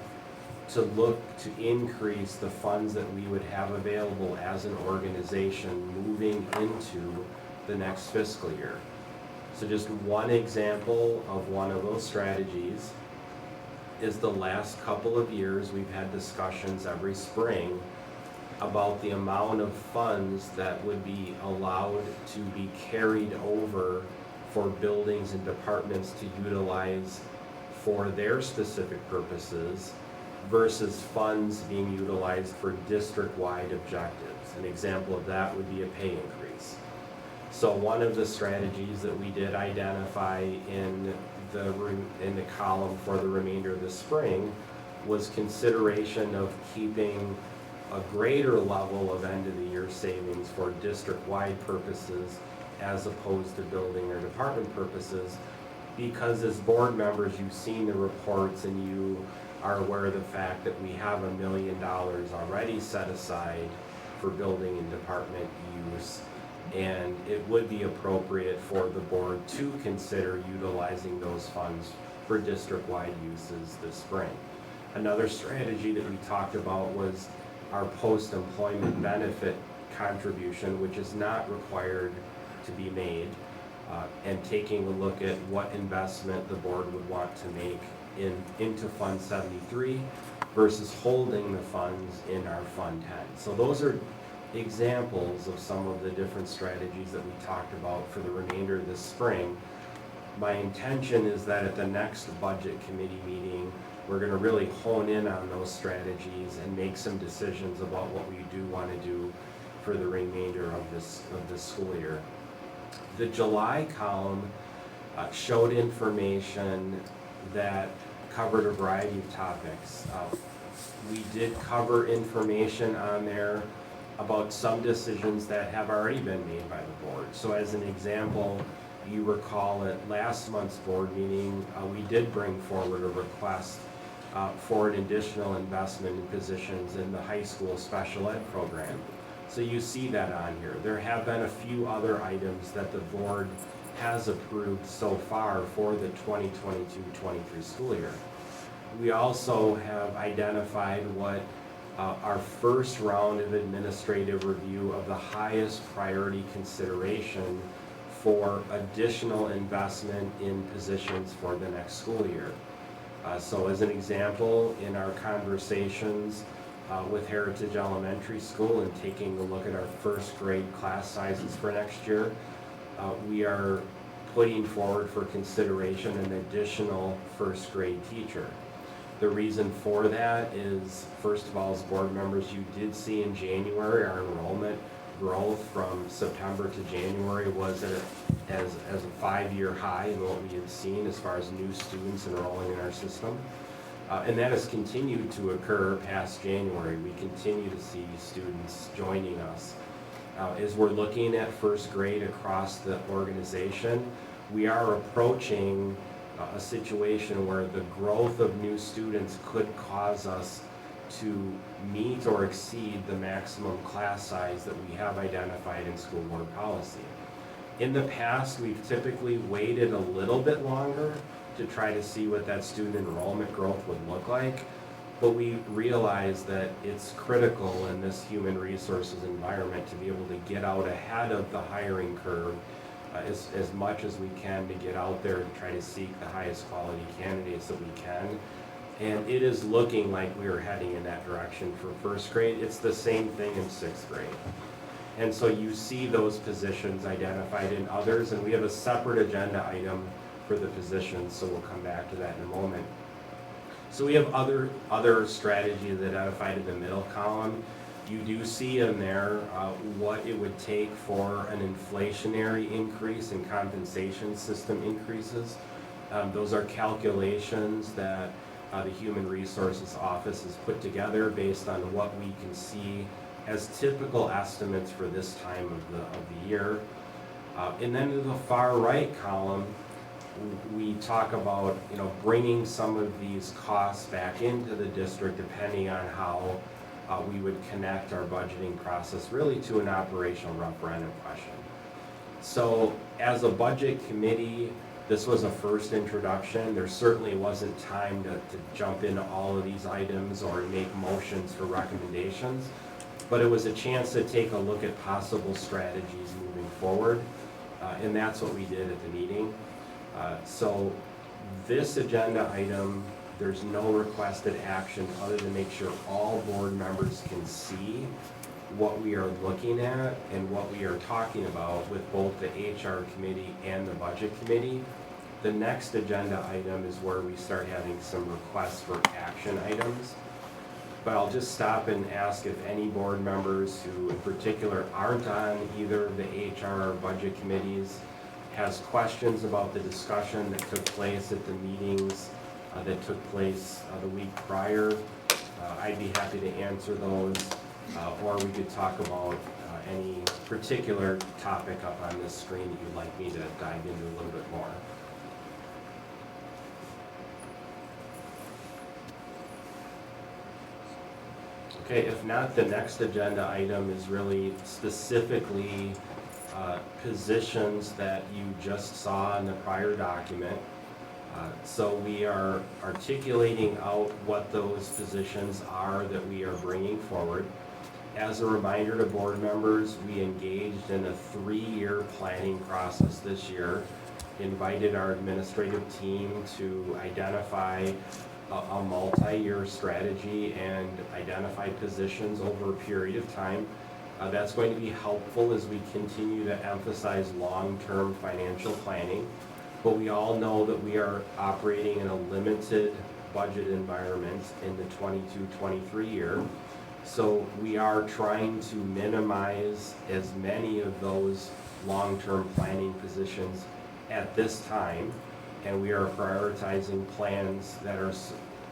[SPEAKER 21] to look to increase the funds that we would have available as an organization moving into the next fiscal year. So just one example of one of those strategies is the last couple of years we've had discussions every spring about the amount of funds that would be allowed to be carried over for buildings and departments to utilize for their specific purposes versus funds being utilized for district-wide objectives. An example of that would be a pay increase. So one of the strategies that we did identify in the column for the remainder of the spring was consideration of keeping a greater level of end-of-the-year savings for district-wide purposes as opposed to building or department purposes, because as board members, you've seen the reports and you are aware of the fact that we have $1 million already set aside for building and department use, and it would be appropriate for the board to consider utilizing those funds for district-wide uses this spring. Another strategy that we talked about was our post-employment benefit contribution, which is not required to be made, and taking a look at what investment the board would want to make into Fund 73 versus holding the funds in our Fund 10. So those are examples of some of the different strategies that we talked about for the remainder of this spring. My intention is that at the next budget committee meeting, we're going to really hone in on those strategies and make some decisions about what we do want to do for the remainder of this school year. The July column showed information that covered a variety of topics. We did cover information on there about some decisions that have already been made by the board. So as an example, you recall at last month's board meeting, we did bring forward a request for an additional investment in positions in the high school special ed program. So you see that on here. There have been a few other items that the board has approved so far for the 2022-23 school year. We also have identified what our first round of administrative review of the highest priority consideration for additional investment in positions for the next school year. So as an example, in our conversations with Heritage Elementary School and taking a look at our first grade class sizes for next year, we are putting forward for consideration an additional first grade teacher. The reason for that is, first of all, as board members, you did see in January our enrollment growth from September to January was as a 5-year high in what we had seen as far as new students enrolling in our system. And that has continued to occur past January. We continue to see students joining us. As we're looking at first grade across the organization, we are approaching a situation where the growth of new students could cause us to meet or exceed the maximum class size that we have identified in school board policy. In the past, we've typically waited a little bit longer to try to see what that student enrollment growth would look like, but we realize that it's critical in this human resources environment to be able to get out ahead of the hiring curve as much as we can, to get out there and try to seek the highest quality candidates that we can. And it is looking like we are heading in that direction for first grade. It's the same thing in sixth grade. And so you see those positions identified in others, and we have a separate agenda item for the positions, so we'll come back to that in a moment. So we have other strategies identified in the middle column. You do see in there what it would take for an inflationary increase in compensation system increases. Those are calculations that the Human Resources Office has put together based on what we can see as typical estimates for this time of the year. And then in the far right column, we talk about, you know, bringing some of these costs back into the district depending on how we would connect our budgeting process really to an operational referendum question. So as a budget committee, this was a first introduction. There certainly wasn't time to jump into all of these items or make motions for recommendations, but it was a chance to take a look at possible strategies moving forward, and that's what we did at the meeting. So this agenda item, there's no requested action other than make sure all board members can see what we are looking at and what we are talking about with both the HR committee and the budget committee. The next agenda item is where we start having some requests for action items. But I'll just stop and ask if any board members who in particular aren't on either of the HR or budget committees has questions about the discussion that took place at the meetings that took place the week prior. I'd be happy to answer those, or we could talk about any particular topic up on this screen that you'd like me to dive into a little bit more. Okay, if not, the next agenda item is really specifically positions that you just saw in the prior document. So we are articulating out what those positions are that we are bringing forward. As a reminder to board members, we engaged in a 3-year planning process this year, invited our administrative team to identify a multi-year strategy and identify positions over a period of time. That's going to be helpful as we continue to emphasize long-term financial planning. But we all know that we are operating in a limited budget environment in the 22-23 year. So we are trying to minimize as many of those long-term planning positions at this time. And we are prioritizing plans that are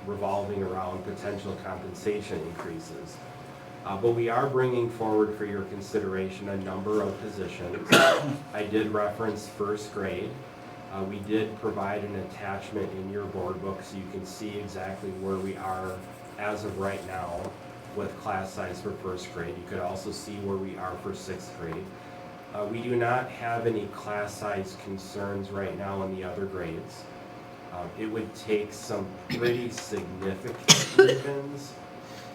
[SPEAKER 21] revolving around potential compensation increases. But we are bringing forward for your consideration a number of positions. I did reference first grade. We did provide an attachment in your board book so you can see exactly where we are as of right now with class size for first grade. You could also see where we are for sixth grade. We do not have any class size concerns right now in the other grades. It would take some pretty significant reasons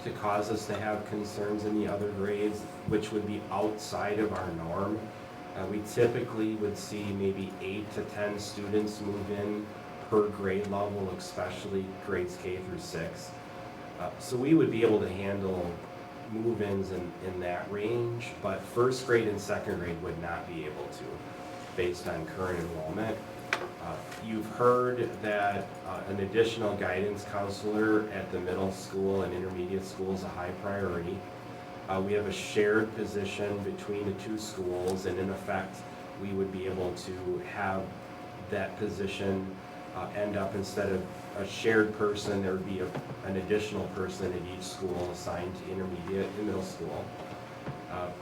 [SPEAKER 21] to cause us to have concerns in the other grades, which would be outside of our norm. We typically would see maybe 8 to 10 students move in per grade level, especially grades K through 6. So we would be able to handle move-ins in that range, but first grade and second grade would not be able to, based on current enrollment. You've heard that an additional guidance counselor at the middle school and intermediate school is a high priority. We have a shared position between the two schools, and in effect, we would be able to have that position end up, instead of a shared person, there would be an additional person at each school assigned to intermediate and middle school.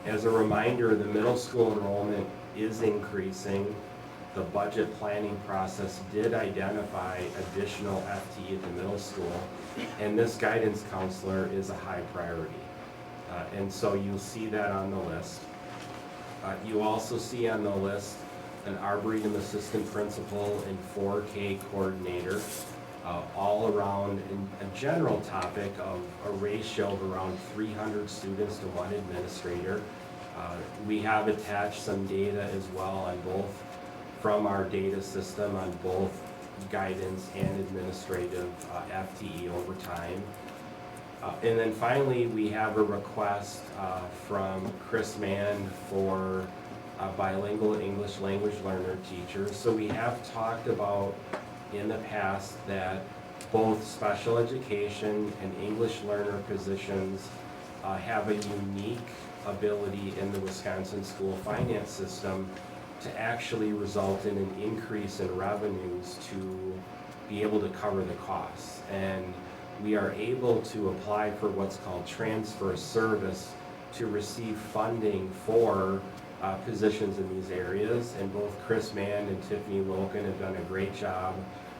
[SPEAKER 21] As a reminder, the middle school enrollment is increasing. the budget planning process did identify additional FTE at the middle school, and this guidance counselor is a high priority. And so you'll see that on the list. You also see on the list an Arboretum assistant principal and 4K coordinator, all around a general topic of a ratio of around 300 students to 1 administrator. We have attached some data as well on both, from our data system on both guidance and administrative FTE over time. And then finally, we have a request from Chris Mann for bilingual English language learner teachers. So we have talked about in the past that both special education and English learner positions have a unique ability in the Wisconsin school finance system to actually result in an increase in revenues to be able to cover the costs. And we are able to apply for what's called transfer service to receive funding for positions in these areas. And both Chris Mann and Tiffany Loken have done a great job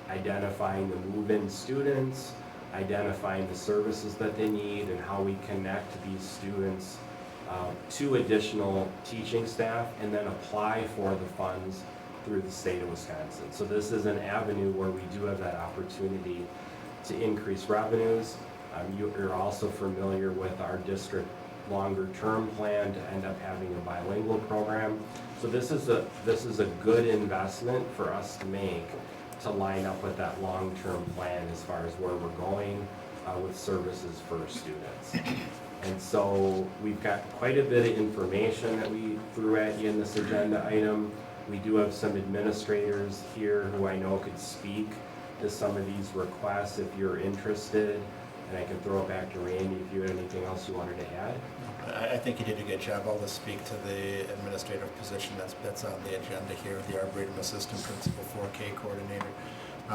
[SPEAKER 21] identifying the move-in students, identifying the services that they need, and how we connect these students to additional teaching staff and then apply for the funds through the state of Wisconsin. So this is an avenue where we do have that opportunity to increase revenues. You're also familiar with our district longer term plan to end up having a bilingual program. So this is a good investment for us to make to line up with that long-term plan as far as where we're going with services for students. And so we've got quite a bit of information that we threw at you in this agenda item. We do have some administrators here who I know could speak to some of these requests if you're interested. And I can throw it back to Randy if you had anything else you wanted to add.
[SPEAKER 18] I think you did a good job. I'll just speak to the administrative position that's on the agenda here, the Arboretum Assistant Principal 4K Coordinator.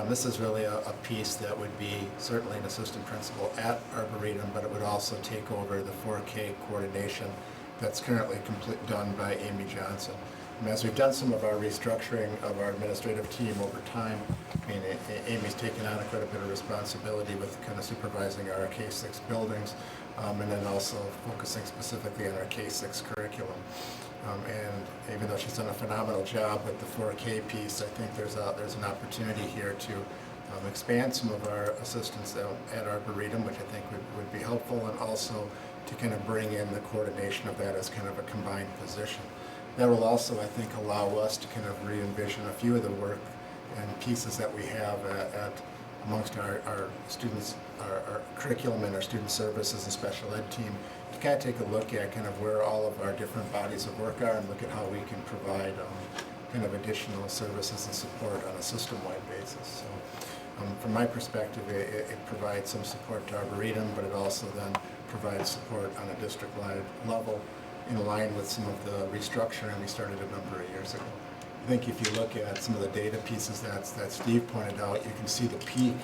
[SPEAKER 18] This is really a piece that would be certainly an assistant principal at Arboretum, but it would also take over the 4K coordination that's currently done by Amy Johnson. And as we've done some of our restructuring of our administrative team over time, I mean, Amy's taken on quite a bit of responsibility with kind of supervising our K-6 buildings, and then also focusing specifically on our K-6 curriculum. And even though she's done a phenomenal job with the 4K piece, I think there's an opportunity here to expand some of our assistance at Arboretum, which I think would be helpful, and also to kind of bring in the coordination of that as kind of a combined position. That will also, I think, allow us to kind of re-envision a few of the work and pieces that we have amongst our students, our curriculum and our student services and special ed team, to kind of take a look at kind of where all of our different bodies of work are and look at how we can provide kind of additional services and support on a system-wide basis. So from my perspective, it provides some support to Arboretum, but it also then provides support on a district-wide level in line with some of the restructuring we started a number of years ago. I think if you look at some of the data pieces that Steve pointed out, you can see the peak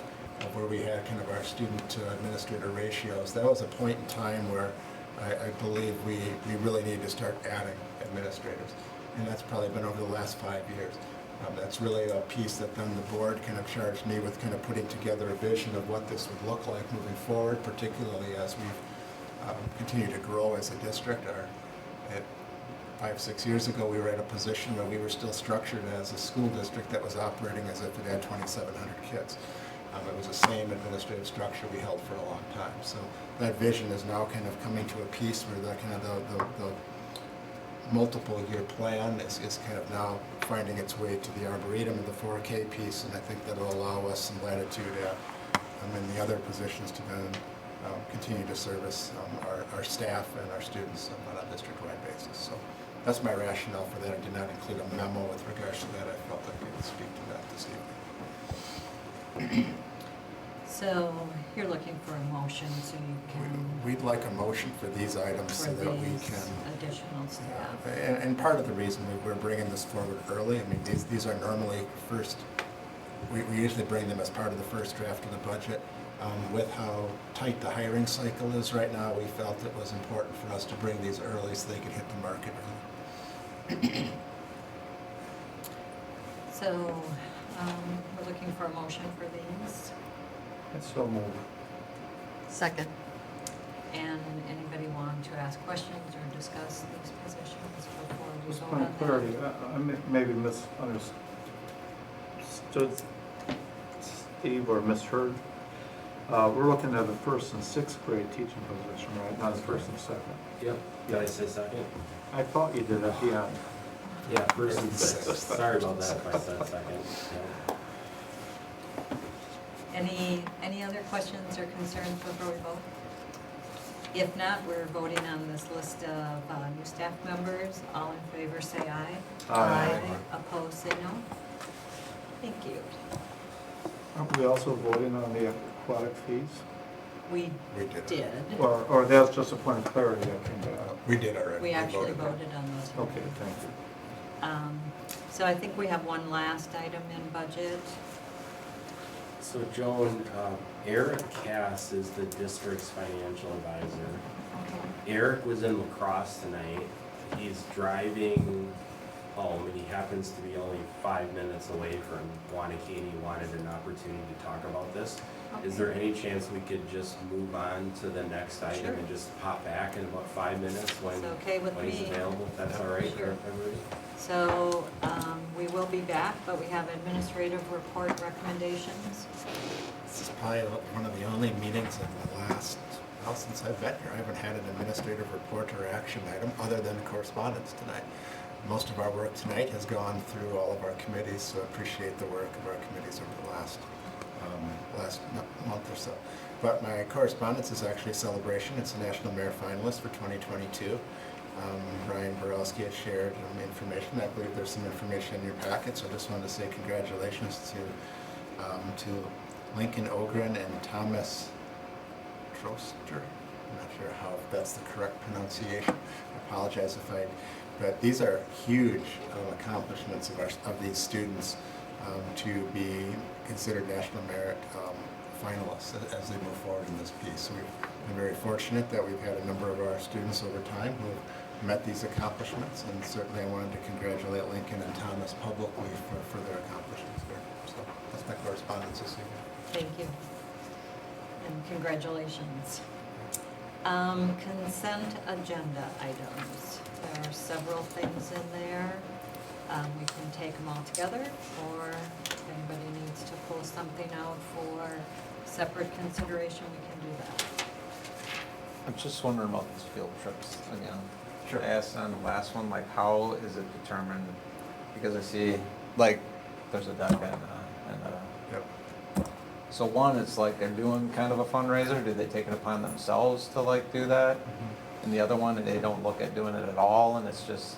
[SPEAKER 18] of where we had kind of our student to administrator ratios. That was a point in time where I believe we really need to start adding administrators. And that's probably been over the last 5 years. That's really a piece that then the board kind of charged me with kind of putting together a vision of what this would look like moving forward, particularly as we've continued to grow as a district. 5-6 years ago, we were at a position where we were still structured as a school district that was operating as if it had 2,700 kids. It was the same administrative structure we held for a long time. So that vision is now kind of coming to a piece where that kind of the multiple year plan is kind of now finding its way to the Arboretum and the 4K piece, and I think that'll allow us some latitude in the other positions to then continue to service our staff and our students on a district-wide basis. So that's my rationale for that. I did not include a memo with regards to that. I felt like I could speak to that this evening.
[SPEAKER 1] So you're looking for a motion so you can...
[SPEAKER 18] We'd like a motion for these items so that we can...
[SPEAKER 1] additional staff.
[SPEAKER 18] And part of the reason we're bringing this forward early, I mean, these are normally first... We usually bring them as part of the first draft of the budget. With how tight the hiring cycle is right now, we felt it was important for us to bring these early so they could hit the market early.
[SPEAKER 1] So, we're looking for a motion for these.
[SPEAKER 2] It's so moved.
[SPEAKER 17] Second.
[SPEAKER 1] And anybody want to ask questions or discuss these positions before we
[SPEAKER 2] Just
[SPEAKER 1] vote
[SPEAKER 2] point
[SPEAKER 1] on
[SPEAKER 2] of
[SPEAKER 1] that?
[SPEAKER 2] clarity, I maybe misunderstood Steve or misheard. We're looking at the first and sixth grade teaching position, right, not the first and second?
[SPEAKER 21] Yep, did I say second?
[SPEAKER 2] I thought you did at the end.
[SPEAKER 21] Yeah, first and sixth. Sorry about that if I said second. Yeah.
[SPEAKER 1] Any other questions or concerns before we vote? If not, we're voting on this list of new staff members. All in favor, say aye.
[SPEAKER 2] Aye.
[SPEAKER 1] Opposed, say no. Thank you.
[SPEAKER 2] Aren't we also voting on the aquatic fees?
[SPEAKER 1] We did.
[SPEAKER 2] Or that's just a point of clarity that came back?
[SPEAKER 18] We did already.
[SPEAKER 1] We actually voted on those.
[SPEAKER 2] Okay, thank you.
[SPEAKER 1] So I think we have one last item in budget.
[SPEAKER 21] So Joan, Eric Cass is the district's financial advisor. Eric was in La Crosse tonight. He's driving home and he happens to be only 5 minutes away from Waunakee and he wanted an opportunity to talk about this. Is there any chance we could just move on to the next item
[SPEAKER 1] Sure.
[SPEAKER 21] and just pop back in about 5 minutes when,
[SPEAKER 1] It's okay with
[SPEAKER 21] when he's
[SPEAKER 1] me.
[SPEAKER 21] available? If that's all right
[SPEAKER 1] Sure.
[SPEAKER 21] for everybody?
[SPEAKER 1] So we will be back, but we have administrative report recommendations.
[SPEAKER 18] This is probably one of the only meetings in the last, well, since I've been here, I haven't had an administrative report or action item other than correspondence tonight. Most of our work tonight has gone through all of our committees, so I appreciate the work of our committees over the last month or so. But my correspondence is actually a celebration. It's a National Mayor Finalist for 2022. Ryan Borowski has shared information. I believe there's some information in your packet, so I just wanted to say congratulations to Lincoln Ogren and Thomas Troster. I'm not sure how that's the correct pronunciation. I apologize if I, but these are huge accomplishments of these students to be considered national merit finalists as they move forward in this piece. So we've been very fortunate that we've had a number of our students over time who have met these accomplishments, and certainly I wanted to congratulate Lincoln and Thomas publicly for their accomplishments there. So that's my correspondence this evening.
[SPEAKER 1] Thank you. And congratulations. Consent agenda items. There are several things in there. We can take them all together, or if anybody needs to pull something out for separate consideration, we can do that.
[SPEAKER 19] I'm just wondering about these field trips again.
[SPEAKER 18] Sure.
[SPEAKER 19] I asked on the last one, like, how is it determined? Because I see, like, there's a deck and
[SPEAKER 18] Yep.
[SPEAKER 19] so one, it's like they're doing kind of a fundraiser. Do they take it upon themselves to like do that? And the other one, they don't look at doing it at all, and it's just,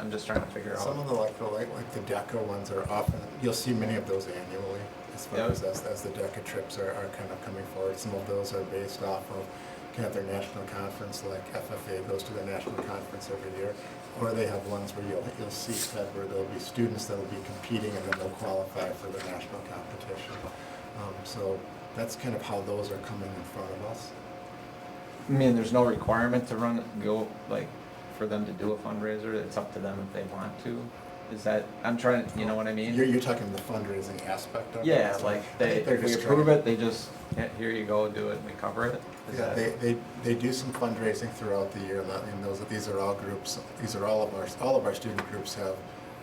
[SPEAKER 19] I'm just trying to figure out.
[SPEAKER 18] Some of the like the DECA ones are often, you'll see many of those annually as far as the DECA trips are kind of coming forward. Some of those are based off of kind of their national conference, like FFA goes to their national conference every year. Or they have ones where you'll see that where there'll be students that'll be competing and then they'll qualify for the national competition. So that's kind of how those are coming in front of us.
[SPEAKER 19] I mean, there's no requirement to go, like, for them to do a fundraiser. It's up to them if they want to. Is that, I'm trying, you know what I mean?
[SPEAKER 18] You're talking the fundraising aspect of it?
[SPEAKER 19] Yeah, like, if we approve it, they just, here you go, do it, and we cover it?
[SPEAKER 18] Yeah, they do some fundraising throughout the year, and these are all groups, these are all of our student groups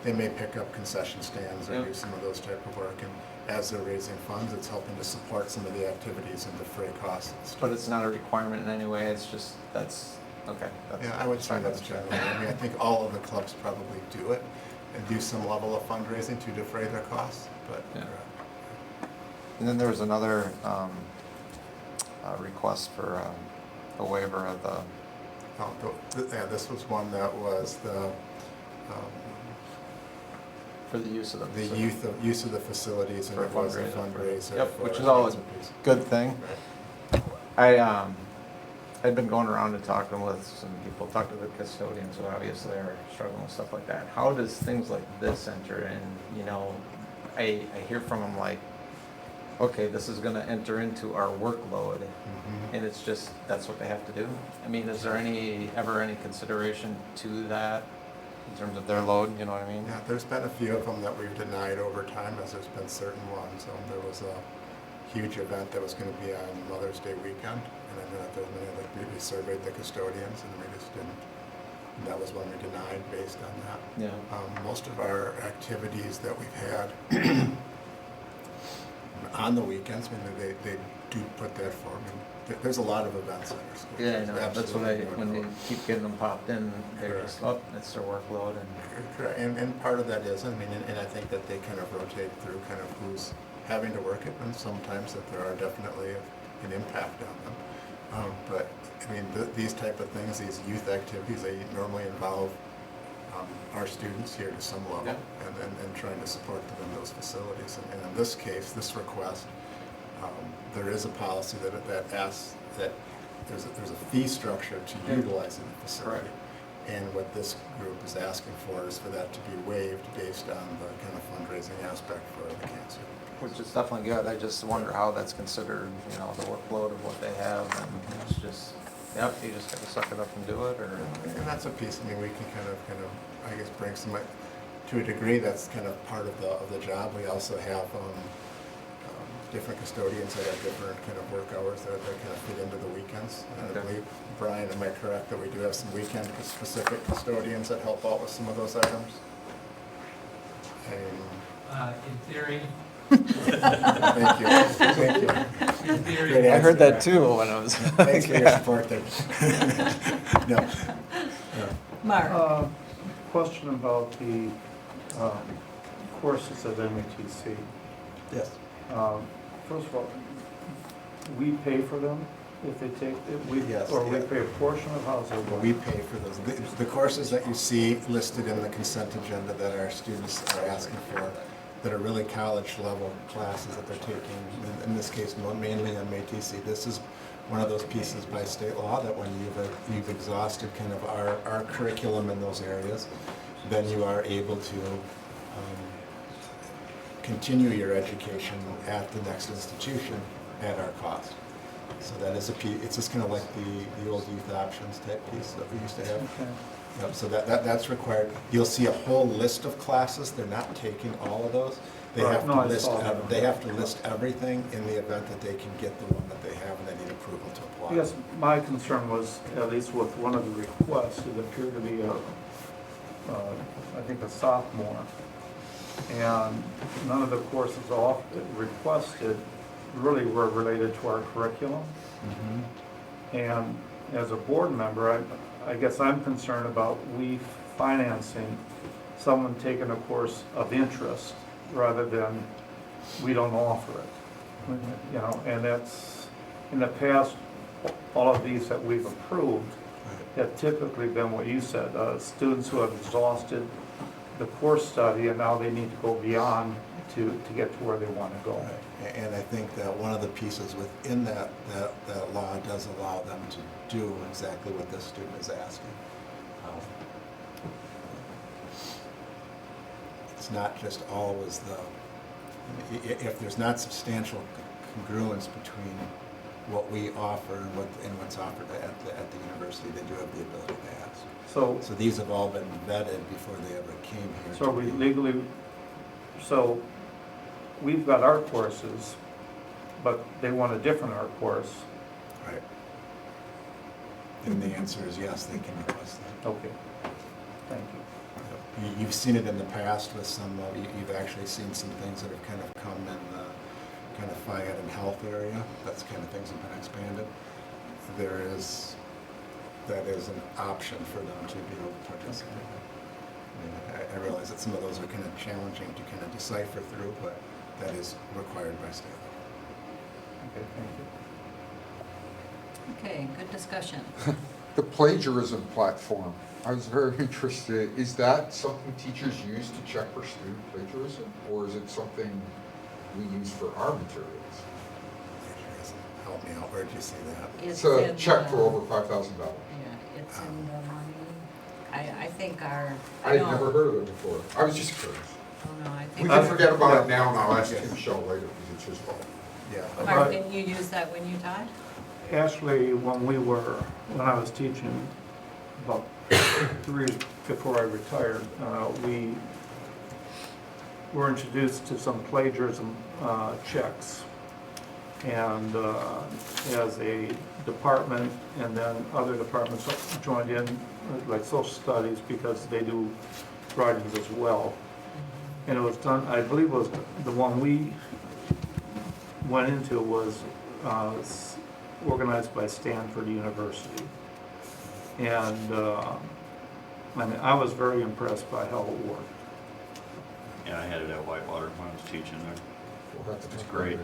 [SPEAKER 18] they may pick up concession stands or do some of those type of work, and as they're raising funds, it's helping to support some of the activities and defray costs.
[SPEAKER 19] But it's not a requirement in any way, it's just, that's, okay.
[SPEAKER 18] Yeah, I would say that's generally, I mean, I think all of the clubs probably do it, and do some level of fundraising to defray their costs, but.
[SPEAKER 19] Yeah. And then there was another request for a waiver of the.
[SPEAKER 18] Yeah, this was one that was the.
[SPEAKER 19] For the use of
[SPEAKER 18] the use of the facilities and it was a fundraiser.
[SPEAKER 19] Yep, which is always a good thing. I'd been going around and talking with some people, talked to the custodians who obviously are struggling with stuff like that. How does things like this enter in? You know, I hear from them like, okay, this is going to enter into our workload, and it's just, that's what they have to do. I mean, is there ever any consideration to that? in terms of their load, you know what I mean?
[SPEAKER 18] Yeah, there's been a few of them that we've denied over time, as there's been certain ones. There was a huge event that was going to be on Mother's Day weekend, and I know that there's many, like, we surveyed the custodians, and we just didn't. And that was one we denied based on that.
[SPEAKER 19] Yeah.
[SPEAKER 18] Most of our activities that we've had on the weekends, I mean, they do put that for me. There's a lot of events at our school.
[SPEAKER 19] Yeah, I know, that's what
[SPEAKER 18] Absolutely.
[SPEAKER 19] when they keep getting them popped in, they're just, oh, it's their workload and.
[SPEAKER 18] Correct. And part of that is, I mean, and I think that they kind of rotate through kind of who's having to work it, and sometimes that there are definitely an impact on them. But, I mean, these type of things, these youth activities, they normally involve our students here to some level, and trying to support them in those facilities. And in this case, this request, there is a policy that asks that there's a fee structure to utilizing the facility. And what this group is asking for is for that to be waived based on the kind of fundraising aspect for the cancer.
[SPEAKER 19] Which is definitely good. I just wonder how that's considered, you know, the workload of what they have, and it's just, yep, you just gotta suck it up and do it, or.
[SPEAKER 18] And that's a piece, I mean, we can kind of, I guess, bring some, to a degree, that's kind of part of the job. We also have different custodians that have different kind of work hours that kind of fit into the weekends. And I believe, Brian, am I correct that we do have some weekend specific custodians that help out with some of those items?
[SPEAKER 4] In theory.
[SPEAKER 18] Thank you. Thank you.
[SPEAKER 4] In theory.
[SPEAKER 19] I heard that too when I was.
[SPEAKER 18] Thanks for your support there. No.
[SPEAKER 1] Mark?
[SPEAKER 2] Question about the courses at METC.
[SPEAKER 18] Yes.
[SPEAKER 2] First of all, we pay for them if they take it?
[SPEAKER 18] Yes,
[SPEAKER 2] Or we
[SPEAKER 18] yeah.
[SPEAKER 2] pay a portion of how's it work?
[SPEAKER 18] We pay for those. The courses that you see listed in the consent agenda that our students are asking for, that are really college level classes that they're taking, in this case mainly on METC, this is one of those pieces by state law that when you've exhausted kind of our curriculum in those areas, then you are able to continue your education at the next institution at our cost. So that is a piece, it's just kind of like the old youth options type piece that we used to have.
[SPEAKER 2] Okay.
[SPEAKER 18] Yep, so that's required. You'll see a whole list of classes. They're not taking all of those. They
[SPEAKER 2] Right.
[SPEAKER 18] have
[SPEAKER 2] No,
[SPEAKER 18] to
[SPEAKER 2] I
[SPEAKER 18] list,
[SPEAKER 2] saw that.
[SPEAKER 18] they have to list everything in the event that they can get the one that they have and they need approval to apply.
[SPEAKER 2] I guess my concern was, at least with one of the requests, it appeared to be I think a sophomore. And none of the courses requested really were related to our curriculum.
[SPEAKER 18] Mm-hmm.
[SPEAKER 2] And as a board member, I guess I'm concerned about we financing someone taking a course of interest rather than we don't offer it. You know, and that's, in the past, all of these that we've approved have typically been what you said, students who have exhausted the course study and now they need to go beyond to get to where they want to go.
[SPEAKER 18] Right. And I think that one of the pieces within that law does allow them to do exactly what this student is asking. It's not just always if there's not substantial congruence between what we offer and what's offered at the university, they do have the ability to ask. So these have all been vetted before they ever came here.
[SPEAKER 2] So we legally, so we've got our courses, but they want a different art course.
[SPEAKER 18] Right. And the answer is yes, they can request that.
[SPEAKER 2] Okay, thank you.
[SPEAKER 18] You've seen it in the past with some, you've actually seen some things that have kind of come in the kind of FIAD and health area. That's kind of things have been expanded. That is an option for them to be able to participate in. I realize that some of those are kind of challenging to kind of decipher through, but that is required by state law.
[SPEAKER 2] Okay, thank you.
[SPEAKER 1] Okay, good discussion.
[SPEAKER 15] The plagiarism platform, I was very interested. Is that something teachers use to check for student plagiarism? Or is it something we use for our materials?
[SPEAKER 18] Plagiarism. Help me out, where'd you see that?
[SPEAKER 15] It's a check for over $5,000.
[SPEAKER 1] Yeah, it's in the money. I think our.
[SPEAKER 15] I had never heard of it before. I was just curious.
[SPEAKER 1] Oh, no, I
[SPEAKER 15] We
[SPEAKER 1] think.
[SPEAKER 15] can forget about it now and I'll ask Tim Shaw later because it's his fault.
[SPEAKER 18] Yeah.
[SPEAKER 1] Mark, didn't you use that when you taught?
[SPEAKER 2] Actually, when I was teaching about 3 years before I retired, we were introduced to some plagiarism checks. And as a department, and then other departments joined in, like social studies, because they do writings as well. And it was done, I believe it was the one we went into was organized by Stanford University. And I mean, I was very impressed by how it worked.
[SPEAKER 9] Yeah, I had it at Whitewater when I was teaching there.
[SPEAKER 15] Well, that's
[SPEAKER 9] great.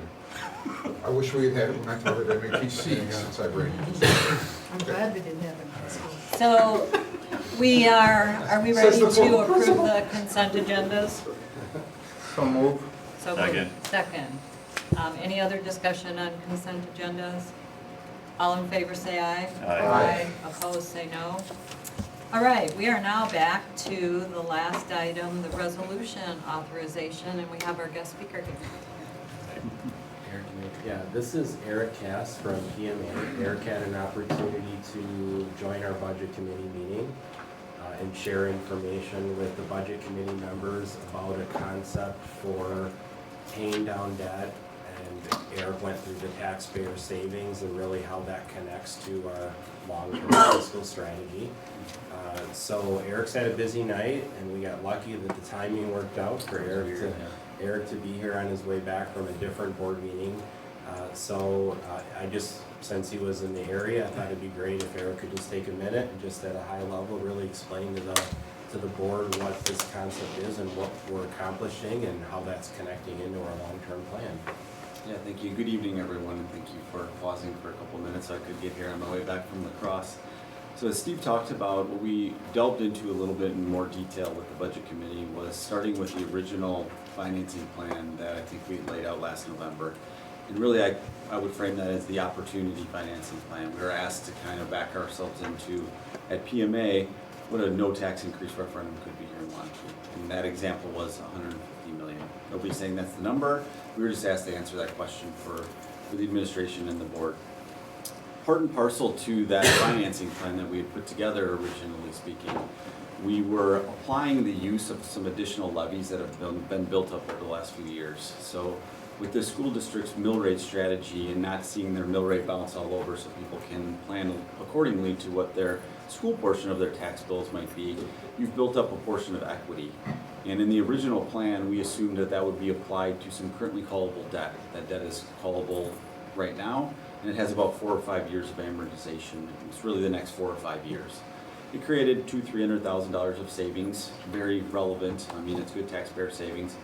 [SPEAKER 15] I wish we had had it when I taught at MATC since I've read
[SPEAKER 17] I'm glad they didn't have it in high school.
[SPEAKER 1] So we are we ready to approve the consent agendas?
[SPEAKER 2] So move.
[SPEAKER 1] So moved. Second. Any other discussion on consent agendas? All in favor say aye.
[SPEAKER 9] Aye.
[SPEAKER 1] Opposed say no. All right, we are now back to the last item, the resolution authorization, and we have our guest speaker here.
[SPEAKER 21] Yeah, this is Eric Cass from PMA. Eric had an opportunity to join our budget committee meeting and share information with the budget committee members about a concept for paying down debt. And Eric went through the taxpayer savings and really how that connects to our long-term fiscal strategy. So Eric's had a busy night, and we got lucky that the timing worked out for Eric to be here on his way back from a different board meeting. So I just, since he was in the area, I thought it'd be great if Eric could just take a minute and just at a high level really explain to the board what this concept is and what we're accomplishing and how that's connecting into our long-term plan.
[SPEAKER 3] Yeah, thank you. Good evening, everyone, and thank you for pausing for a couple minutes so I could get here on my way back from lacrosse. So as Steve talked about, what we delved into a little bit in more detail with the budget committee was starting with the original financing plan that I think we laid out last November. And really, I would frame that as the opportunity financing plan. We were asked to kind of back ourselves into, at PMA, what a no tax increase referendum could be here in Waunakee. And that example was $150 million. Nobody's saying that's the number. We were just asked to answer that question for the administration and the board. Part and parcel to that financing plan that we had put together, originally speaking, we were applying the use of some additional levies that have been built up over the last few years. So with the school district's mill rate strategy and not seeing their mill rate bounce all over so people can plan accordingly to what their school portion of their tax bills might be, you've built up a portion of equity. And in the original plan, we assumed that that would be applied to some currently callable debt. That debt is callable right now, and it has about 4 or 5 years of amortization. It's really the next 4 or 5 years. It created $200,000-$300,000 of savings, very relevant. I mean, it's good taxpayer savings.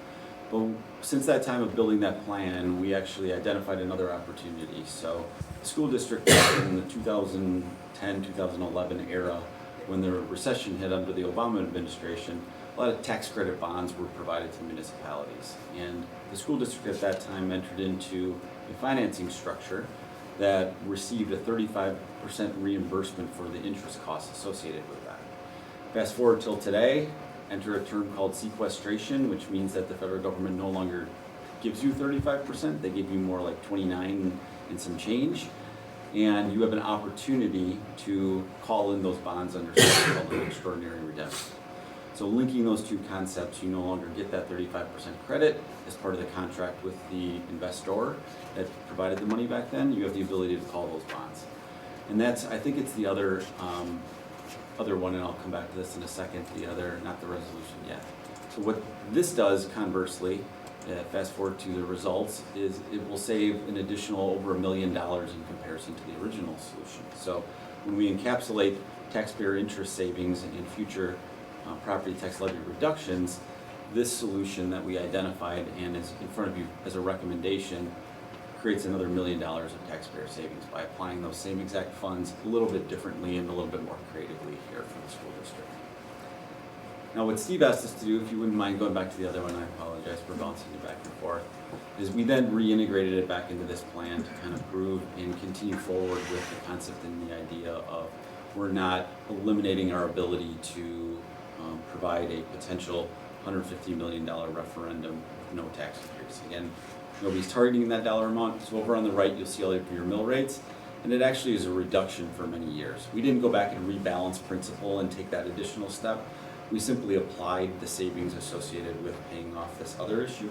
[SPEAKER 3] But since that time of building that plan, we actually identified another opportunity. So the school district in the 2010-2011 era, when the recession hit under the Obama administration, a lot of tax credit bonds were provided to municipalities. And the school district at that time entered into a financing structure that received a 35% reimbursement for the interest costs associated with that. Fast forward till today, enter a term called sequestration, which means that the federal government no longer gives you 35%, they give you more like 29 and some change. And you have an opportunity to call in those bonds under something called an extraordinary redemption. So linking those two concepts, you no longer get that 35% credit as part of the contract with the investor that provided the money back then. You have the ability to call those bonds. And that's, I think it's the other one, and I'll come back to this in a second, not the resolution yet. So what this does, conversely, fast forward to the results, is it will save an additional over $1 million in comparison to the original solution. So when we encapsulate taxpayer interest savings and future property tax levy reductions, this solution that we identified and is in front of you as a recommendation creates another $1 million of taxpayer savings by applying those same exact funds a little bit differently and a little bit more creatively here for the school district. Now what Steve asked us to do, if you wouldn't mind going back to the other one, I apologize for bouncing you back and forth, is we then reintegrated it back into this plan to kind of prove and continue forward with the concept and the idea of we're not eliminating our ability to provide a potential $150 million referendum with no tax increase. Again, nobody's targeting that dollar amount. So over on the right, you'll see all of your mill rates. And it actually is a reduction for many years. We didn't go back and rebalance principal and take that additional step. We simply applied the savings associated with paying off this other issue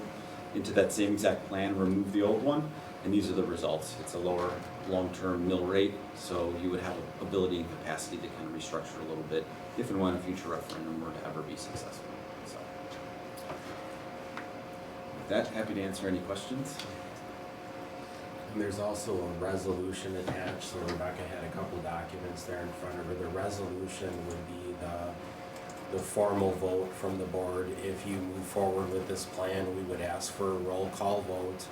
[SPEAKER 3] into that same exact plan, removed the old one, and these are the results. It's a lower long-term mill rate, so you would have ability and capacity to kind of restructure a little bit if and when a future referendum were to ever be successful. So, with that, happy to answer any questions.
[SPEAKER 21] And there's also a resolution attached, so Rebecca had a couple documents there in front of her. The resolution would be the formal vote from the board. If you move forward with this plan, we would ask for a roll call vote.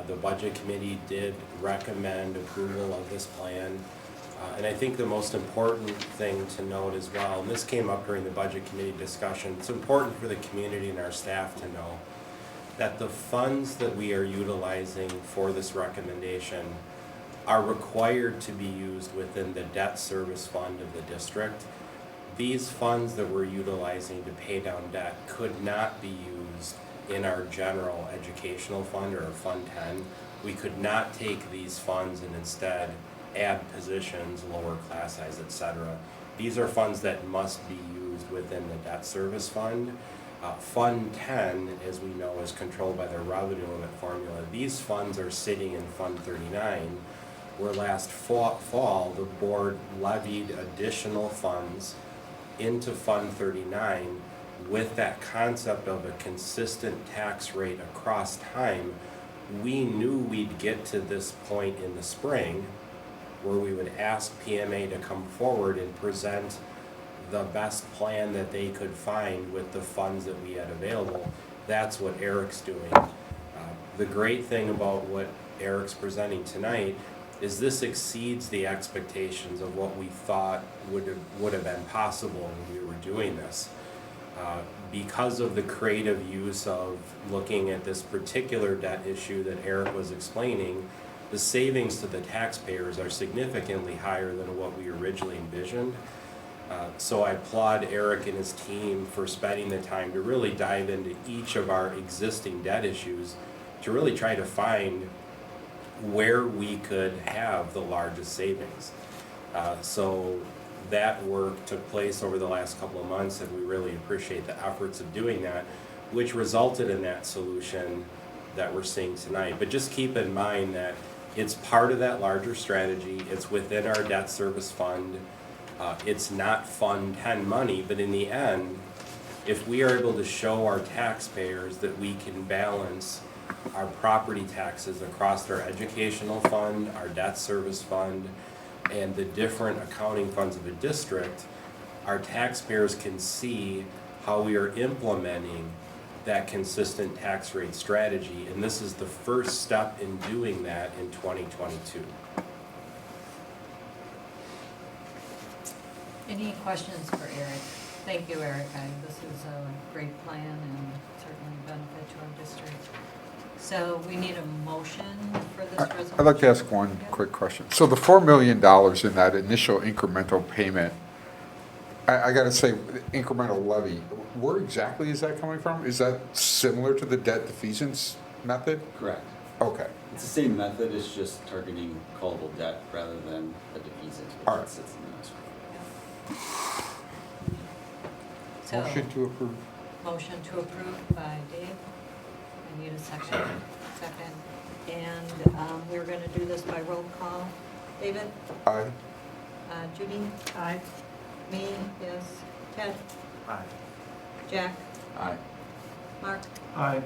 [SPEAKER 21] The budget committee did recommend approval of this plan. And I think the most important thing to note as well, and this came up during the budget committee discussion, it's important for the community and our staff to know that the funds that we are utilizing for this recommendation are required to be used within the debt service fund of the district. These funds that we're utilizing to pay down debt could not be used in our general educational fund or Fund 10. We could not take these funds and instead add positions, lower class size, etc. These are funds that must be used within the debt service fund. Fund 10, as we know, is controlled by the revenue limit formula. These funds are sitting in Fund 39, where last fall the board levied additional funds into Fund 39 with that concept of a consistent tax rate across time. We knew we'd get to this point in the spring where we would ask PMA to come forward and present the best plan that they could find with the funds that we had available. That's what Eric's doing. The great thing about what Eric's presenting tonight is this exceeds the expectations of what we thought would have been possible when we were doing this. Because of the creative use of looking at this particular debt issue that Eric was explaining, the savings to the taxpayers are significantly higher than what we originally envisioned. So I applaud Eric and his team for spending the time to really dive into each of our existing debt issues to really try to find where we could have the largest savings. So that work took place over the last couple of months, and we really appreciate the efforts of doing that, which resulted in that solution that we're seeing tonight. But just keep in mind that it's part of that larger strategy. It's within our debt service fund. It's not Fund 10 money, but in the end, if we are able to show our taxpayers that we can balance our property taxes across our educational fund, our debt service fund, and the different accounting funds of a district, our taxpayers can see how we are implementing that consistent tax rate strategy. And this is the first step in doing that in 2022.
[SPEAKER 1] Any questions for Eric? Thank you, Eric. This is a great plan and certainly a benefit to our district. So we need a motion for this resolution.
[SPEAKER 15] I'd like to ask one quick question. So the $4 million in that initial incremental payment, I got to say, incremental levy, where exactly is that coming from? Is that similar to the debt defeasance method?
[SPEAKER 3] Correct.
[SPEAKER 15] Okay.
[SPEAKER 3] It's the same method, it's just targeting callable debt rather than a defeasance, which
[SPEAKER 15] All right.
[SPEAKER 3] sits in the escrow.
[SPEAKER 1] So,
[SPEAKER 15] Motion to approve.
[SPEAKER 1] motion to approve by Dave. I need a second. Second. And we're going to do this by roll call. David?
[SPEAKER 15] Aye.
[SPEAKER 1] Judy?
[SPEAKER 17] Aye.
[SPEAKER 1] Me? Yes. Ted?
[SPEAKER 19] Aye.
[SPEAKER 1] Jack?
[SPEAKER 16] Aye.
[SPEAKER 1] Mark?
[SPEAKER 2] Aye.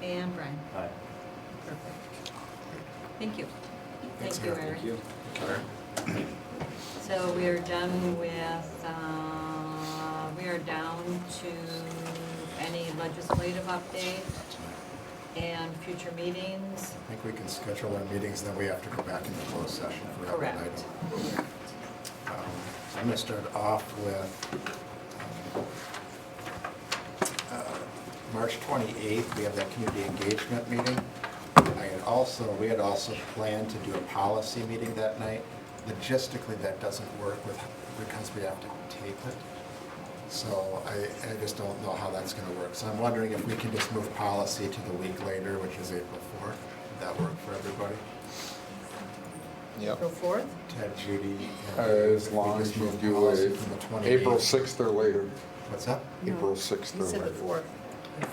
[SPEAKER 1] And Brian?
[SPEAKER 9] Aye.
[SPEAKER 1] Perfect. Thank you. Thank you, Eric.
[SPEAKER 3] Thank you.
[SPEAKER 1] So we are done with, we are down to any legislative update and future meetings.
[SPEAKER 18] I think we can schedule our meetings, then we have to go back into closed session for that one
[SPEAKER 1] Correct.
[SPEAKER 18] item. I'm going to start off with March 28th, we have that community engagement meeting. We had also planned to do a policy meeting that night. Logistically, that doesn't work because we have to tape it. So I just don't know how that's going to work. So I'm wondering if we can just move policy to the week later, which is April 4th. Would that work for everybody?
[SPEAKER 19] Yep.
[SPEAKER 17] April 4th?
[SPEAKER 12] Ted, Judy.
[SPEAKER 15] As long as you do it April 6th or later.
[SPEAKER 12] What's that?
[SPEAKER 15] April 6th
[SPEAKER 17] He
[SPEAKER 15] or
[SPEAKER 17] said the
[SPEAKER 15] later.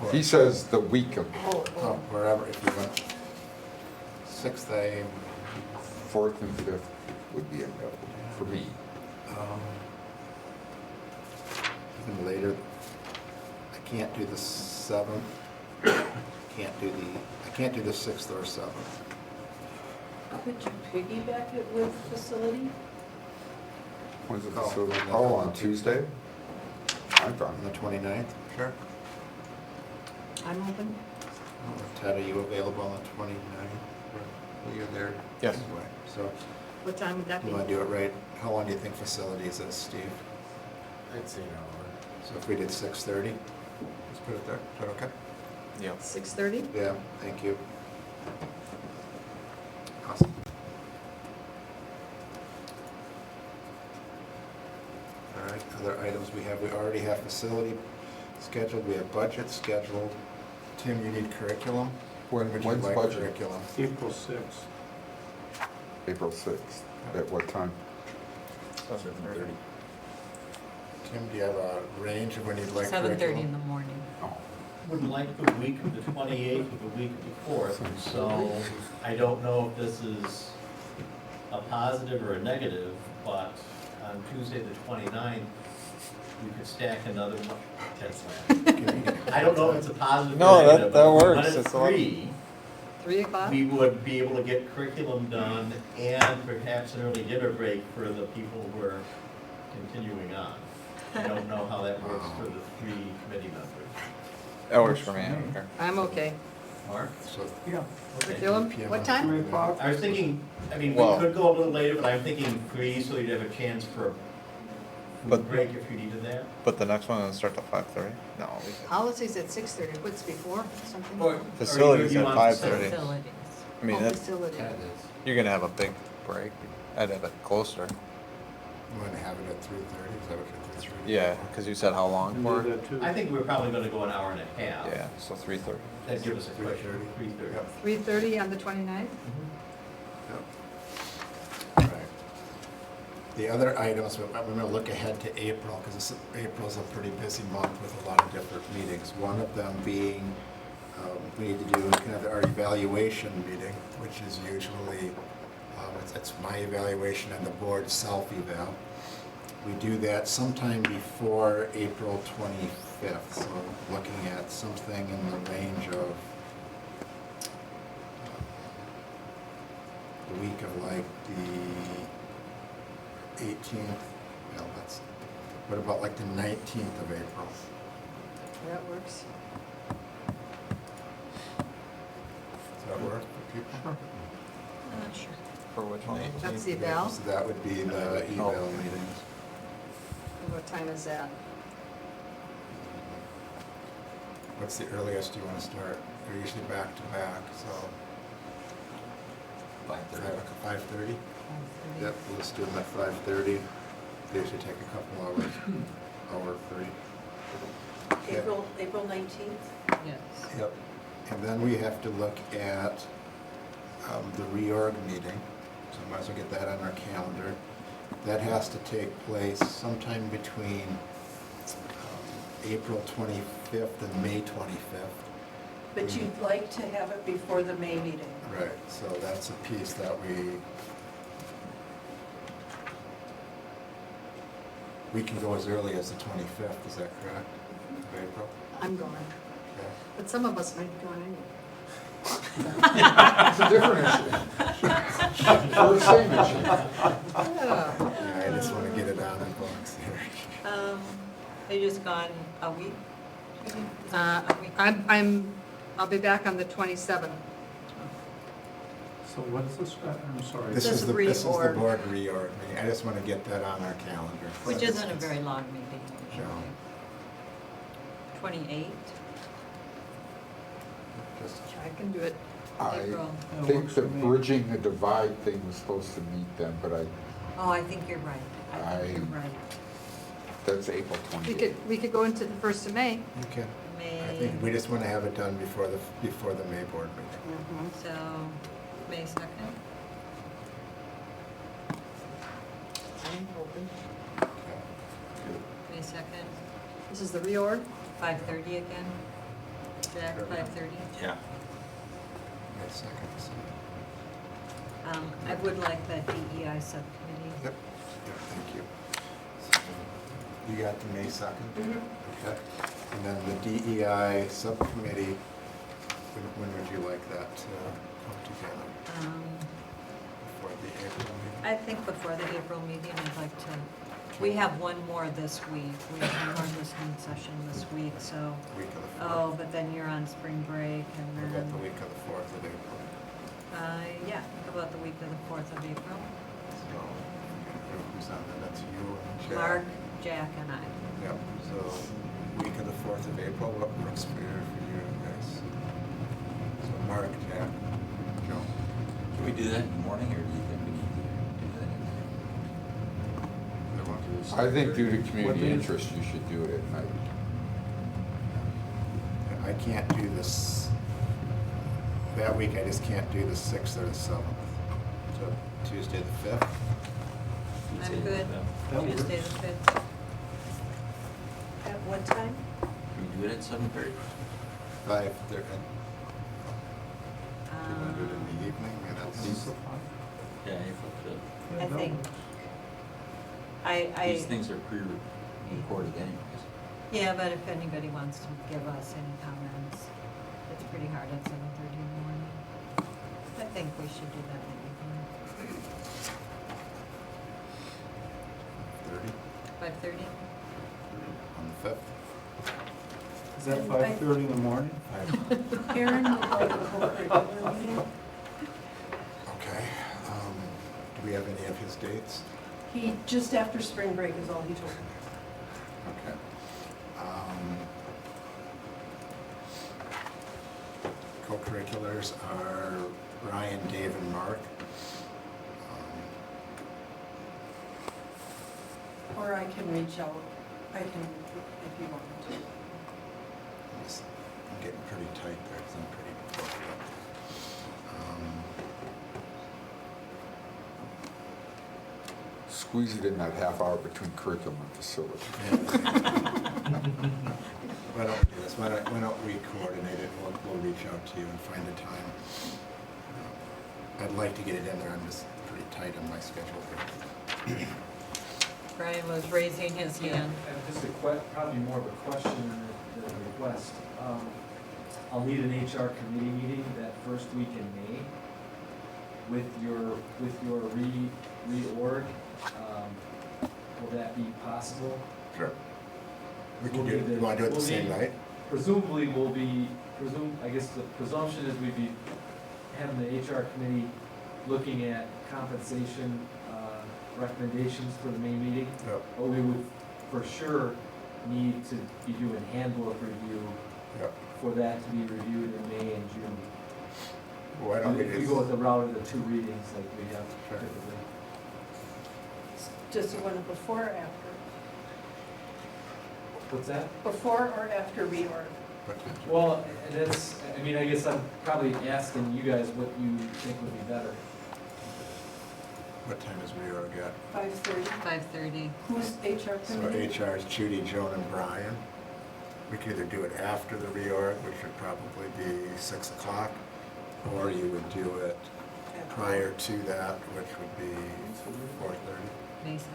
[SPEAKER 17] 4th.
[SPEAKER 15] He says the week of
[SPEAKER 12] Oh, wherever, if you want. 6th,
[SPEAKER 15] 4th and 5th would be available for me.
[SPEAKER 12] Even later, I can't do the 7th. I can't do the 6th or 7th.
[SPEAKER 10] Could you piggyback it with facility?
[SPEAKER 15] When's the
[SPEAKER 12] Oh,
[SPEAKER 15] facility?
[SPEAKER 12] that's
[SPEAKER 15] Oh,
[SPEAKER 12] on
[SPEAKER 15] on Tuesday? I'm fine.
[SPEAKER 12] On the 29th? Sure.
[SPEAKER 17] I'm open.
[SPEAKER 12] Ted, are you available on the 29th? Well, you're there.
[SPEAKER 19] Yes.
[SPEAKER 12] Anyway, so,
[SPEAKER 17] What time would that be?
[SPEAKER 12] you want to do it right? How long do you think facilities is, Steve?
[SPEAKER 21] I'd say an hour.
[SPEAKER 12] So if we did 6:30, let's put it there. Is that okay?
[SPEAKER 19] Yep.
[SPEAKER 17] 6:30?
[SPEAKER 12] Yeah, thank you. Awesome. All right, other items we already have facility scheduled, we have budget scheduled. Tim, you need curriculum? When would you
[SPEAKER 15] When's
[SPEAKER 12] like
[SPEAKER 15] budget?
[SPEAKER 12] curriculum?
[SPEAKER 2] April 6th.
[SPEAKER 15] April 6th. At what time?
[SPEAKER 19] 7:30.
[SPEAKER 12] Tim, do you have a range of when you'd like curriculum?
[SPEAKER 1] 7:30 in the morning.
[SPEAKER 20] Would like the week of the 28th or the week of the 4th, and so I don't know if this is a positive or a negative, but on Tuesday the 29th, we could stack another one. Ted's laughing. I don't know if it's a positive
[SPEAKER 19] No,
[SPEAKER 20] or negative,
[SPEAKER 19] that
[SPEAKER 20] but
[SPEAKER 19] works.
[SPEAKER 20] when it's
[SPEAKER 19] It's a lot-
[SPEAKER 20] 3,
[SPEAKER 17] 3 o'clock?
[SPEAKER 20] we would be able to get curriculum done and perhaps an early dinner break for the people who are continuing on. I don't know how that works for the 3 committee members.
[SPEAKER 19] That works for me, I don't care.
[SPEAKER 17] I'm okay.
[SPEAKER 20] Mark?
[SPEAKER 12] So,
[SPEAKER 2] Yeah.
[SPEAKER 17] Curriculum, what time?
[SPEAKER 2] 3 o'clock.
[SPEAKER 20] I was thinking, I mean, we
[SPEAKER 19] Well-
[SPEAKER 20] could go a little later, but I'm thinking 3, so you'd have a chance for a
[SPEAKER 19] But-
[SPEAKER 20] food break if you needed that.
[SPEAKER 19] But the next one will start till 5:30? No. we can-
[SPEAKER 17] Policies at 6:30, what's before, something?
[SPEAKER 20] Or-
[SPEAKER 19] Facilities
[SPEAKER 20] or you
[SPEAKER 19] at
[SPEAKER 20] want
[SPEAKER 19] 5:30.
[SPEAKER 1] Facilities.
[SPEAKER 19] I mean, that,
[SPEAKER 17] Facility.
[SPEAKER 19] you're gonna have a big break. I'd have it closer.
[SPEAKER 12] you want to have it at 3:30? Is that what you're thinking?
[SPEAKER 19] Yeah, because you said how long
[SPEAKER 2] And
[SPEAKER 19] for?
[SPEAKER 2] do that too.
[SPEAKER 20] I think we're probably gonna go an hour and a half.
[SPEAKER 19] Yeah, so 3:30.
[SPEAKER 20] That'd give us a quick
[SPEAKER 12] 3:30.
[SPEAKER 20] 3:30.
[SPEAKER 12] Yep.
[SPEAKER 17] 3:30 on the 29th?
[SPEAKER 12] Right. The other items, I'm going to look ahead to April, because April's a pretty busy month with a lot of different meetings. One of them being, we need to do kind of our evaluation meeting, which is usually, it's my evaluation and the board's self-eval. We do that sometime before April 25th, so I'm looking at something in the range of the week of like the 18th, no, what about like the 19th of April?
[SPEAKER 17] That works.
[SPEAKER 12] Does that work for people?
[SPEAKER 1] Sure.
[SPEAKER 19] For which one?
[SPEAKER 17] That's the eval?
[SPEAKER 12] So that would be the eval meetings.
[SPEAKER 17] What time is that?
[SPEAKER 12] What's the earliest you want to start? They're usually back to back, so 5:30? Yep, we'll just do them at 5:30. They usually take a couple hours, hour free.
[SPEAKER 10] April 19th?
[SPEAKER 1] Yes.
[SPEAKER 12] Yep. And then we have to look at the reorg meeting, so might as well get that on our calendar. That has to take place sometime between April 25th and May 25th.
[SPEAKER 10] But you'd like to have it before the May meeting?
[SPEAKER 12] Right, so that's a piece that we can go as early as the 25th, is that correct, of April?
[SPEAKER 17] I'm going,
[SPEAKER 12] Okay.
[SPEAKER 17] but some of us might be going anyway.
[SPEAKER 15] It's a different issue. Or the same issue.
[SPEAKER 12] Yeah, I just want to get it on the books here.
[SPEAKER 1] They just gone a week?
[SPEAKER 17] I'll be back on the 27th.
[SPEAKER 2] So what is this? I'm sorry.
[SPEAKER 12] This is the
[SPEAKER 17] reorg.
[SPEAKER 12] board reorg meeting. I just want to get that on our calendar.
[SPEAKER 1] Which isn't a very long meeting usually.
[SPEAKER 12] No.
[SPEAKER 1] 28?
[SPEAKER 12] Just-
[SPEAKER 17] I can do it.
[SPEAKER 15] I
[SPEAKER 1] April.
[SPEAKER 15] think the bridging the divide thing was supposed to meet them, but
[SPEAKER 1] Oh, I think you're right. I think you're right.
[SPEAKER 15] that's April 28th.
[SPEAKER 17] We could go into the 1st of May.
[SPEAKER 12] Okay. I
[SPEAKER 1] May,
[SPEAKER 12] think we just want to have it done before the May board meeting.
[SPEAKER 1] so May 2nd?
[SPEAKER 17] open.
[SPEAKER 1] May 2nd,
[SPEAKER 17] This is the reorg.
[SPEAKER 1] 5:30 again. Jack, 5:30.
[SPEAKER 16] Yeah.
[SPEAKER 18] May 2nd.
[SPEAKER 1] I would like the DEI subcommittee.
[SPEAKER 18] Yep, thank you. So, you got the May 2nd? Okay. And then the DEI subcommittee, when would you like that to come together? Before the April meeting?
[SPEAKER 1] I think before the April meeting, I'd like to, we have one more this week. We have one more listening session this week, so.
[SPEAKER 18] Week of the 4th?
[SPEAKER 1] Oh, but then you're on spring break and
[SPEAKER 18] What
[SPEAKER 1] then.
[SPEAKER 18] about the week of the 4th of April?
[SPEAKER 1] Yeah, how about the week of the 4th of April?
[SPEAKER 18] So, who's on that? That's you and Jack?
[SPEAKER 1] Mark, Jack, and I.
[SPEAKER 18] Yep, so week of the 4th of April, what works for you guys? So Mark, Jack, Joe.
[SPEAKER 16] Can we do that in the morning, or do you think we need to do that at night?
[SPEAKER 15] I think due to
[SPEAKER 2] What
[SPEAKER 15] community
[SPEAKER 2] day is-
[SPEAKER 15] interest, you should do it at night.
[SPEAKER 18] I can't do this, that week I just can't do the 6th or the 7th. So Tuesday the 5th?
[SPEAKER 1] I'm good.
[SPEAKER 2] That works.
[SPEAKER 1] Tuesday the 5th.
[SPEAKER 17] At what time?
[SPEAKER 16] Can we do it at 7:30?
[SPEAKER 18] 5:30. You want to do it in the evening? Yeah, that's-
[SPEAKER 16] Yeah, April 5th.
[SPEAKER 1] I think.
[SPEAKER 16] These things are pre-recorded anyways.
[SPEAKER 1] Yeah, but if anybody wants to give us any comments, it's pretty hard at 7:30 in the morning. I think we should do that in the evening.
[SPEAKER 18] 30
[SPEAKER 1] 5:30?
[SPEAKER 18] on the 5th?
[SPEAKER 2] Is that 5:30 in the morning?
[SPEAKER 17] Aaron would like a co-curricular meeting.
[SPEAKER 18] Okay. Do we have any of his dates?
[SPEAKER 17] He, just after spring break is all he told me.
[SPEAKER 18] Okay. Co-curriculars are Ryan, Dave, and Mark.
[SPEAKER 17] Or I can reach out, I can, if you want me to.
[SPEAKER 18] I'm getting pretty tight there because I'm pretty booked up.
[SPEAKER 15] Squeeze it in that half hour between curriculum and facility.
[SPEAKER 18] Why don't we do this? Why don't we coordinate it? We'll reach out to you and find a time. I'd like to get it in there. I'm just pretty tight on my schedule here.
[SPEAKER 1] Brian was raising his hand.
[SPEAKER 4] Just probably more of a question than a request. I'll need an HR committee meeting that first week in May with your reorg. Will that be possible?
[SPEAKER 18] Sure. We can do it. You want to do it the same night?
[SPEAKER 4] Presumably I guess the presumption is we'd be having the HR committee looking at compensation recommendations for the main meeting.
[SPEAKER 18] Yep.
[SPEAKER 4] But we would for sure need to be doing handbook review
[SPEAKER 18] Yep.
[SPEAKER 4] for that to be reviewed in May and June.
[SPEAKER 18] Why don't we
[SPEAKER 4] If we
[SPEAKER 18] just?
[SPEAKER 4] go with the route of the 2 readings like we have
[SPEAKER 18] Sure.
[SPEAKER 4] typically.
[SPEAKER 17] Does he want it before or after?
[SPEAKER 4] What's that?
[SPEAKER 17] Before or after reorg?
[SPEAKER 4] Well, that's, I mean, I guess I'm probably asking you guys what you think would be better.
[SPEAKER 18] What time is reorg at?
[SPEAKER 17] 5:30.
[SPEAKER 1] 5:30.
[SPEAKER 17] Who's HR
[SPEAKER 18] So
[SPEAKER 17] committee?
[SPEAKER 18] HR is Judy, Joan, and Brian. We could either do it after the reorg, which would probably be 6 o'clock, or you would do it prior to that, which would be 4:30.
[SPEAKER 1] May 2nd.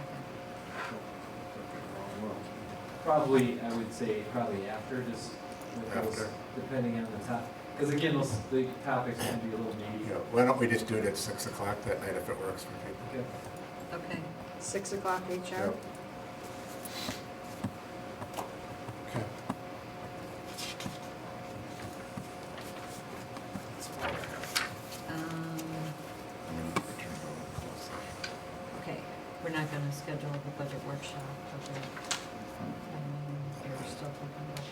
[SPEAKER 4] Probably, I would say probably after, just with those,
[SPEAKER 18] After.
[SPEAKER 4] depending on the top. Because again, the topics can be a little meaty.
[SPEAKER 18] Yeah, why don't we just do it at 6 o'clock that night if it works for people?
[SPEAKER 4] Okay.
[SPEAKER 1] Okay.
[SPEAKER 17] 6 o'clock HR?
[SPEAKER 18] Yep. Okay. That's all I have. I'm gonna return to closed session.
[SPEAKER 1] Okay, we're not gonna schedule the budget workshop, okay? You're still thinking about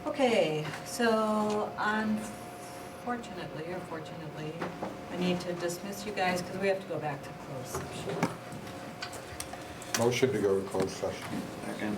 [SPEAKER 1] that. Okay, so unfortunately, or fortunately, I need to dismiss you guys because we have to go back to closed session.
[SPEAKER 15] Motion to go to closed session.
[SPEAKER 3] Second.